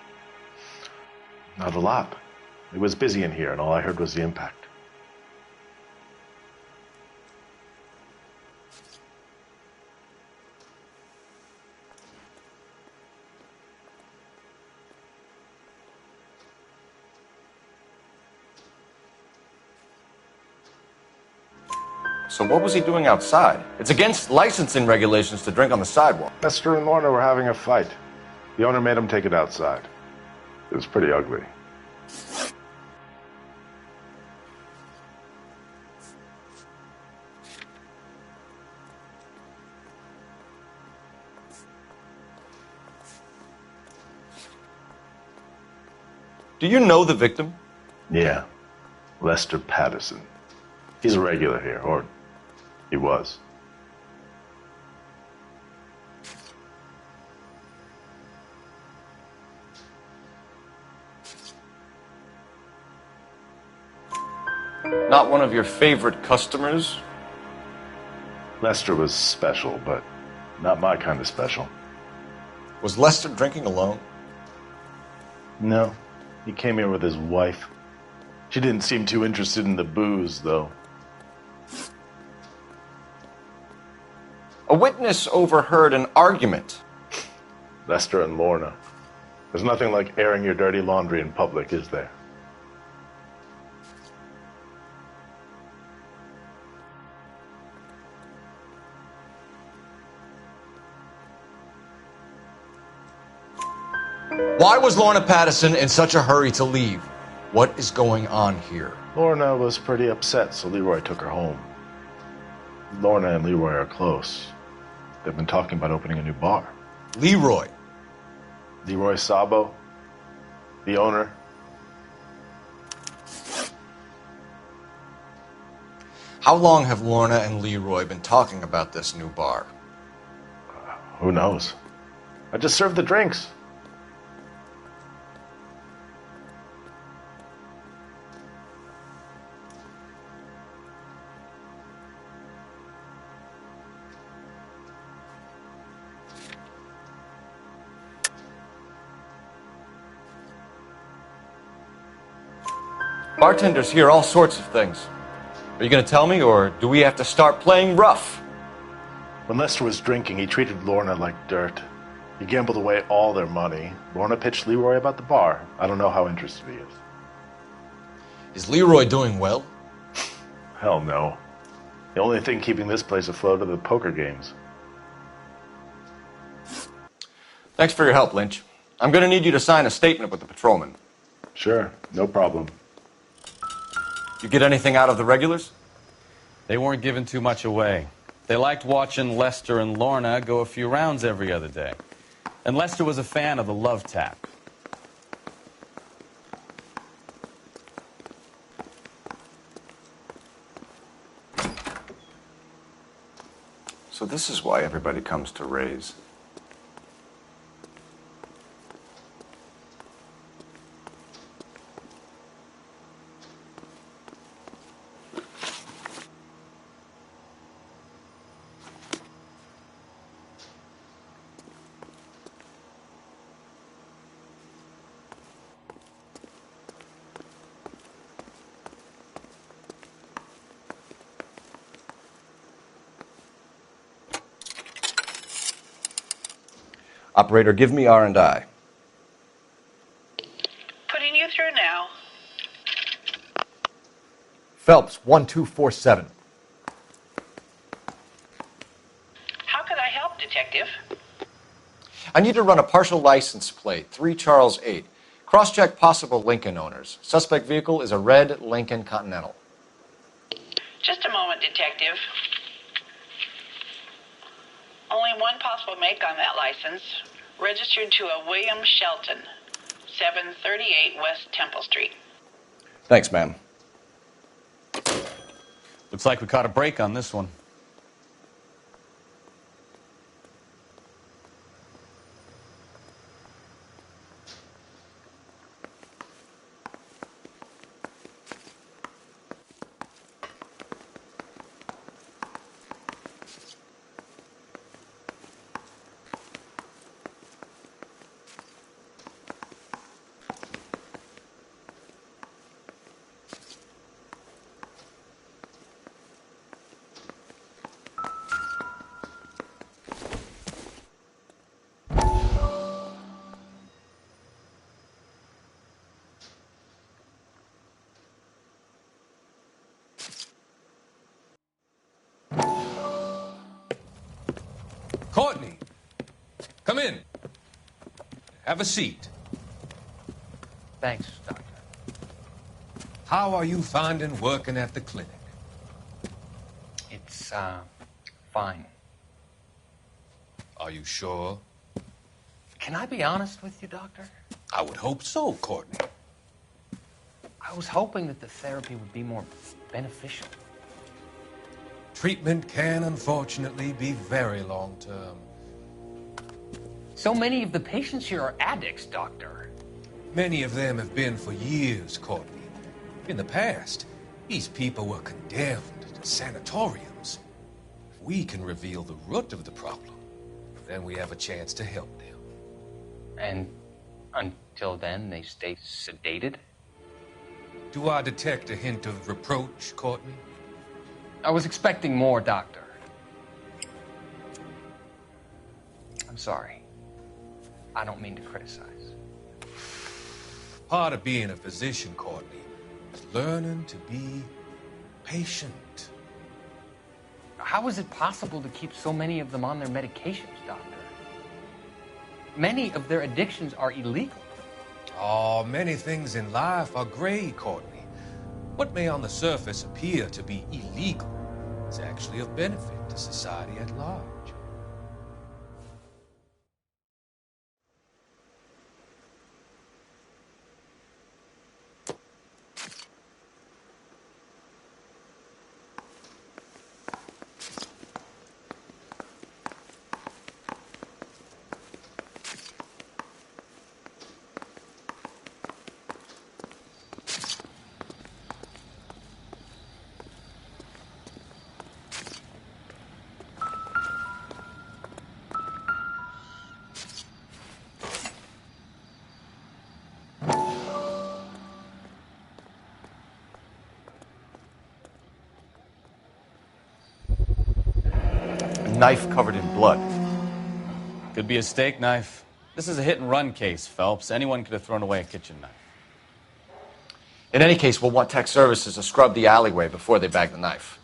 Not a lot. It was busy in here, and all I heard was the impact. So what was he doing outside? It's against licensing regulations to drink on the sidewalk. Lester and Lorna were having a fight. The owner made him take it outside. It was pretty ugly. Do you know the victim? Yeah. Lester Patterson. He's a regular here, or he was. Not one of your favorite customers? Lester was special, but not my kind of special. Was Lester drinking alone? No. He came here with his wife. She didn't seem too interested in the booze, though. A witness overheard an argument. Lester and Lorna. There's nothing like airing your dirty laundry in public, is there? Why was Lorna Patterson in such a hurry to leave? What is going on here? Lorna was pretty upset, so Leroy took her home. Lorna and Leroy are close. They've been talking about opening a new bar. Leroy. Leroy Sabo, the owner. How long have Lorna and Leroy been talking about this new bar? Who knows? I just served the drinks. Bartenders hear all sorts of things. Are you going to tell me, or do we have to start playing rough? When Lester was drinking, he treated Lorna like dirt. He gambled away all their money. Lorna pitched Leroy about the bar. I don't know how interested he is. Is Leroy doing well? Hell no. The only thing keeping this place afloat are the poker games. Thanks for your help, Lynch. I'm going to need you to sign a statement with the patrolman. Sure, no problem. You get anything out of the regulars? They weren't giving too much away. They liked watching Lester and Lorna go a few rounds every other day. And Lester was a fan of the love tap. So this is why everybody comes to Ray's. Operator, give me R&I. Putting you through now. Phelps, 1247. How could I help, Detective? I need to run a partial license plate, 3 Charles 8. Cross-check possible Lincoln owners. Suspect vehicle is a red Lincoln Continental. Just a moment, Detective. Only one possible make on that license. Registered to a William Shelton, 738 West Temple Street. Thanks, ma'am. Looks like we caught a break on this one. Courtney, come in. Have a seat. Thanks, Doctor. How are you finding working at the clinic? It's, fine. Are you sure? Can I be honest with you, Doctor? I would hope so, Courtney. I was hoping that the therapy would be more beneficial. Treatment can, unfortunately, be very long-term. So many of the patients here are addicts, Doctor. Many of them have been for years, Courtney. In the past, these people were condemned to sanatoriums. If we can reveal the root of the problem, then we have a chance to help them. And until then, they stay sedated? Do I detect a hint of reproach, Courtney? I was expecting more, Doctor. I'm sorry. I don't mean to criticize. Part of being a physician, Courtney, is learning to be patient. How is it possible to keep so many of them on their medications, Doctor? Many of their addictions are illegal. Oh, many things in life are gray, Courtney. What may on the surface appear to be illegal is actually of benefit to society at large. knife covered in blood. Could be a steak knife. This is a hit-and-run case, Phelps. Anyone could have thrown away a kitchen knife. In any case, we'll want tech services to scrub the alleyway before they bag the knife.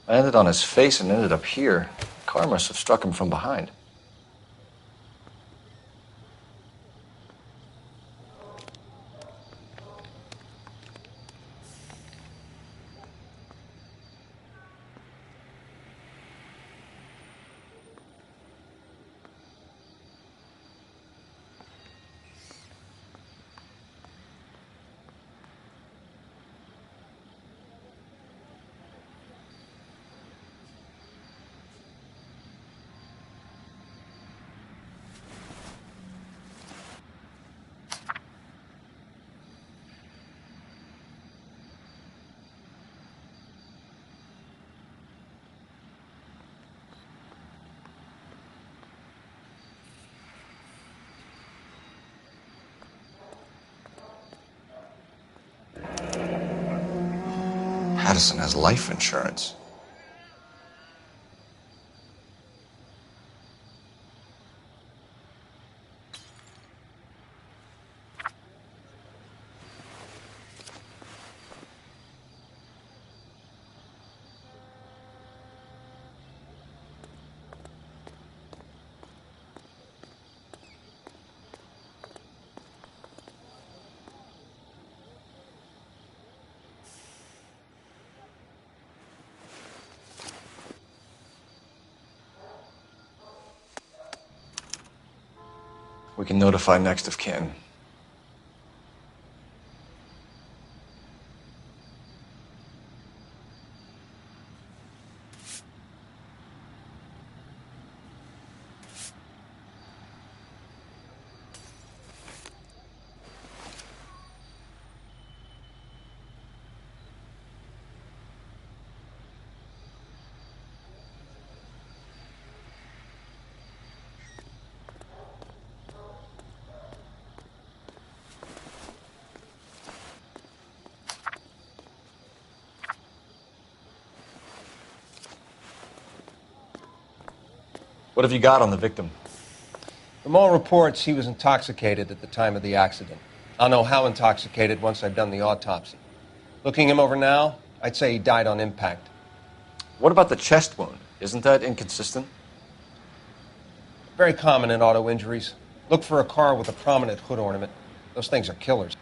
I landed on his face and ended up here. The car must have struck him from behind. Addison has life insurance. We can notify next of kin. What have you got on the victim? From all reports, he was intoxicated at the time of the accident. I'll know how intoxicated once I've done the autopsy. Looking him over now, I'd say he died on impact. What about the chest wound? Isn't that inconsistent? Very common in auto injuries. Look for a car with a prominent hood ornament. Those things are killers.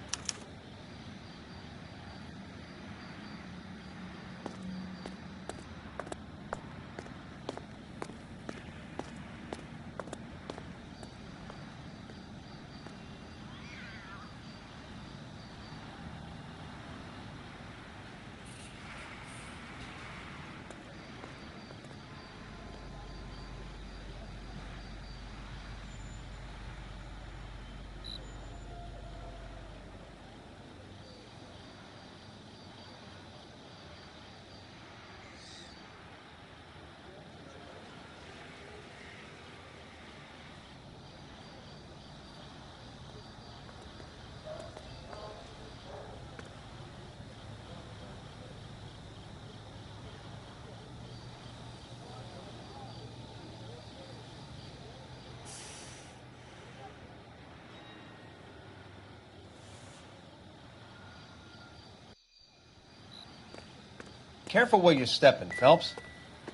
careful where you're stepping, Phelps.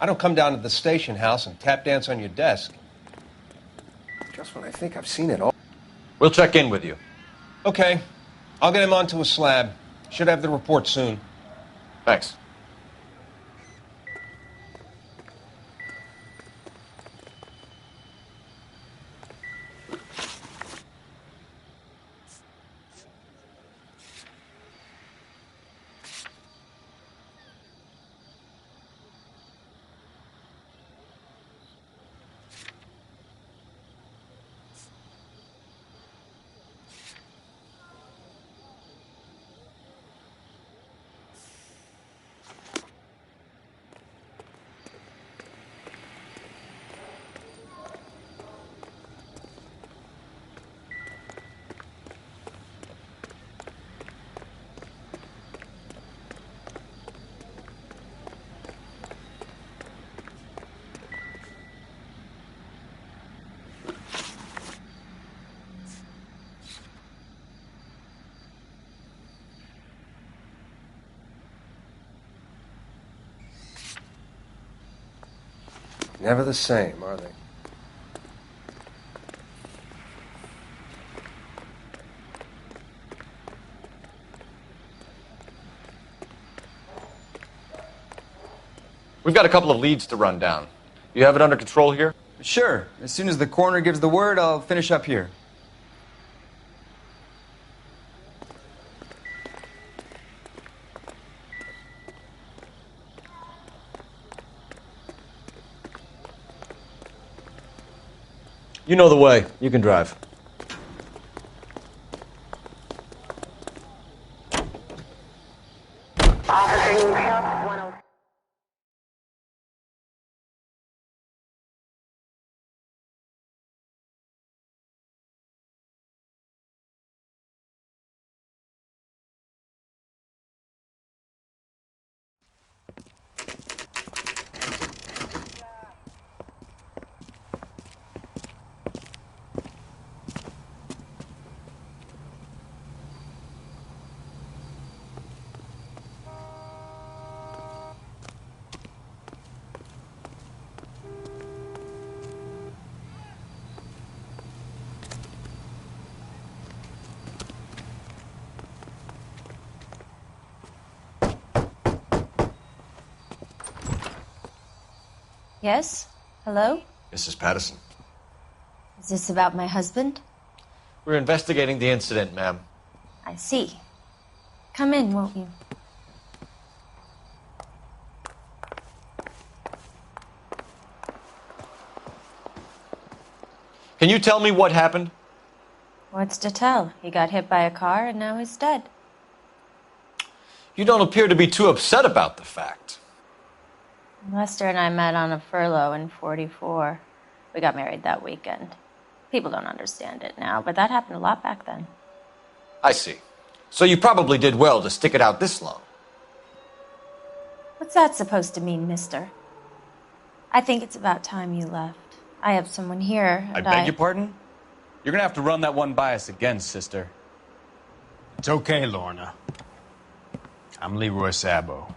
I don't come down to the station house and tap dance on your desk. Just when I think I've seen it all. We'll check in with you. Okay. I'll get him onto a slab. Should have the report soon. Thanks. Never the same, are they? We've got a couple of leads to run down. You have it under control here? Sure. As soon as the coroner gives the word, I'll finish up here. You know the way. You can drive. Yes? Hello? Mrs. Patterson. Is this about my husband? We're investigating the incident, ma'am. I see. Come in, won't you? Can you tell me what happened? What's to tell? He got hit by a car and now he's dead. You don't appear to be too upset about the fact. Lester and I met on a furlough in '44. We got married that weekend. People don't understand it now, but that happened a lot back then. I see. So you probably did well to stick it out this long. What's that supposed to mean, mister? I think it's about time you left. I have someone here, I and beg your pardon? You're gonna have to run that one by us again, sister. It's okay, Lorna. I'm Leroy Sabo.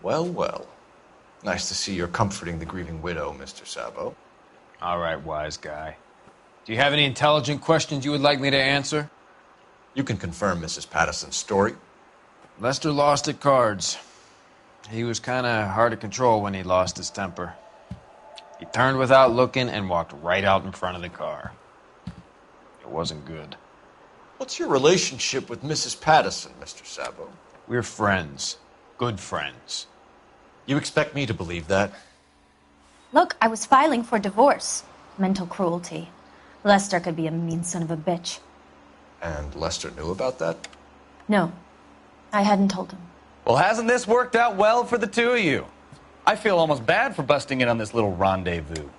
Well, well. Nice to see you're comforting the grieving widow, Mr. Sabo. All right, wise guy. Do you have any intelligent questions you would like me to answer? You can confirm Mrs. Patterson's story. Lester lost at cards. He was kind of hard to control when he lost his temper. He turned without looking and walked right out in front of the car. It wasn't good. What's your relationship with Mrs. Patterson, Mr. Sabo? We're friends. Good friends. You expect me to believe that? Look, I was filing for divorce. Mental cruelty. Lester could be a mean son of a bitch. And Lester knew about that? No, I hadn't told him. Well, hasn't this worked out well for the two of you? I feel almost bad for busting in on this little rendezvous.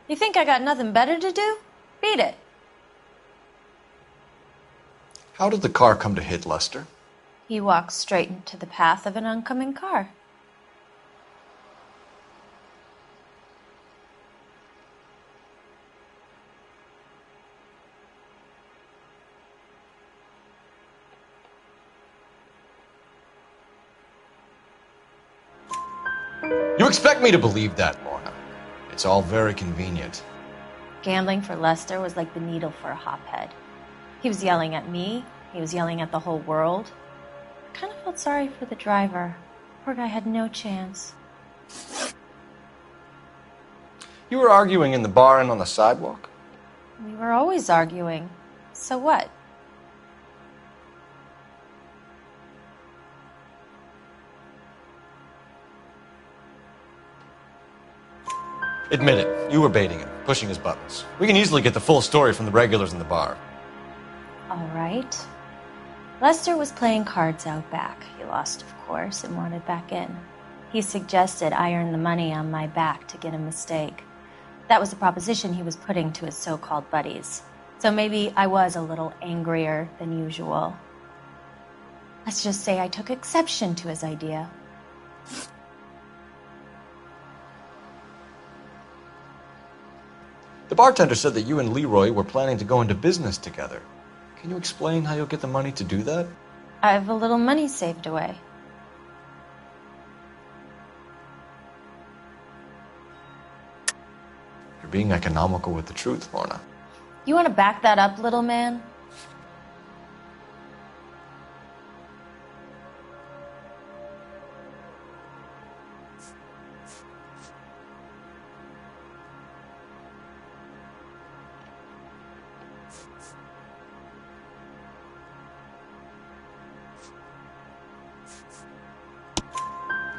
You think I got nothing better to do? Beat it. How did the car come to hit Lester? He walked straight into the path of an oncoming car. You expect me to believe that, Lorna? It's all very convenient. Gambling for Lester was like the needle for a hophead. He was yelling at me. He was yelling at the whole world. I kind of felt sorry for the driver. Poor guy had no chance. You were arguing in the bar and on the sidewalk? We were always arguing. So what? Admit it, you were baiting him, pushing his buttons. We can easily get the full story from the regulars in the bar. All right. Lester was playing cards out back. He lost, of course, and wanted back in. He suggested I earn the money on my back to get a mistake. That was the proposition he was putting to his so-called buddies. So maybe I was a little angrier than usual. Let's just say I took exception to his idea. The bartender said that you and Leroy were planning to go into business together. Can you explain how you'll get the money to do that? I have a little money saved away. You're being economical with the truth, Lorna. You want to back that up, little man?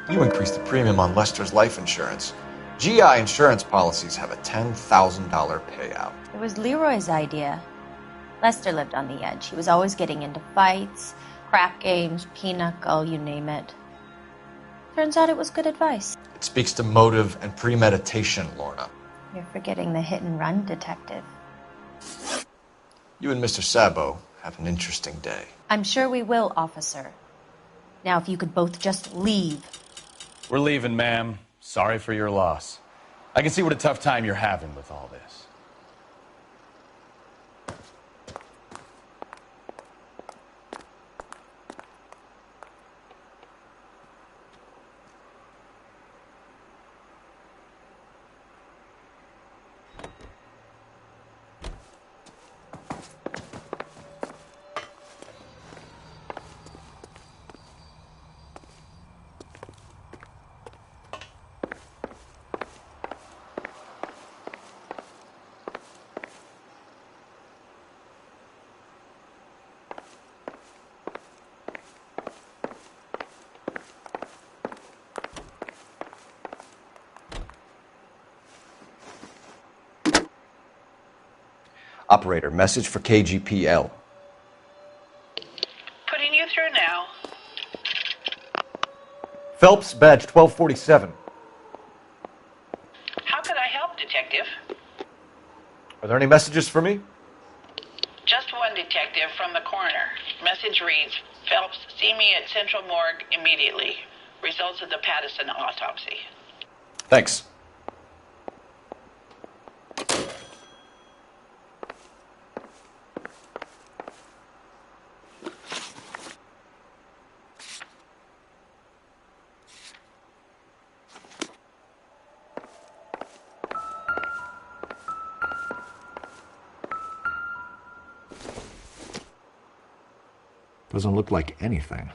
You increased the premium on Lester's life insurance. GI insurance policies have a $10,000 payout. It was Leroy's idea. Lester lived on the edge. He was always getting into fights, crack games, pinochle, you name it. Turns out it was good advice. It speaks to motive and premeditation, Lorna. You're forgetting the hit and run detective. You and Mr. Sabo have an interesting day. I'm sure we will, officer. Now, if you could both just leave. We're leaving, ma'am. Sorry for your loss. I can see what a tough time you're having with all this. Operator, message for KGPL. Putting you through now. Phelps, badge 1247. How could I help, Detective? Are there any messages for me? Just one detective from the coroner. Message reads, Phelps, see me at Central Morgue immediately. Results of the Pattison autopsy. Thanks. Doesn't look like anything.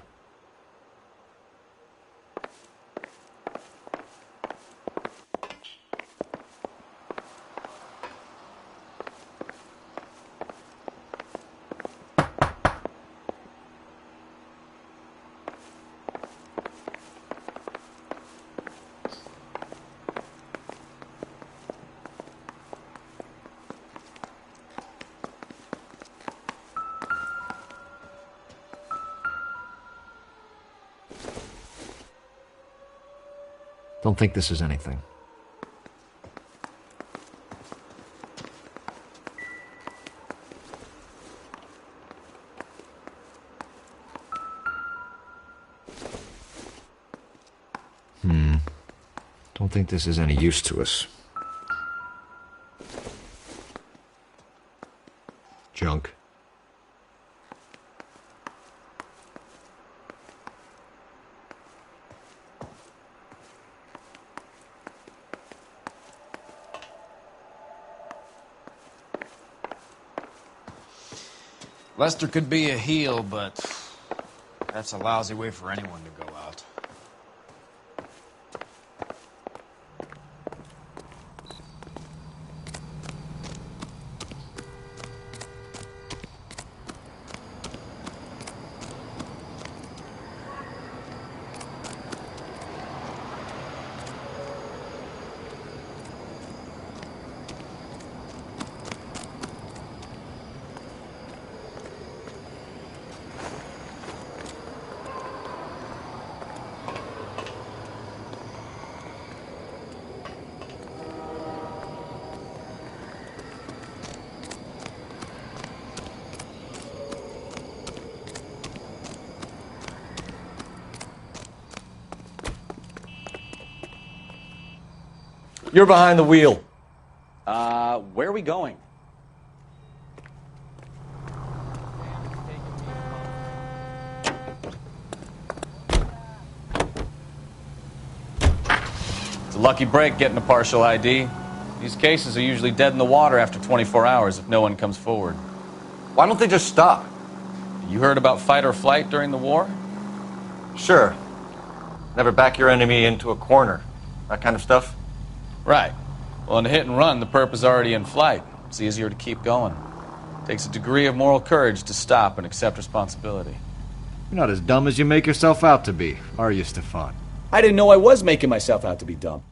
Don't think this is anything. Don't think this is any use to us. Junk. Lester could be a heel, but that's a lousy way for anyone to go out. You're behind the wheel. Where are we going? It's a lucky break getting a partial ID. These cases are usually dead in the water after 24 hours if no one comes forward. Why don't they just stop? You heard about fight or flight during the war? Sure. Never back your enemy into a corner. That kind of stuff? Right. Well, in a hit and run, the perp is already in flight. It's easier to keep going. It takes a degree of moral courage to stop and accept responsibility. You're not as dumb as you make yourself out to be, are you, Stefan? I didn't know I was making myself out to be dumb.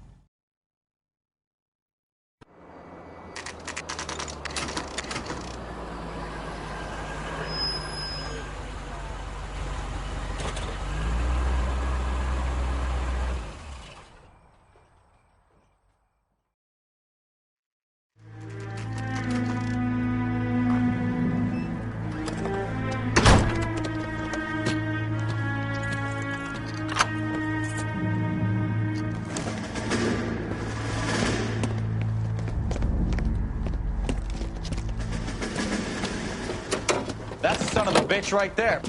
That's the son of a bitch right there.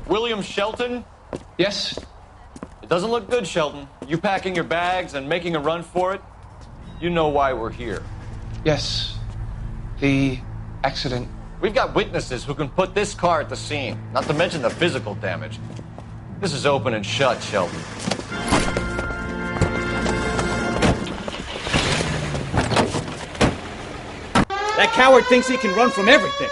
William Shelton? Yes? It doesn't look good, Shelton. You packing your bags and making a run for it? You know why we're here. Yes. The accident. We've got witnesses who can put this car at the scene, not to mention the physical damage. This is open and shut, Shelton. That coward thinks he can run from everything.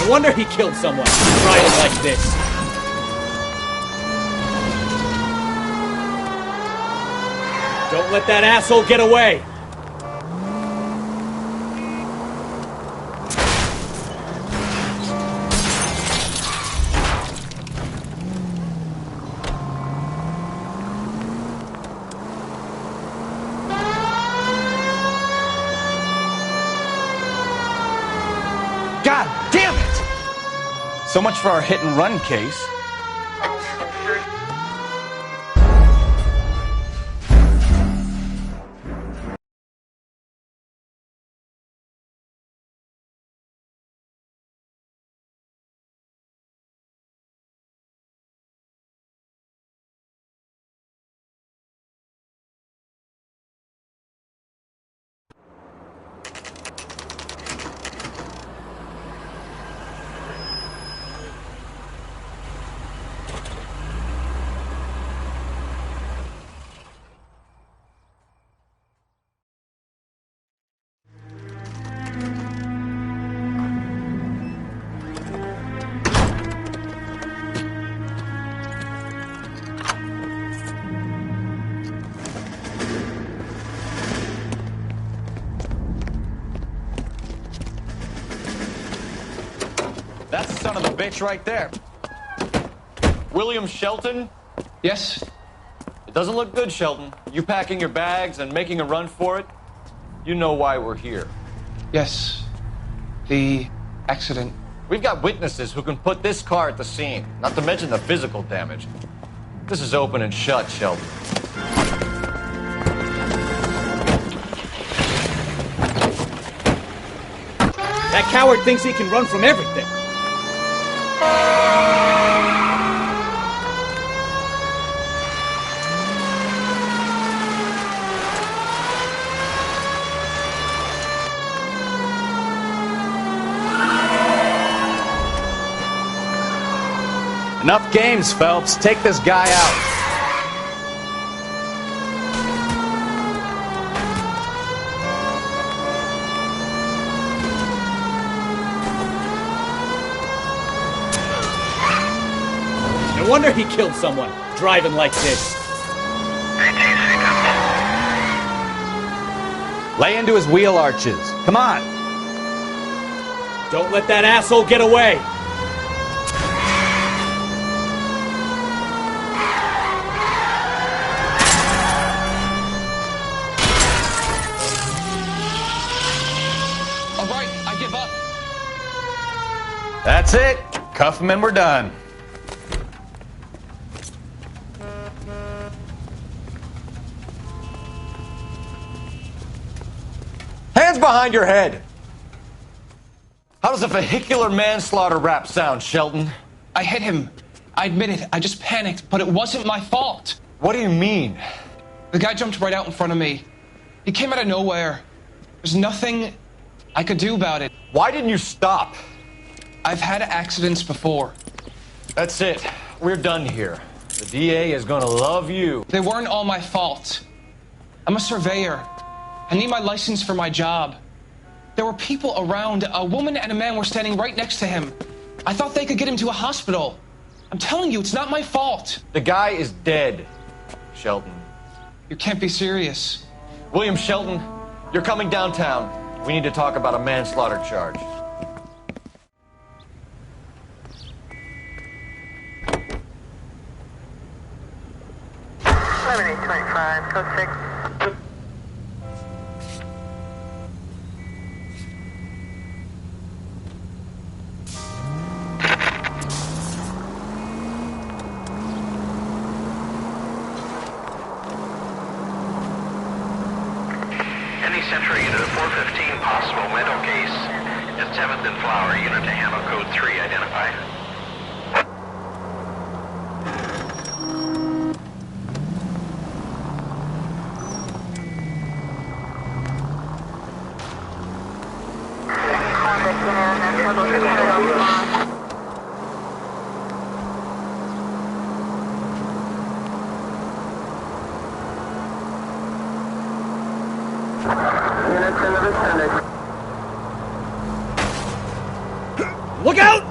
No wonder he killed someone. Try it like this. Don't let that asshole get away. God damn it! So much for our hit and run case. That's the son of a bitch right there. William Shelton? Yes? It doesn't look good, Shelton. You packing your bags and making a run for it? You know why we're here. Yes. The accident. We've got witnesses who can put this car at the scene, not to mention the physical damage. This is open and shut, Shelton. That coward thinks he can run from everything. Enough games, Phelps. Take this guy out. No wonder he killed someone, driving like this. Lay into his wheel arches. Come on. Don't let that asshole get away. That's it. Cuff him and we're done. Hands behind your head! How does a vehicular manslaughter rap sound, Shelton? I hit him. I admit it. I just panicked, but it wasn't my fault. What do you mean? The guy jumped right out in front of me. He came out of nowhere. There's nothing I could do about it. Why didn't you stop? I've had accidents before. That's it. We're done here. The DA is gonna love you. They weren't all my fault. I'm a surveyor. I need my license for my job. There were people around. A woman and a man were standing right next to him. I thought they could get him to a hospital. I'm telling you, it's not my fault. The guy is dead, Shelton. You can't be serious. William Shelton, you're coming downtown. We need to talk about a manslaughter charge. Code 6. Any Central unit of 415, possible mental case at 7th and Flower. Unit to handle code 3, identify. Look out!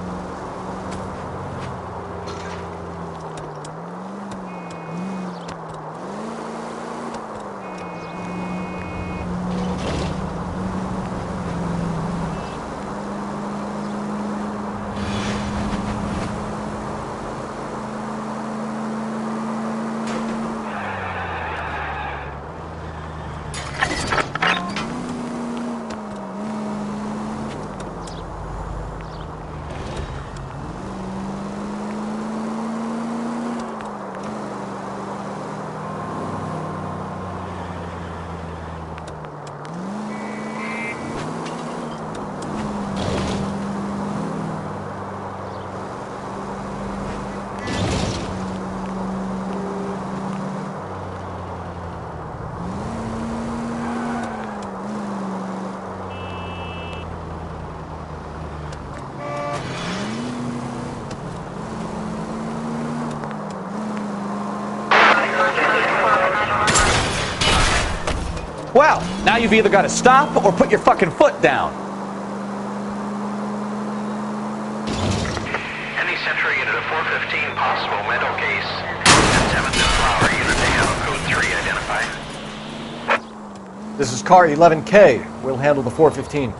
Well, now you've either got to stop or put your fucking foot down. Any Central unit of 415, possible mental case at 7th and Flower. Unit to handle code 3, identify. This is car 11K. We'll handle the 415.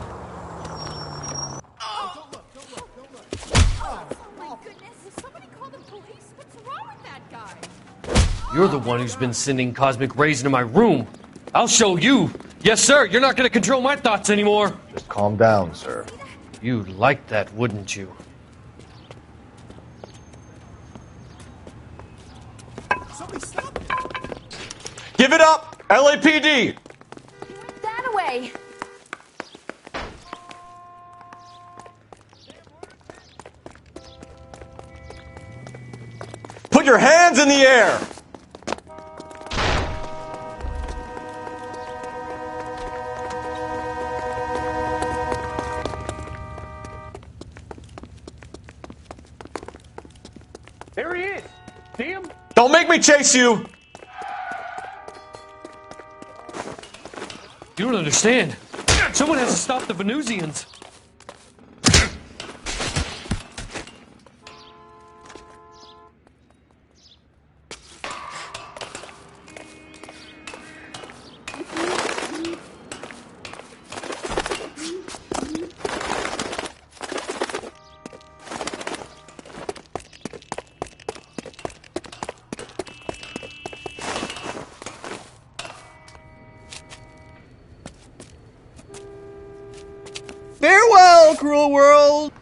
You're the one who's been sending cosmic rays into my room. I'll show you. Yes, sir. You're not going to control my thoughts anymore. Just calm down, sir. You'd like that, wouldn't you? Somebody stop! Give it up! LAPD! That away. Put your hands in the air! There he is! See him? Don't make me chase you! You don't understand. Someone has to stop the Venusians. Farewell, cruel world!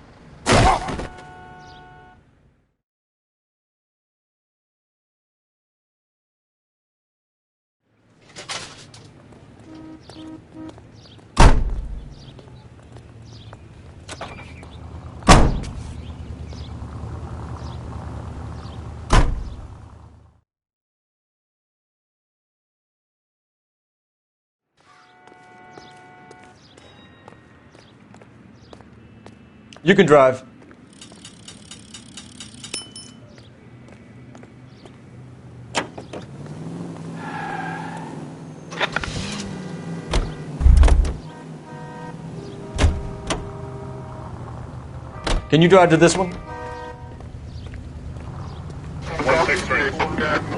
You can drive. Can you drive to this one? 163.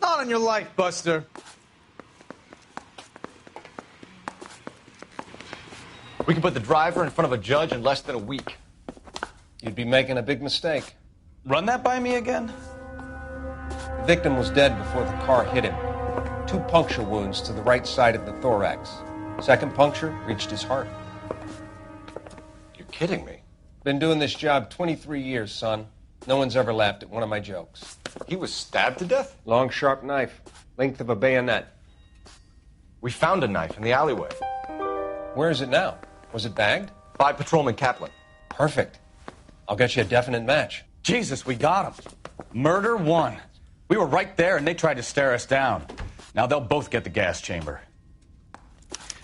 Not on your life, Buster. We can put the driver in front of a judge in less than a week. You'd be making a big mistake. Run that by me again? The victim was dead before the car hit him. 2 puncture wounds to the right side of the thorax. Second puncture reached his heart. You're kidding me. Been doing this job 23 years, son. No one's ever laughed at one of my jokes. He was stabbed to death? Long, sharp knife. Length of a bayonet. We found a knife in the alleyway. Where is it now? Was it bagged? By Patrolman Kaplan. Perfect. I'll get you a definite match. Jesus, we got him. Murder 1. We were right there and they tried to stare us down. Now they'll both get the gas chamber.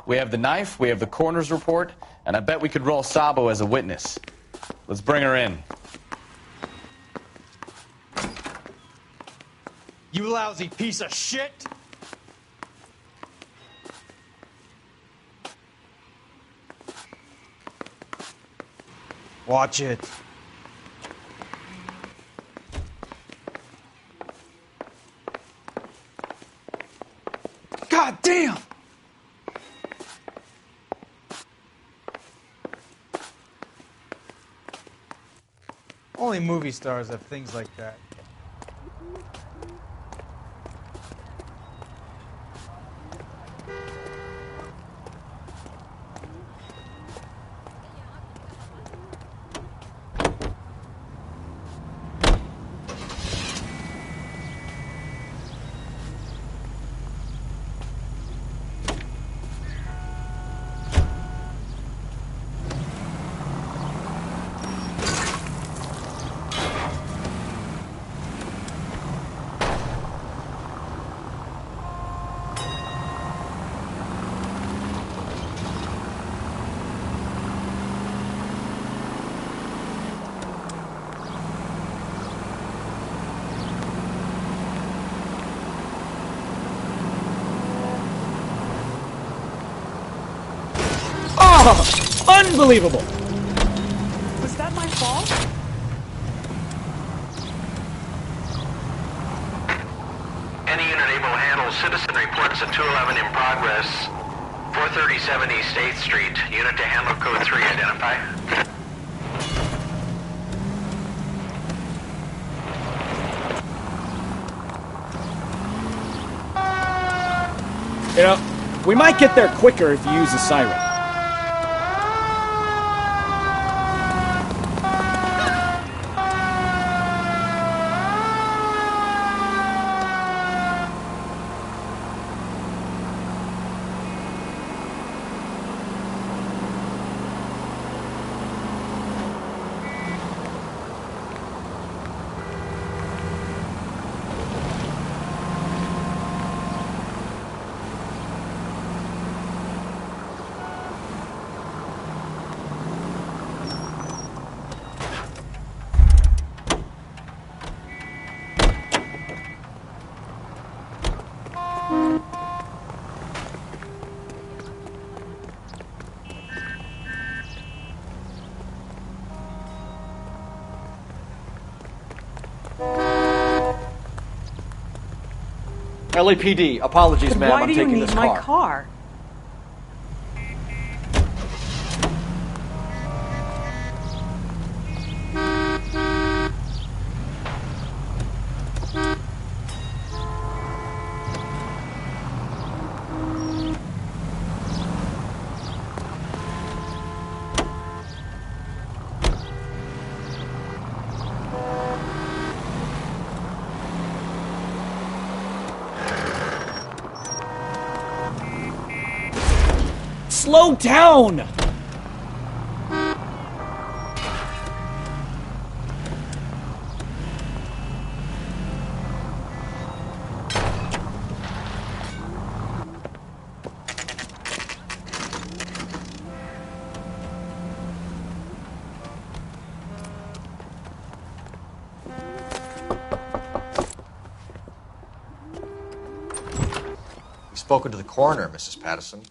We have the knife, we have the coroner's report, and I bet we could roll Sabo as a witness. Let's bring her in. You lousy piece of shit! Watch it. God damn! Only movie stars have things like that. Unbelievable! Was that my fault? Any unit able to handle citizen reports at 211 in progress. 437 East 8th Street. Unit to handle code 3, identify. You know, we might get there quicker if you use a siren. LAPD, apologies, ma'am. Why I'm do you taking need this my car. car? Slow down! We've spoken to the coroner, Mrs. Patterson.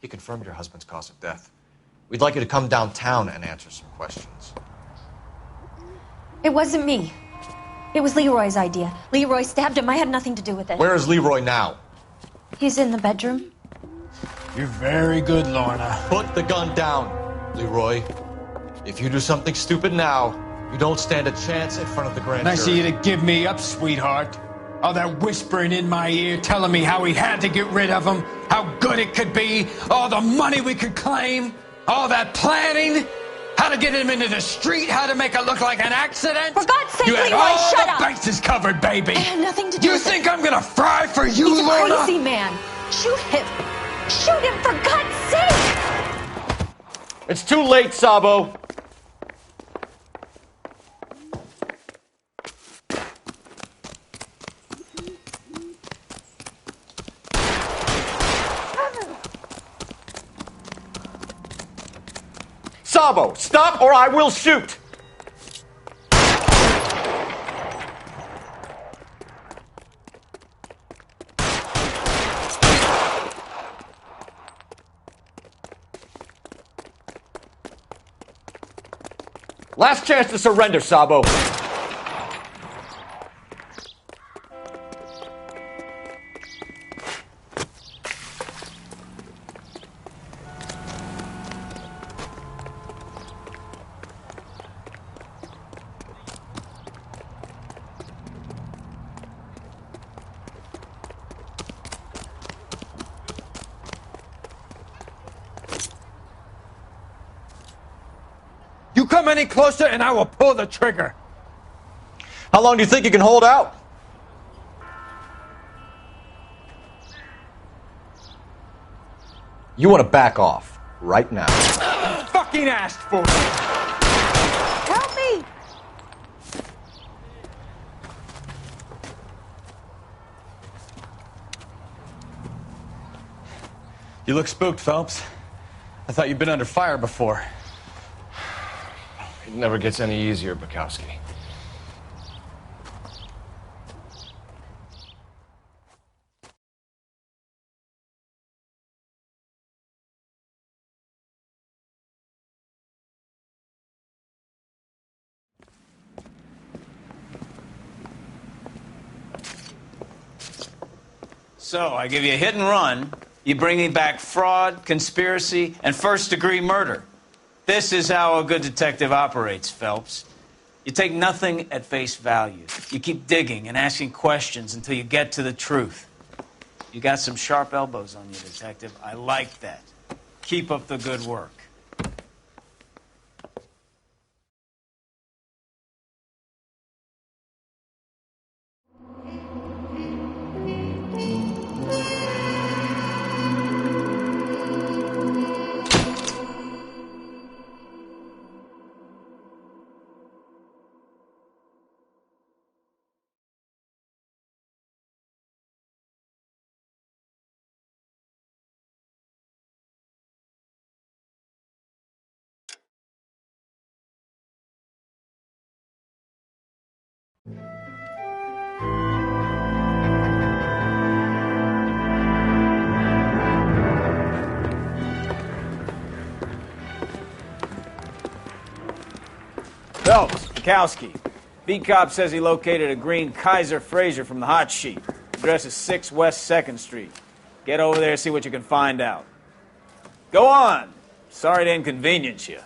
He confirmed your husband's cause of death. We'd like you to come downtown and answer some questions. It wasn't me. It was Leroy's idea. Leroy stabbed him. I had nothing to do with it. Where is Leroy now? He's in the bedroom. You're very good, Lorna. Put the gun down, Leroy. If you do something stupid now, you don't stand a chance in front of the grand Nice of jury. you to give me up, sweetheart. All that whispering in my ear telling me how we had to get rid of him, how good it could be, all the money we could claim, all that planning, how to get him into the street, how to make it look like an accident. For God's sake, you had Leroy, all shut the up! bases covered, baby. I had nothing to do You with think it. I'm gonna fry for you, He's a Lorna? crazy man. Shoot him. Shoot him, for God's sake! It's too late, Sabo. Sabo, stop or I will shoot! Last chance to surrender, Sabo. You come any closer and I will pull the trigger. How long do you think you can hold out? You want to back off right now. Fucking asked for it. Help me! You look spooked, Phelps. I thought you'd been under fire before. It never gets any easier, Bukowski. So, I give you a hit and run. You bring me back fraud, conspiracy, and first-degree murder. This is how a good detective operates, Phelps. You take nothing at face value. You keep digging and asking questions until you get to the truth. You got some sharp elbows on you, detective. I like that. Keep up the good work. Phelps, Bukowski. V-Cop says he located a green Kaiser Fraser from the hot sheet. Address is 6 West 2nd Street. Get over there, see what you can find out. Go on. Sorry to inconvenience you.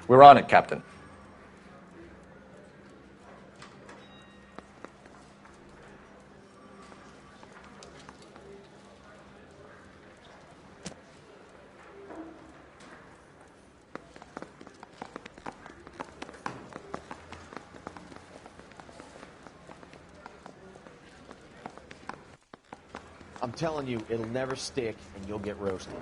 We're on it, Captain. I'm telling you, it'll never stick, and you'll get roasted.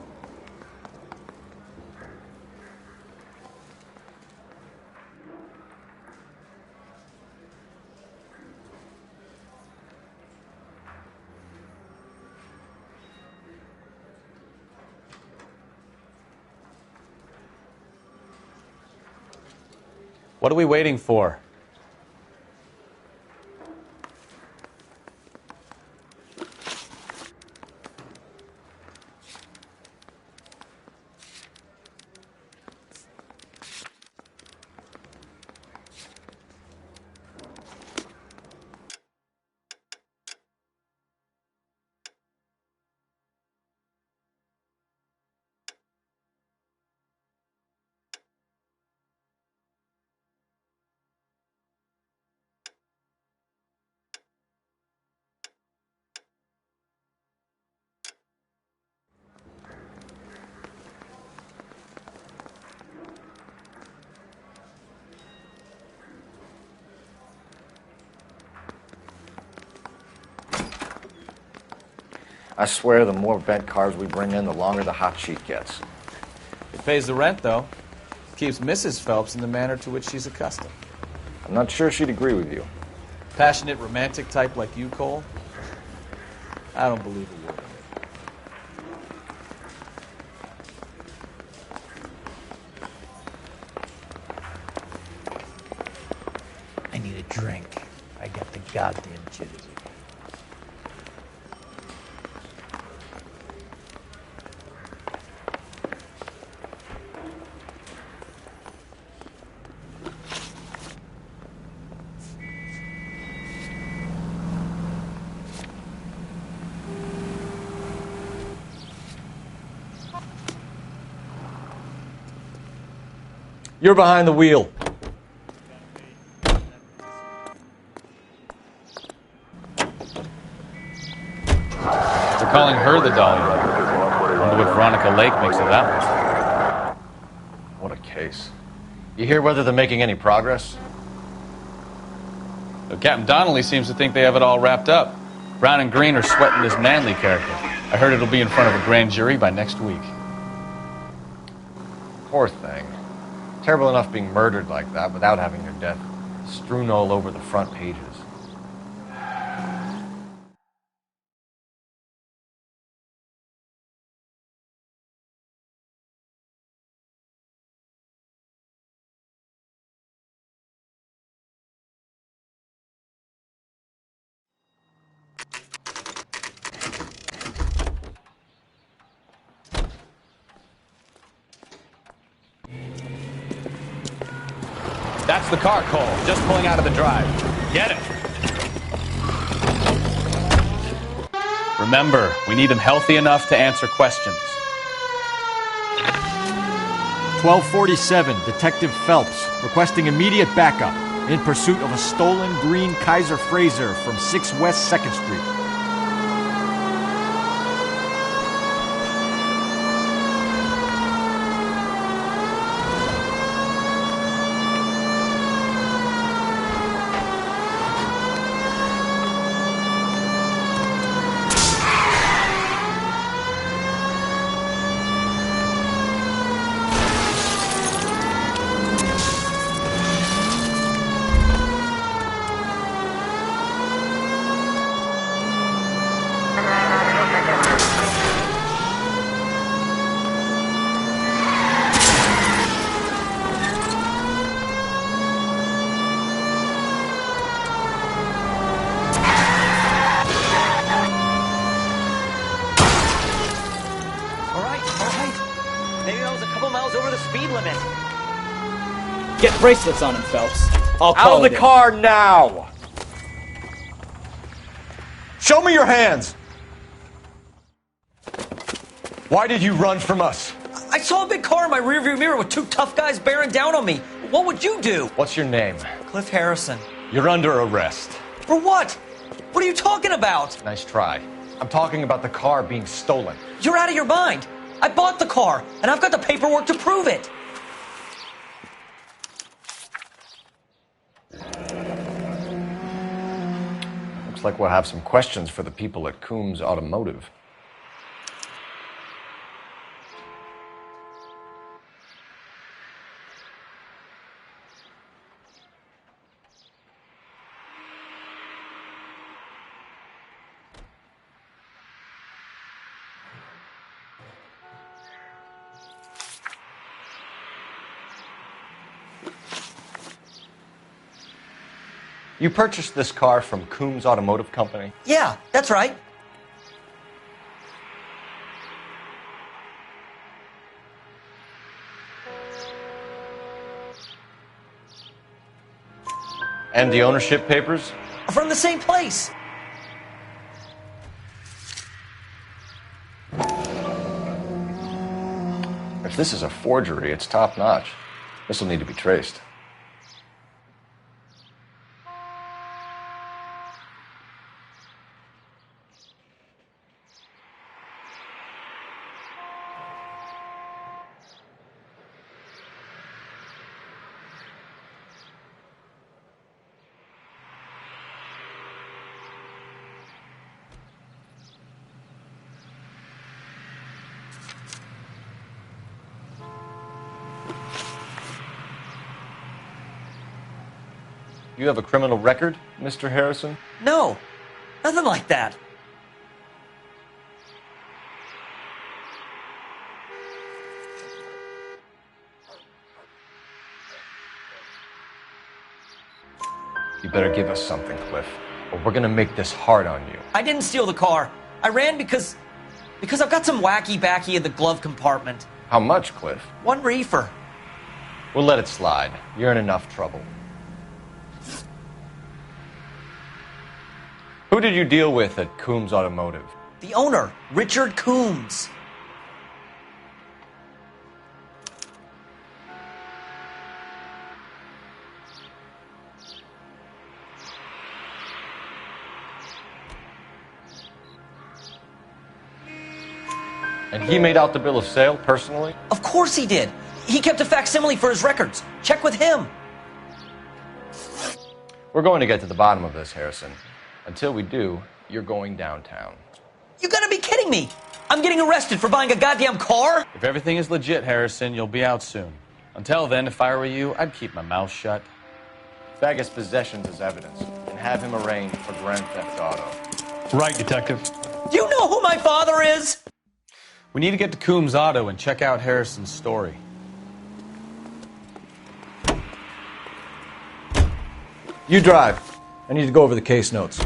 What are we waiting for? I swear the more bent cars we bring in, the longer the hot sheet gets. It pays the rent, though. Keeps Mrs. Phelps in the manner to which she's accustomed. I'm not sure she'd agree with you. Passionate, romantic type like you, Cole? I don't believe a word of it. I need a drink. I got the goddamn jitters. You're behind the wheel. They're calling her the Dahlia. Wonder what Veronica Lake makes of that one. What a case. You hear whether they're making any progress? Well, Captain Donnelly seems to think they have it all wrapped up. Brown and Green are sweating this Manley character. I heard it'll be in front of a grand jury by next week. Poor thing. Terrible enough being murdered like that without having her death strewn all over the front pages. That's the car, Cole. Just pulling out of the drive. Get it. Remember, we need him healthy enough to answer questions. 1247, Detective Phelps, requesting immediate backup in pursuit of a stolen green Kaiser Frazer from 6 West 2nd Street. Get bracelets on him, Phelps. I'll Out call of the car now! Show me your hands! Why did you run from us? I saw a big car in my rearview mirror with 2 tough guys bearing down on me. What would you do? What's your name? Cliff Harrison. You're under arrest. For what? What are you talking about? Nice try. I'm talking about the car being stolen. You're out of your mind. I bought the car, and I've got the paperwork to prove it. Looks like we'll have some questions for the people at Coombs Automotive. You purchased this car from Coombs Automotive Company? Yeah, that's right. And the ownership papers? From the same place. If this is a forgery, it's top-notch. This will need to be traced. You have a criminal record, Mr. Harrison? No, nothing like that. You better give us something, Cliff, or we're gonna make this hard on you. I didn't steal the car. I ran because I've got some wacky backy in the glove compartment. How much, Cliff? 1 reefer. We'll let it slide. You're in enough trouble. Who did you deal with at Coombs Automotive? The owner, Richard Coombs. And he made out the bill of sale personally? Of course he did. He kept a facsimile for his records. Check with him. We're going to get to the bottom of this, Harrison. Until we do, you're going downtown. You gotta be kidding me! I'm getting arrested for buying a goddamn car? If everything is legit, Harrison, you'll be out soon. Until then, if I were you, I'd keep my mouth shut. Fag his possessions as evidence and have him arraigned for Grand Theft Auto. Right, Detective. Do you know who my father is? We need to get to Coombs Auto and check out Harrison's story. You drive. I need to go over the case notes.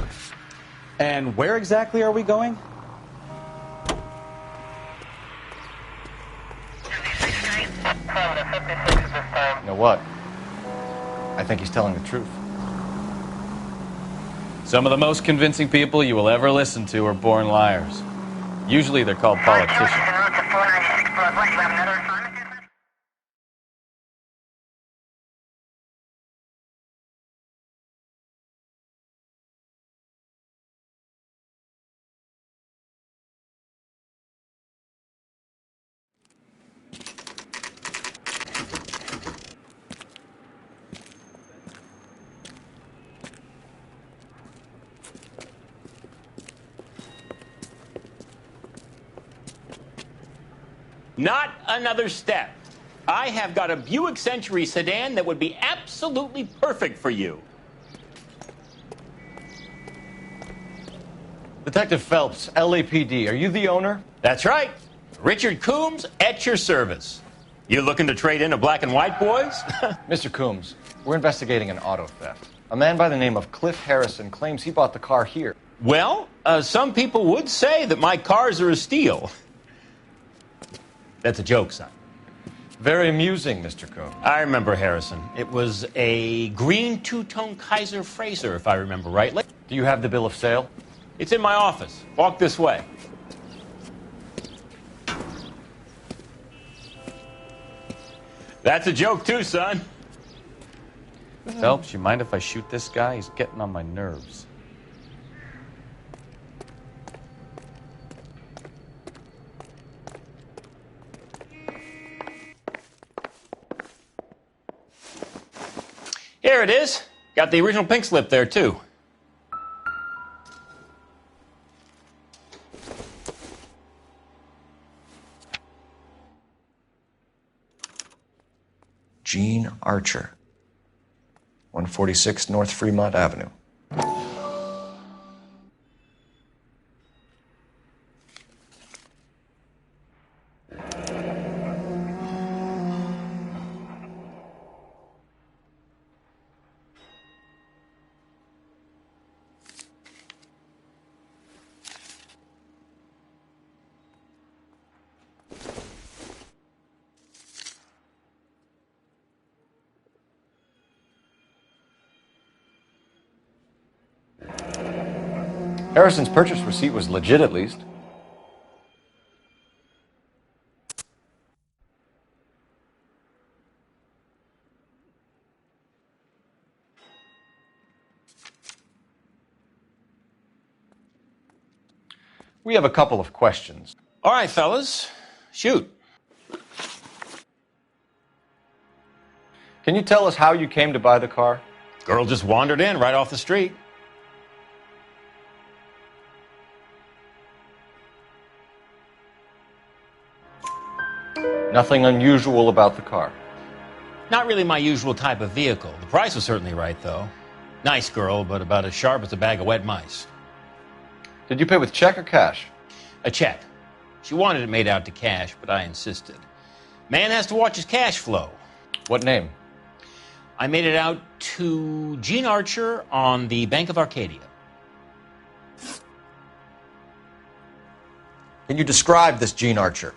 And where exactly are we going? You know what? I think he's telling the truth. Some of the most convincing people you will ever listen to are born liars. Usually they're called politicians. Not another step. I have got a Buick Century sedan that would be absolutely perfect for you. Detective Phelps, LAPD, are you the owner? That's right. Richard Coombs at your service. You looking to trade in a black and white, boys? Mr. Coombs, we're investigating an auto theft. A man by the name of Cliff Harrison claims he bought the car here. Well, some people would say that my cars are a steal. That's a joke, son. Very amusing, Mr. Coombs. I remember Harrison. It was a green two-tone Kaiser Frazer, if I remember rightly. Do you have the bill of sale? It's in my office. Walk this way. That's a joke, too, son. Phelps, you mind if I shoot this guy? He's getting on my nerves. Here it is. Got the original pink slip there, too. Gene Archer, 146 North Fremont Avenue. Harrison's purchase receipt was legit, at least. We have a couple of questions. All right, fellas. Shoot. Can you tell us how you came to buy the car? Girl just wandered in right off the street. Nothing unusual about the car. Not really my usual type of vehicle. The price was certainly right, though. Nice girl, but about as sharp as a bag of wet mice. Did you pay with check or cash? A check. She wanted it made out to cash, but I insisted. Man has to watch his cash flow. What name? I made it out to Gene Archer on the Bank of Arcadia. Can you describe this Gene Archer?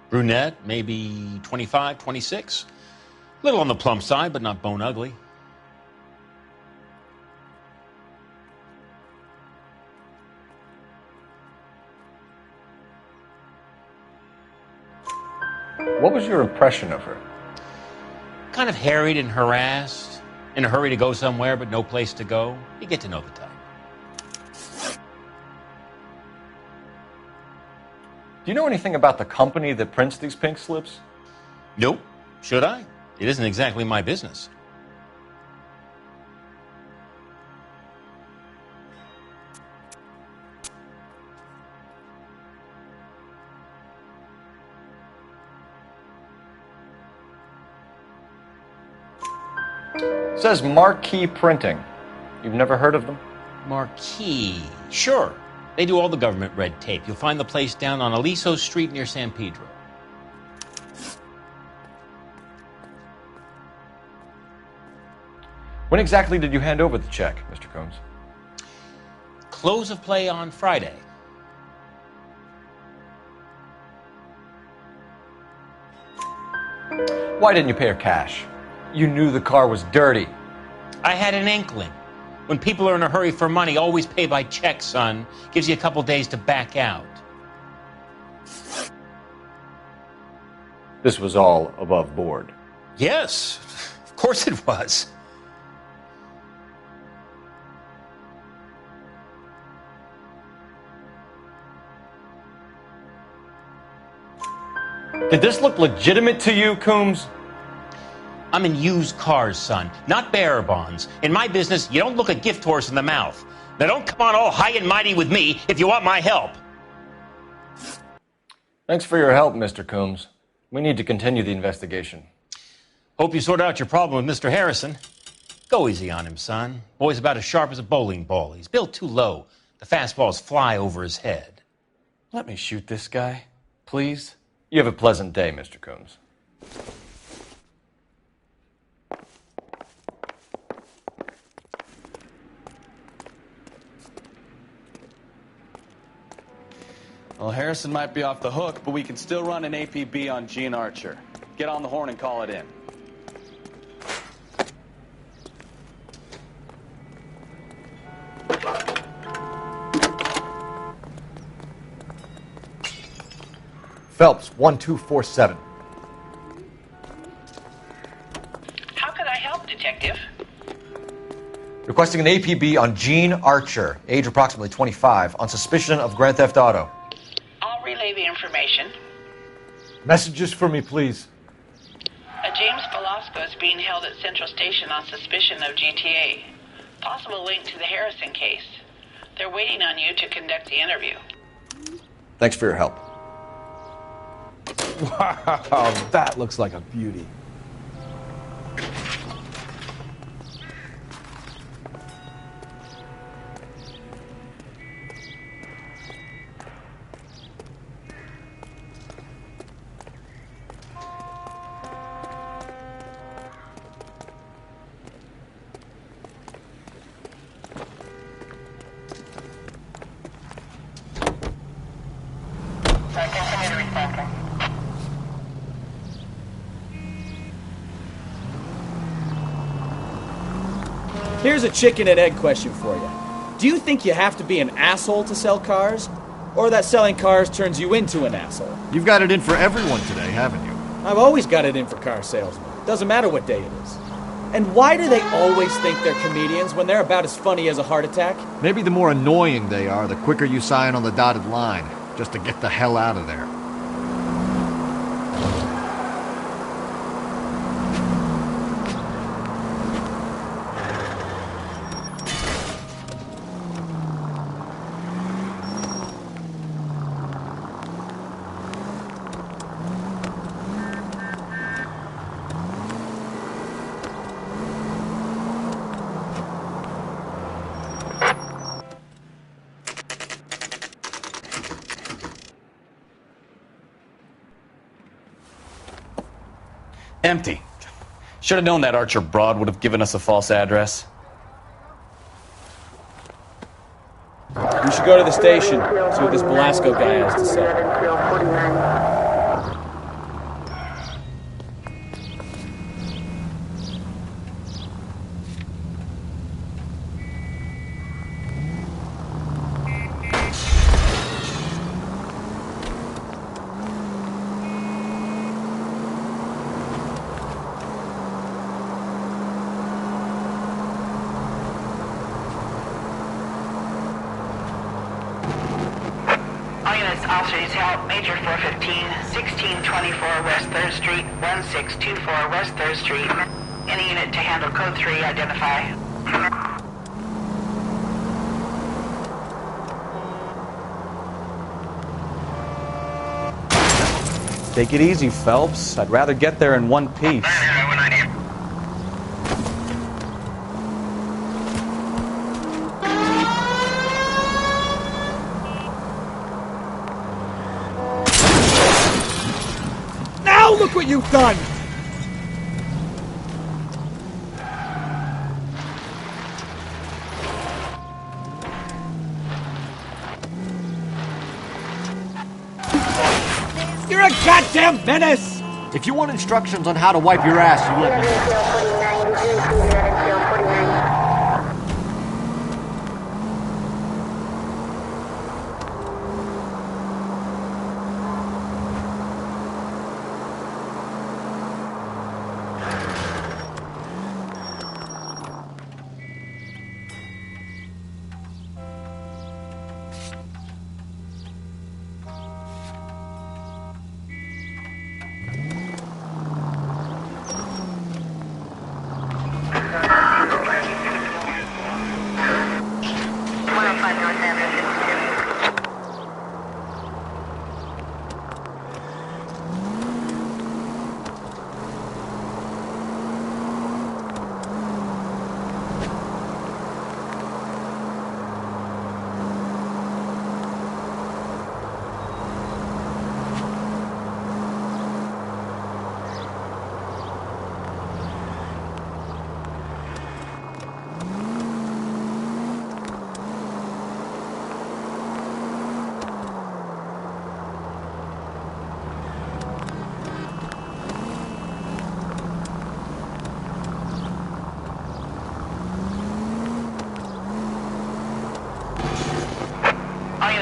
Brunette, maybe 25, 26. Little on the plump side, but not bone ugly. What was your impression of her? Kind of harried and harassed, in a hurry to go somewhere but no place to go. You get to know the type. Do you know anything about the company that prints these pink slips? Nope. Should I? It isn't exactly my business. It says Marquee Printing. You've never heard of them? Marquee. Sure. They do all the government red tape. You'll find the place down on Aliso Street near San Pedro. When exactly did you hand over the check, Mr. Combs? Close of play on Friday. Why didn't you pay her cash? You knew the car was dirty. I had an inkling. When people are in a hurry for money, always pay by check, son. Gives you a couple days to back out. This was all above board. Yes, of course it was. Did this look legitimate to you, Coombs? I'm in used cars, son, not bearer bonds. In my business, you don't look a gift horse in the mouth. Now don't come on all high and mighty with me if you want my help. Thanks for your help, Mr. Coombs. We need to continue the investigation. Hope you sort out your problem with Mr. Harrison. Go easy on him, son. Boy's about as sharp as a bowling ball. He's built too low. The fastballs fly over his head. Let me shoot this guy, please. You have a pleasant day, Mr. Coombs. Well, Harrison might be off the hook, but we can still run an APB on Gene Archer. Get on the horn and call it in. Phelps, 1247. How could I help, Detective? Requesting an APB on Gene Archer, age approximately 25, on suspicion of Grand Theft Auto. I'll relay the information. Messages for me, please. A James Velasco is being held at Central Station on suspicion of GTA. Possible link to the Harrison case. They're waiting on you to conduct the interview. Thanks for your help. Wow, that looks like a beauty. Here's a chicken and egg question for you. Do you think you have to be an asshole to sell cars? Or that selling cars turns you into an asshole? You've got it in for everyone today, haven't you? I've always got it in for car salesmen. Doesn't matter what day it is. And why do they always think they're comedians when they're about as funny as a heart attack? Maybe the more annoying they are, the quicker you sign on the dotted line, just to get the hell out of there. Empty. Should have known that Archer broad would have given us a false address. We should go to the station, see what this Velasco guy has to say. Officers help Major 415, 1624 West 3rd Street, 1624 West 3rd Street. Any unit to handle code 3, identify. Take it easy, Phelps. I'd rather get there in one piece. Look what you've done! You're a goddamn menace! If you want instructions on how to wipe your ass, you let me know.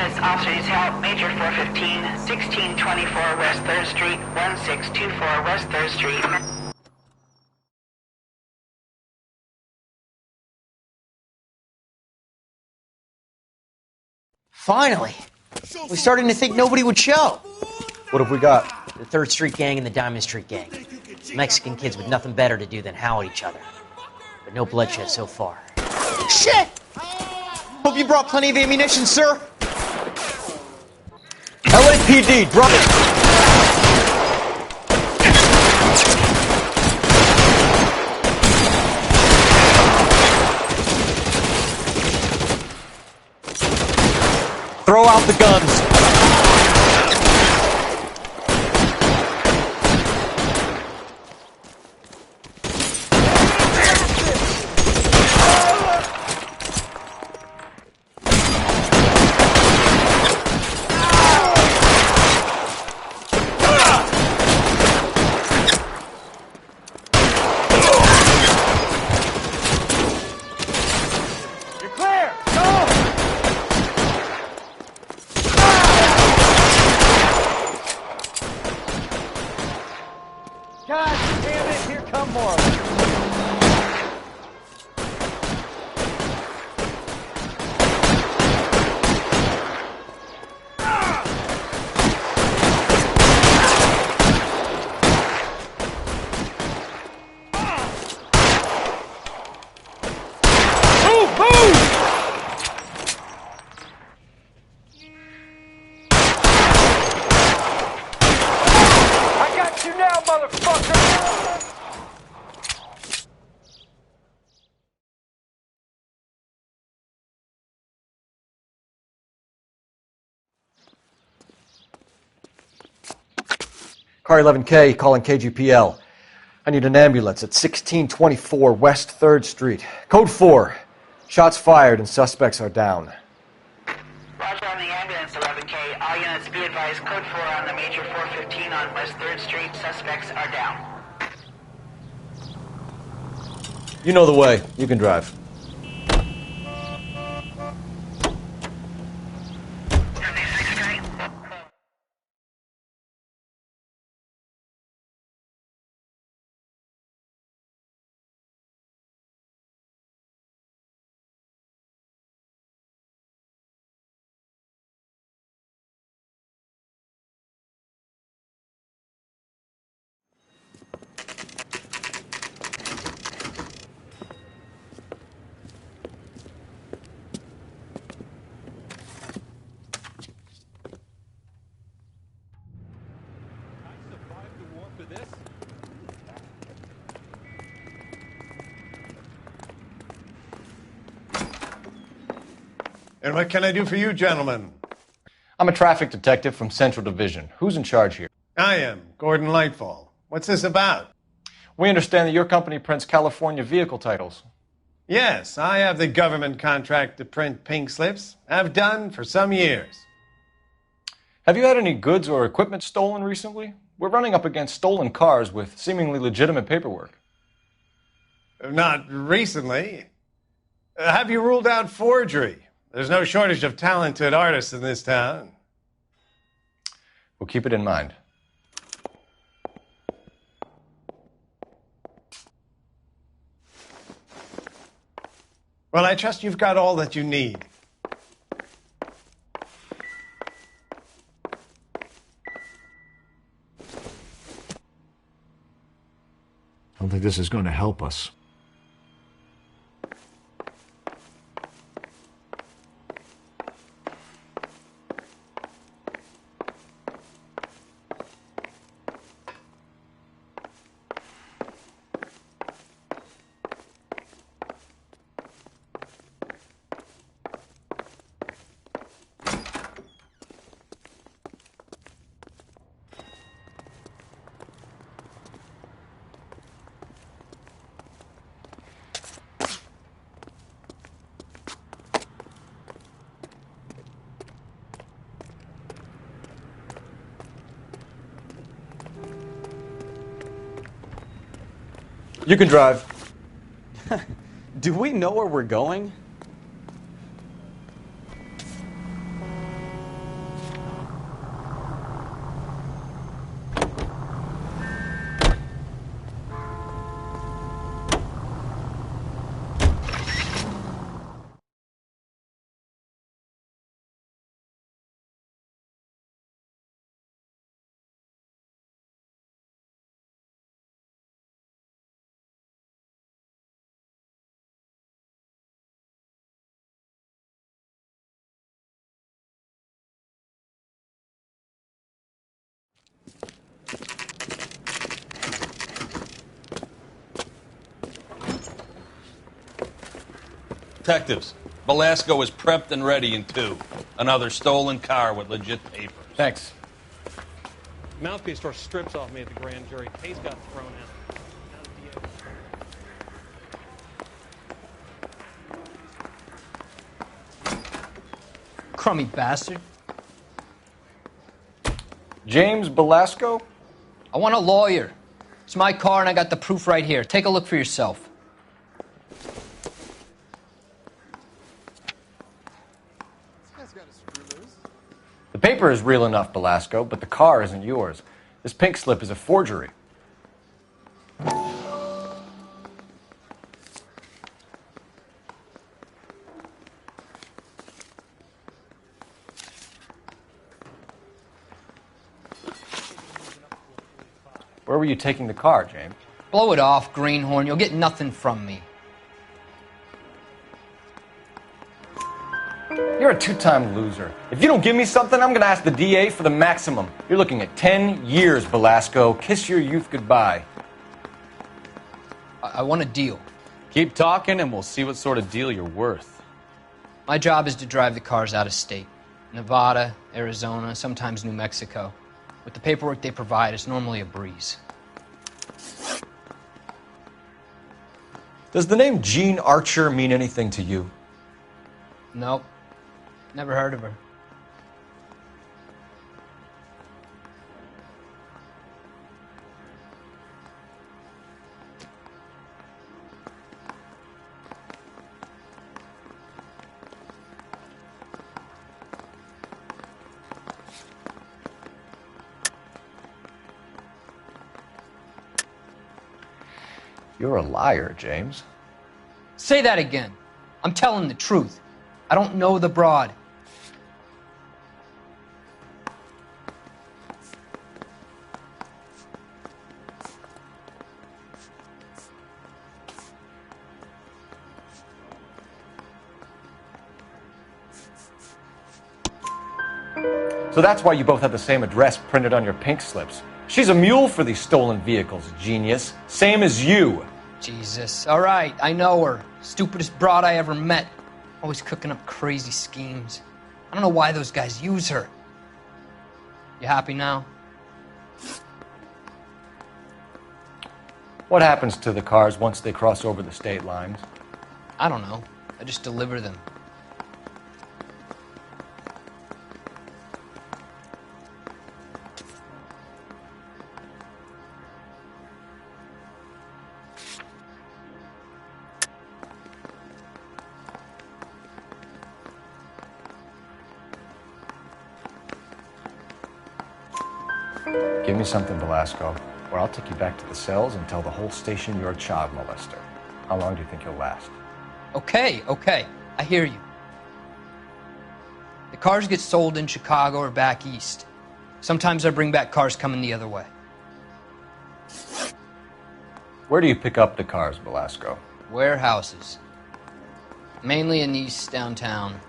units, officers help. Major 415, 1624 West 3rd Street, 1624 West 3rd Street. Finally! We're starting to think nobody would show. What have we got? The 3rd Street Gang and the Diamond Street Gang. Mexican kids with nothing better to do than howl at each other. But no bloodshed so far. Shit! Hope you brought plenty of ammunition, sir. LAPD, drop it! Throw out the guns. Car 11K calling KGPL. I need an ambulance at 1624 West 3rd Street. Code 4. Shots fired and suspects are down. Roger on the ambulance, 11K. All units be advised, code 4 on the Major 415 on West 3rd Street. Suspects are down. You know the way. You can drive. And what can I do for you, gentlemen? I'm a traffic detective from Central Division. Who's in charge here? I am, Gordon Lightfall. What's this about? We understand that your company prints California vehicle titles. Yes, I have the government contract to print pink slips. I've done for some years. Have you had any goods or equipment stolen recently? We're running up against stolen cars with seemingly legitimate paperwork. Not recently. Have you ruled out forgery? There's no shortage of talented artists in this town. We'll keep it in mind. Well, I trust you've got all that you need. I don't think this is going to help us. You can drive. Do we know where we're going? Detectives, Velasco is prepped and ready in 2. Another stolen car with legit papers. Thanks. Mouthpiece tore strips off me at the grand jury. Case got thrown out. Crummy bastard. James Velasco? I want a lawyer. It's my car and I got the proof right here. Take a look for yourself. The paper is real enough, Velasco, but the car isn't yours. This pink slip is a forgery. Where were you taking the car, James? Blow it off, greenhorn. You'll get nothing from me. You're a 2-time loser. If you don't give me something, I'm going to ask the DA for the maximum. You're looking at 10 years, Velasco. Kiss your youth goodbye. I want a deal. Keep talking and we'll see what sort of deal you're worth. My job is to drive the cars out of state. Nevada, Arizona, sometimes New Mexico. With the paperwork they provide, it's normally a breeze. Does the name Jean Archer mean anything to you? Nope. Never heard of her. You're a liar, James. Say that again. I'm telling the truth. I don't know the broad. So that's why you both have the same address printed on your pink slips. She's a mule for these stolen vehicles, genius. Same as you. Jesus. All right, I know her. Stupidest broad I ever met. Always cooking up crazy schemes. I don't know why those guys use her. You happy now? What happens to the cars once they cross over the state lines? I don't know. I just deliver them. Give me something, Velasco, or I'll take you back to the cells and tell the whole station you're a child molester. How long do you think you'll last? Okay. I hear you. The cars get sold in Chicago or back east. Sometimes I bring back cars coming the other way. Where do you pick up the cars, Velasco? Warehouses. Mainly in East downtown.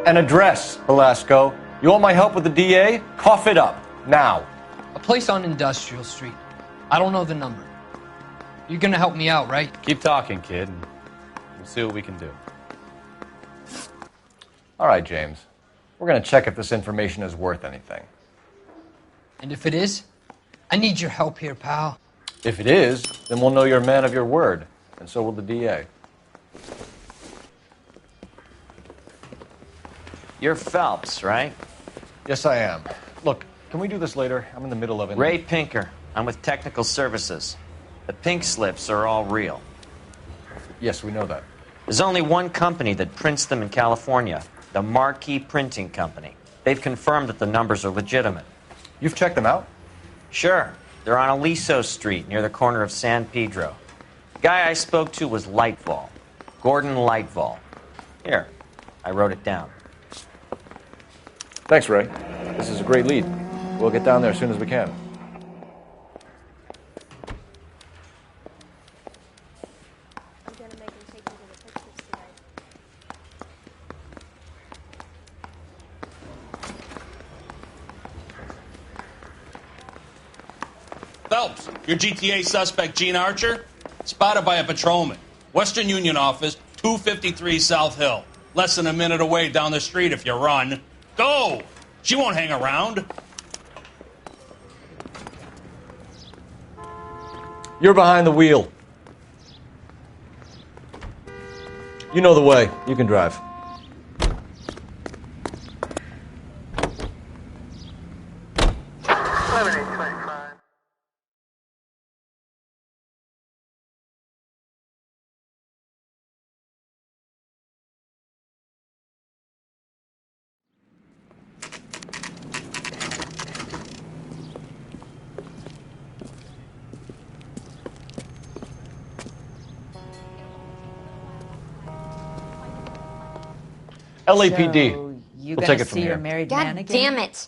An address, Velasco. You want my help with the DA? Cough it up, now. A place on Industrial Street. I don't know the number. You're gonna help me out, right? Keep talking, kid, and we'll see what we can do. All right, James. We're going to check if this information is worth anything. And if it is, I need your help here, pal. If it is, then we'll know you're a man of your word, and so will the DA. You're Phelps, right? Yes, I am. Look, can we do this later? I'm in the middle of it. Ray Pinker. I'm with Technical Services. The pink slips are all real. Yes, we know that. There's only one company that prints them in California, the Marquee Printing Company. They've confirmed that the numbers are legitimate. You've checked them out? Sure. They're on Aliso Street, near the corner of San Pedro. The guy I spoke to was Lightfall. Gordon Lightfall. Here, I wrote it down. Thanks, Ray. This is a great lead. We'll get down there as soon as we can. Phelps, your GTA suspect, Gene Archer, spotted by a patrolman. Western Union office, 253 South Hill. Less than a minute away down the street if you run. Go! She won't hang around. You're behind the wheel. You know the way. You can drive. LAPD. So you we'll gonna take it from see here. your married man God again? damn it.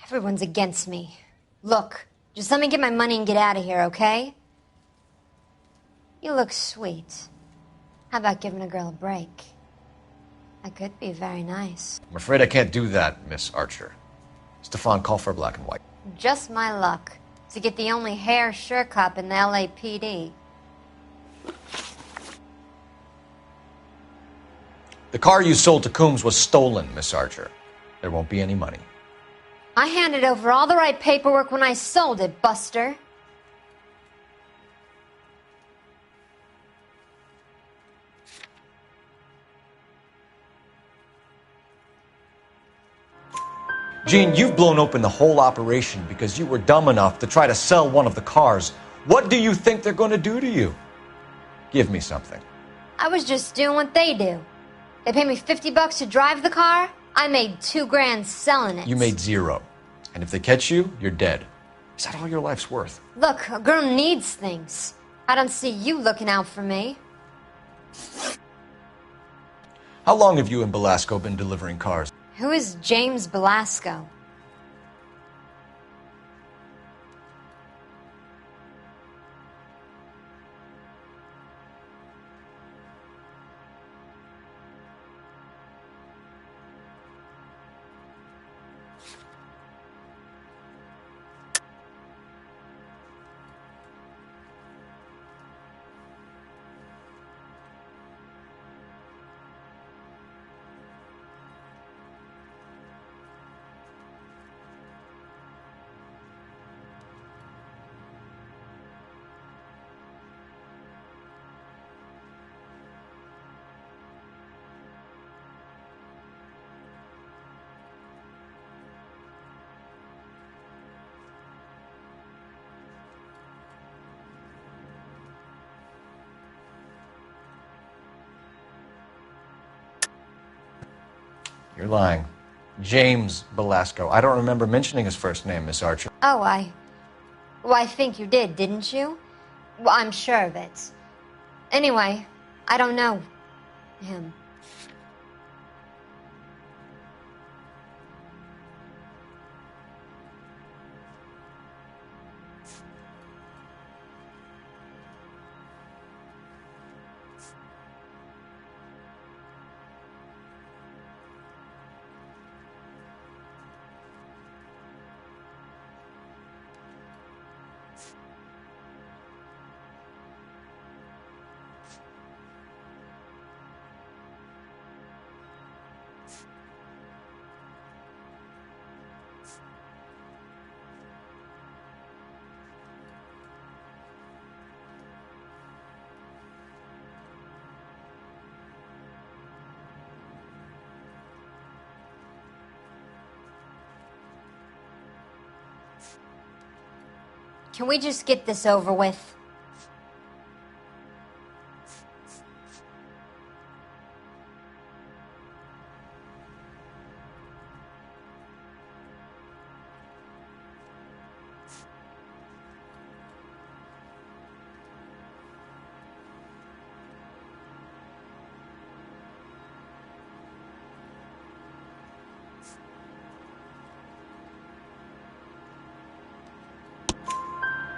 Everyone's against me. Look, just let me get my money and get out of here, okay? You look sweet. How about giving a girl a break? I could be very nice. I'm afraid I can't do that, Miss Archer. Stefan, call for black and white. Just my luck to get the only hair sure cop in the LAPD. The car you sold to Coombs was stolen, Miss Archer. There won't be any money. I handed over all the right paperwork when I sold it, Buster. Gene, you've blown open the whole operation because you were dumb enough to try to sell one of the cars. What do you think they're going to do to you? Give me something. I was just doing what they do. They paid me $50 to drive the car. I made $2 grand selling it. You made zero. And if they catch you, you're dead. Is that all your life's worth? Look, a girl needs things. I don't see you looking out for me. How long have you and Belasco been delivering cars? Who is James Belasco? You're lying. James Belasco. I don't remember mentioning his first name, Miss Archer. Oh, I think you did, didn't you? Well, I'm sure of it. Anyway, I don't know him. Can we just get this over with?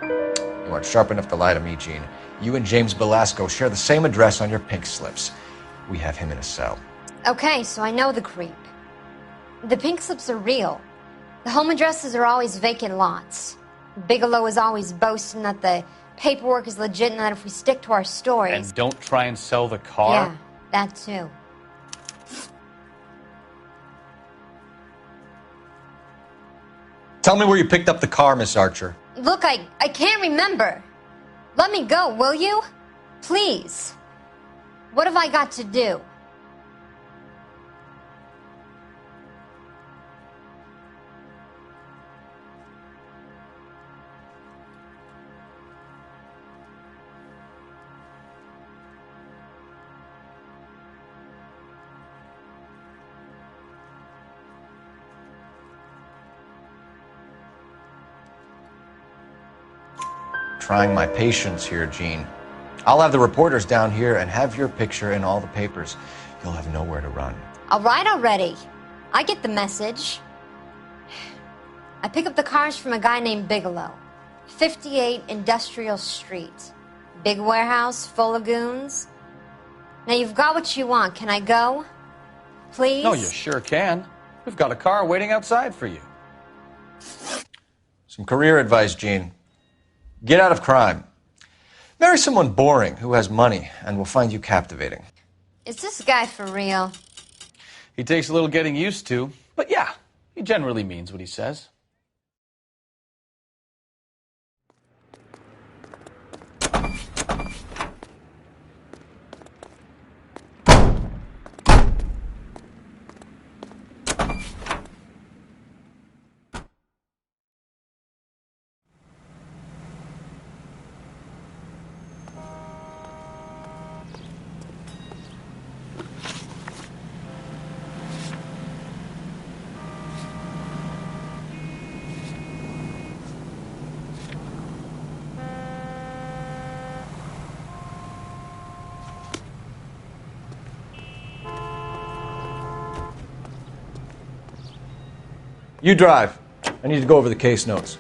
You aren't sharp enough to lie to me, Gene. You and James Belasco share the same address on your pink slips. We have him in a cell. Okay, so I know the creep. The pink slips are real. The home addresses are always vacant lots. Bigelow is always boasting that the paperwork is legit and that if we stick to our stories... And don't try and sell the car? Yeah, that too. Tell me where you picked up the car, Miss Archer. Look, I can't remember. Let me go, will you? Please. What have I got to do? Trying my patience here, Gene. I'll have the reporters down here and have your picture in all the papers. You'll have nowhere to run. All right already. I get the message. I pick up the cars from a guy named Bigelow. 58 Industrial Street. Big warehouse full of goons. Now you've got what you want. Can I go? Please? No, you sure can. We've got a car waiting outside for you. Some career advice, Gene. Get out of crime. Marry someone boring who has money and will find you captivating. Is this guy for real? He takes a little getting used to, but yeah, he generally means what he says. You drive. I need to go over the case notes.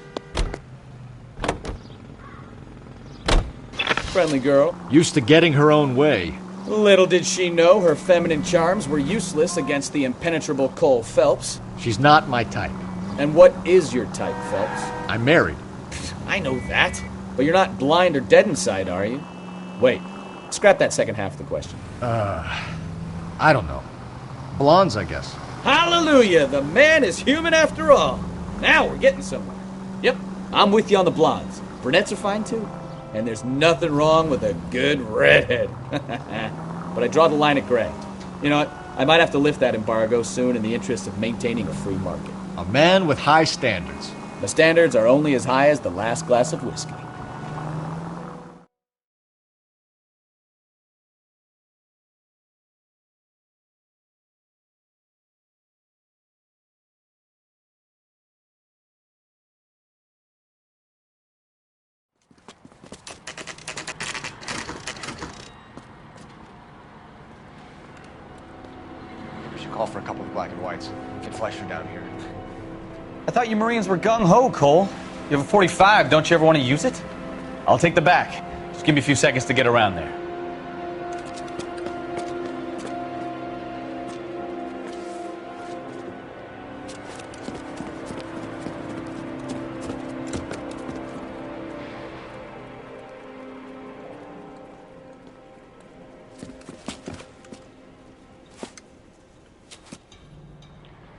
Friendly girl. Used to getting her own way. Little did she know her feminine charms were useless against the impenetrable Cole Phelps. She's not my type. And what is your type, Phelps? I'm married. I know that. But you're not blind or dead inside, are you? Wait. Scrap that second half of the question. I don't know. Blondes, I guess. Hallelujah! The man is human after all. Now we're getting somewhere. Yep, I'm with you on the blondes. Brunettes are fine too. And there's nothing wrong with a good redhead. But I draw the line at gray. You know what? I might have to lift that embargo soon in the interest of maintaining a free market. A man with high standards. The standards are only as high as the last glass of whiskey. Call for a couple of black and whites. Get Fleischer down here. I thought you Marines were gung-ho, Cole. You have a 45. Don't you ever want to use it? I'll take the back. Just give me a few seconds to get around there.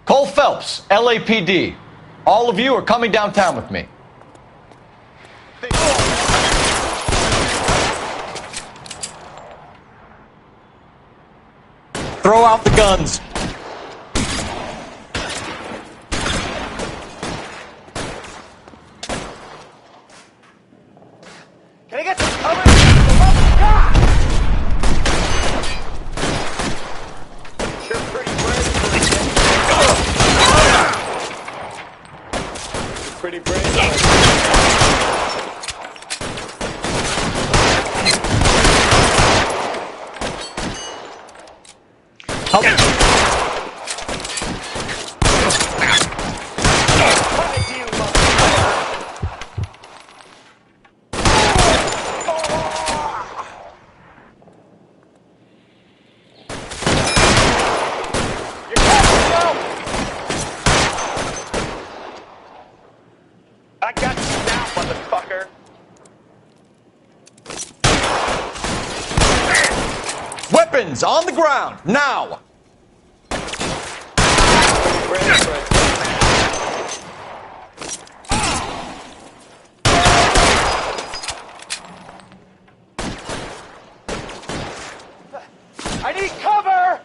Cole Phelps, LAPD. All of you are coming downtown with me. Throw out the guns. Can I get some cover? You're pretty brave. You're pretty brave. Thickens, on the ground, now! I need cover!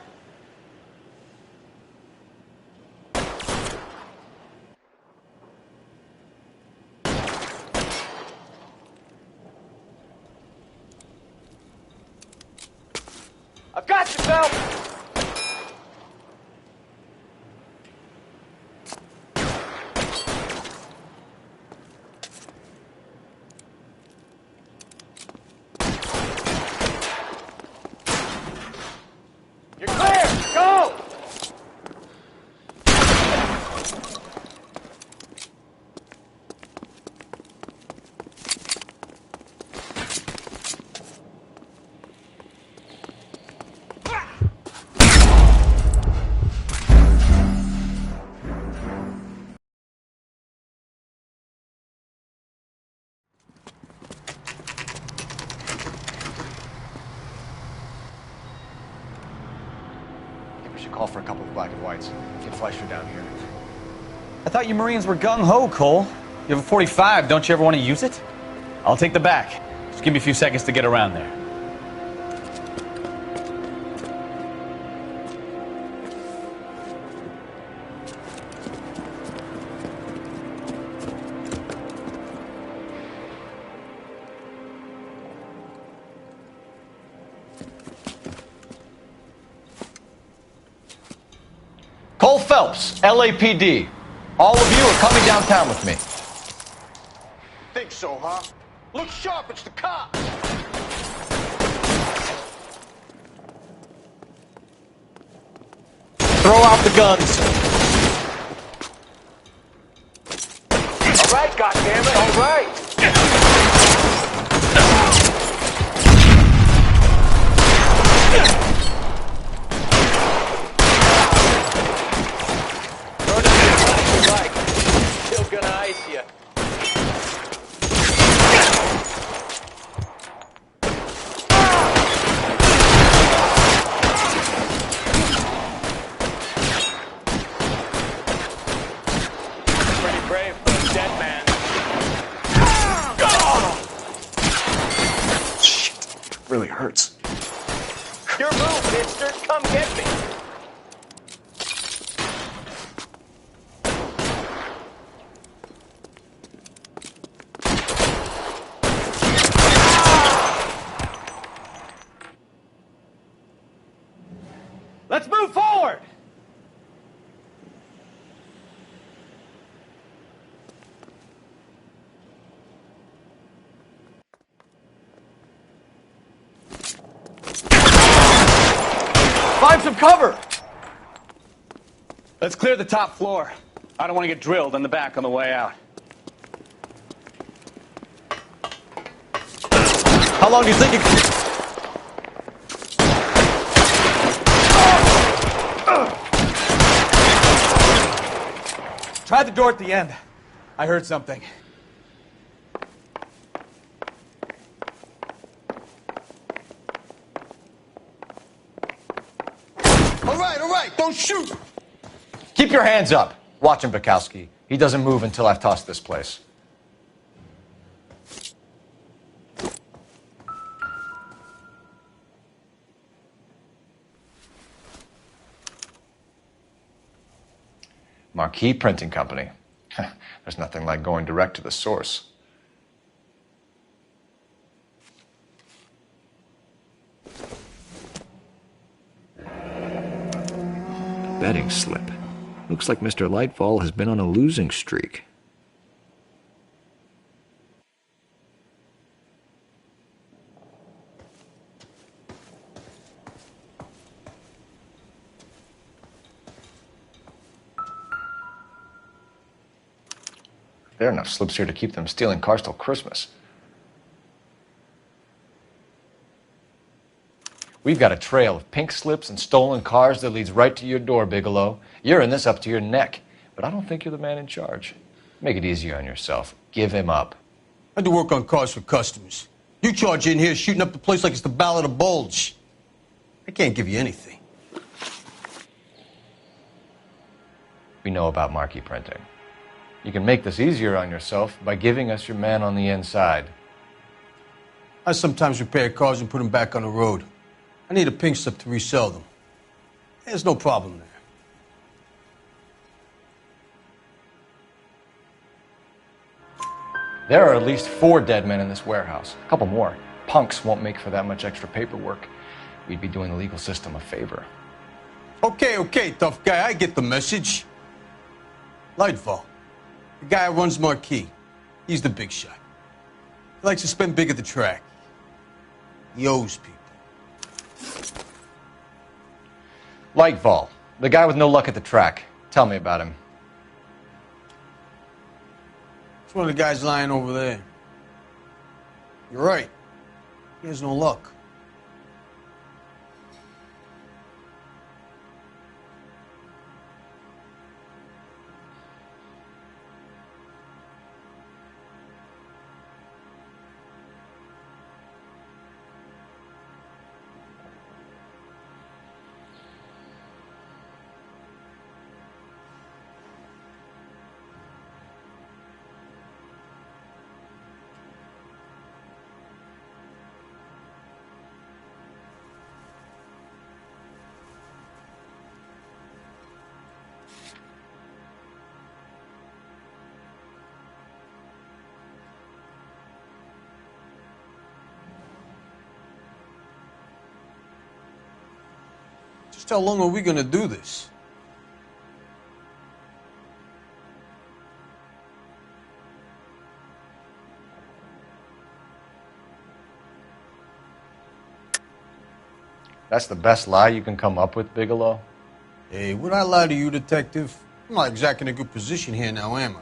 I've got you, Phelps! You're clear! Go! We should call for a couple of black and whites. Get Fleischer down here. I thought you Marines were gung-ho, Cole. You have a 45. Don't you ever want to use it? I'll take the back. Just give me a few seconds to get around there. Cole Phelps, LAPD. All of you are coming downtown with me. Think so, huh? Look sharp, it's the cops! Throw out the guns. All right, goddammit, all right! Still gonna ice you. Pretty brave for a dead man. Shit, really hurts. Your move, mister. Come get me. Let's move forward! Find some cover! Let's clear the top floor. I don't want to get drilled in the back on the way out. How long do you think it... Try the door at the end. I heard something. All right, don't shoot! Keep your hands up. Watch him, Bukowski. He doesn't move until I've tossed this place. Marquee Printing Company. There's nothing like going direct to the source. Betting slip. Looks like Mr. Lightfall has been on a losing streak. There are enough slips here to keep them stealing cars till Christmas. We've got a trail of pink slips and stolen cars that leads right to your door, Bigelow. You're in this up to your neck, but I don't think you're the man in charge. Make it easier on yourself. Give him up. I do work on cars for customers. You charge in here shooting up the place like it's the Ballad of Bulge. I can't give you anything. We know about marquee printing. You can make this easier on yourself by giving us your man on the inside. I sometimes repair cars and put them back on the road. I need a pink slip to resell them. There's no problem there. There are at least 4 dead men in this warehouse. A couple more. Punks won't make for that much extra paperwork. We'd be doing the legal system a favor. Okay, tough guy, I get the message. Lightfall, the guy who runs Marquee. He's the big shot. He likes to spend big at the track. He owes people. Lightfall, the guy with no luck at the track. Tell me about him. It's one of the guys lying over there. You're right. He has no luck. Just how long are we gonna do this? That's the best lie you can come up with, Bigelow? Hey, would I lie to you, detective? I'm not exactly in a good position here now, am I?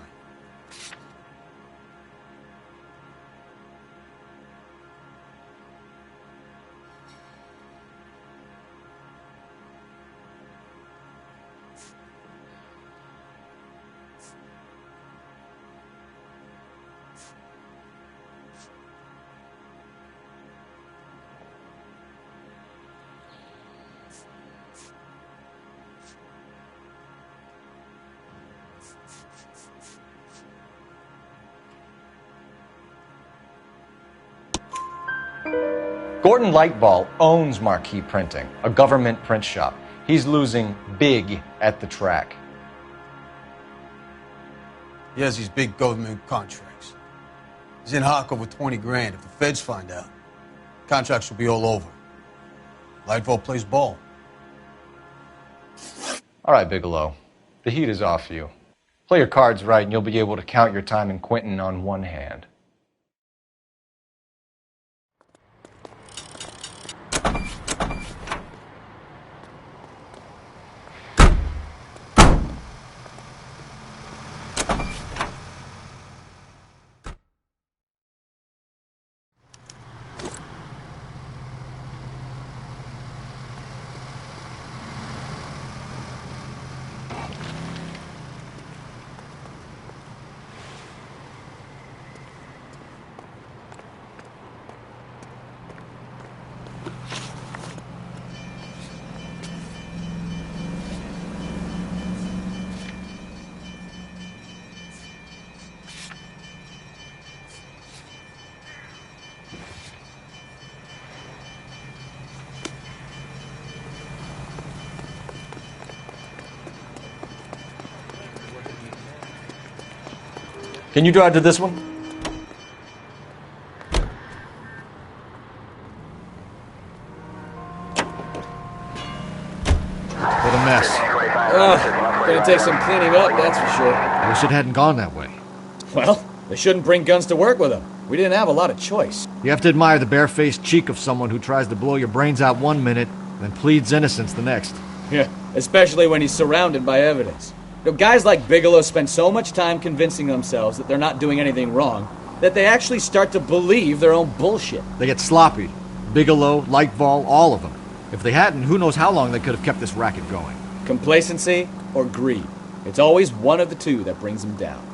Gordon Lightball owns Marquee Printing, a government print shop. He's losing big at the track. He has these big government contracts. He's in hock over 20 grand. If the feds find out, contracts will be all over. Lightfall plays ball. All right, Bigelow. The heat is off you. Play your cards right and you'll be able to count your time in Quentin on one hand. Can you drive to this one? What a mess. Gonna take some cleaning up, that's for sure. I wish it hadn't gone that way. Well, they shouldn't bring guns to work with them. We didn't have a lot of choice. You have to admire the barefaced cheek of someone who tries to blow your brains out one minute, then pleads innocence the next. Yeah, especially when he's surrounded by evidence. You know, guys like Bigelow spend so much time convincing themselves that they're not doing anything wrong that they actually start to believe their own bullshit. They get sloppy. Bigelow, Lightfall, all of them. If they hadn't, who knows how long they could have kept this racket going. Complacency or greed. It's always one of the two that brings them down.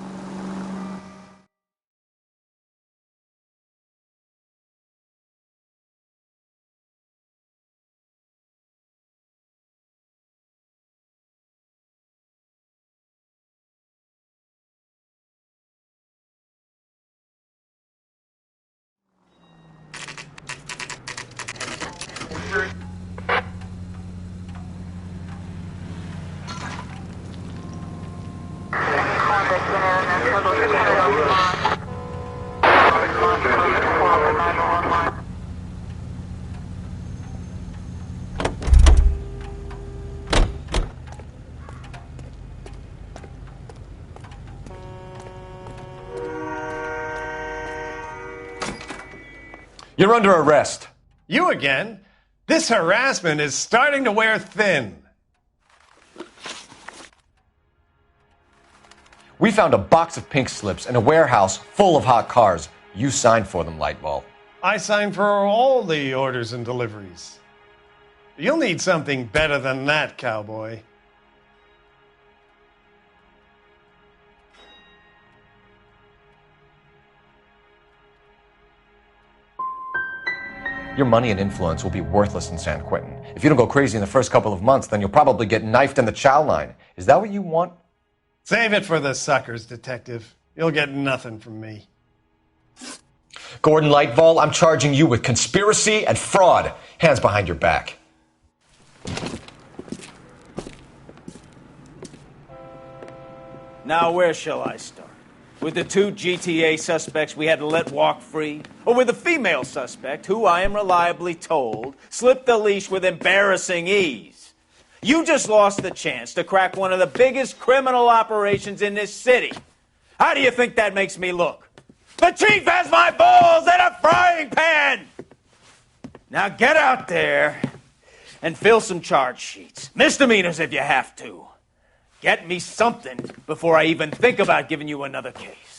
You're under arrest. You again? This harassment is starting to wear thin. We found a box of pink slips in a warehouse full of hot cars. You signed for them, Lightball. I signed for all the orders and deliveries. You'll need something better than that, cowboy. Your money and influence will be worthless in San Quentin. If you don't go crazy in the first couple of months, then you'll probably get knifed in the chow line. Is that what you want? Save it for the suckers, Detective. You'll get nothing from me. Gordon Lightball, I'm charging you with conspiracy and fraud. Hands behind your back. Now, where shall I start? With the two GTA suspects we had to let walk free? Or with the female suspect, who I am reliably told slipped the leash with embarrassing ease? You just lost the chance to crack one of the biggest criminal operations in this city. How do you think that makes me look? The chief has my balls in a frying pan! Now get out there and fill some charge sheets. Misdemeanors if you have to. Get me something before I even think about giving you another case.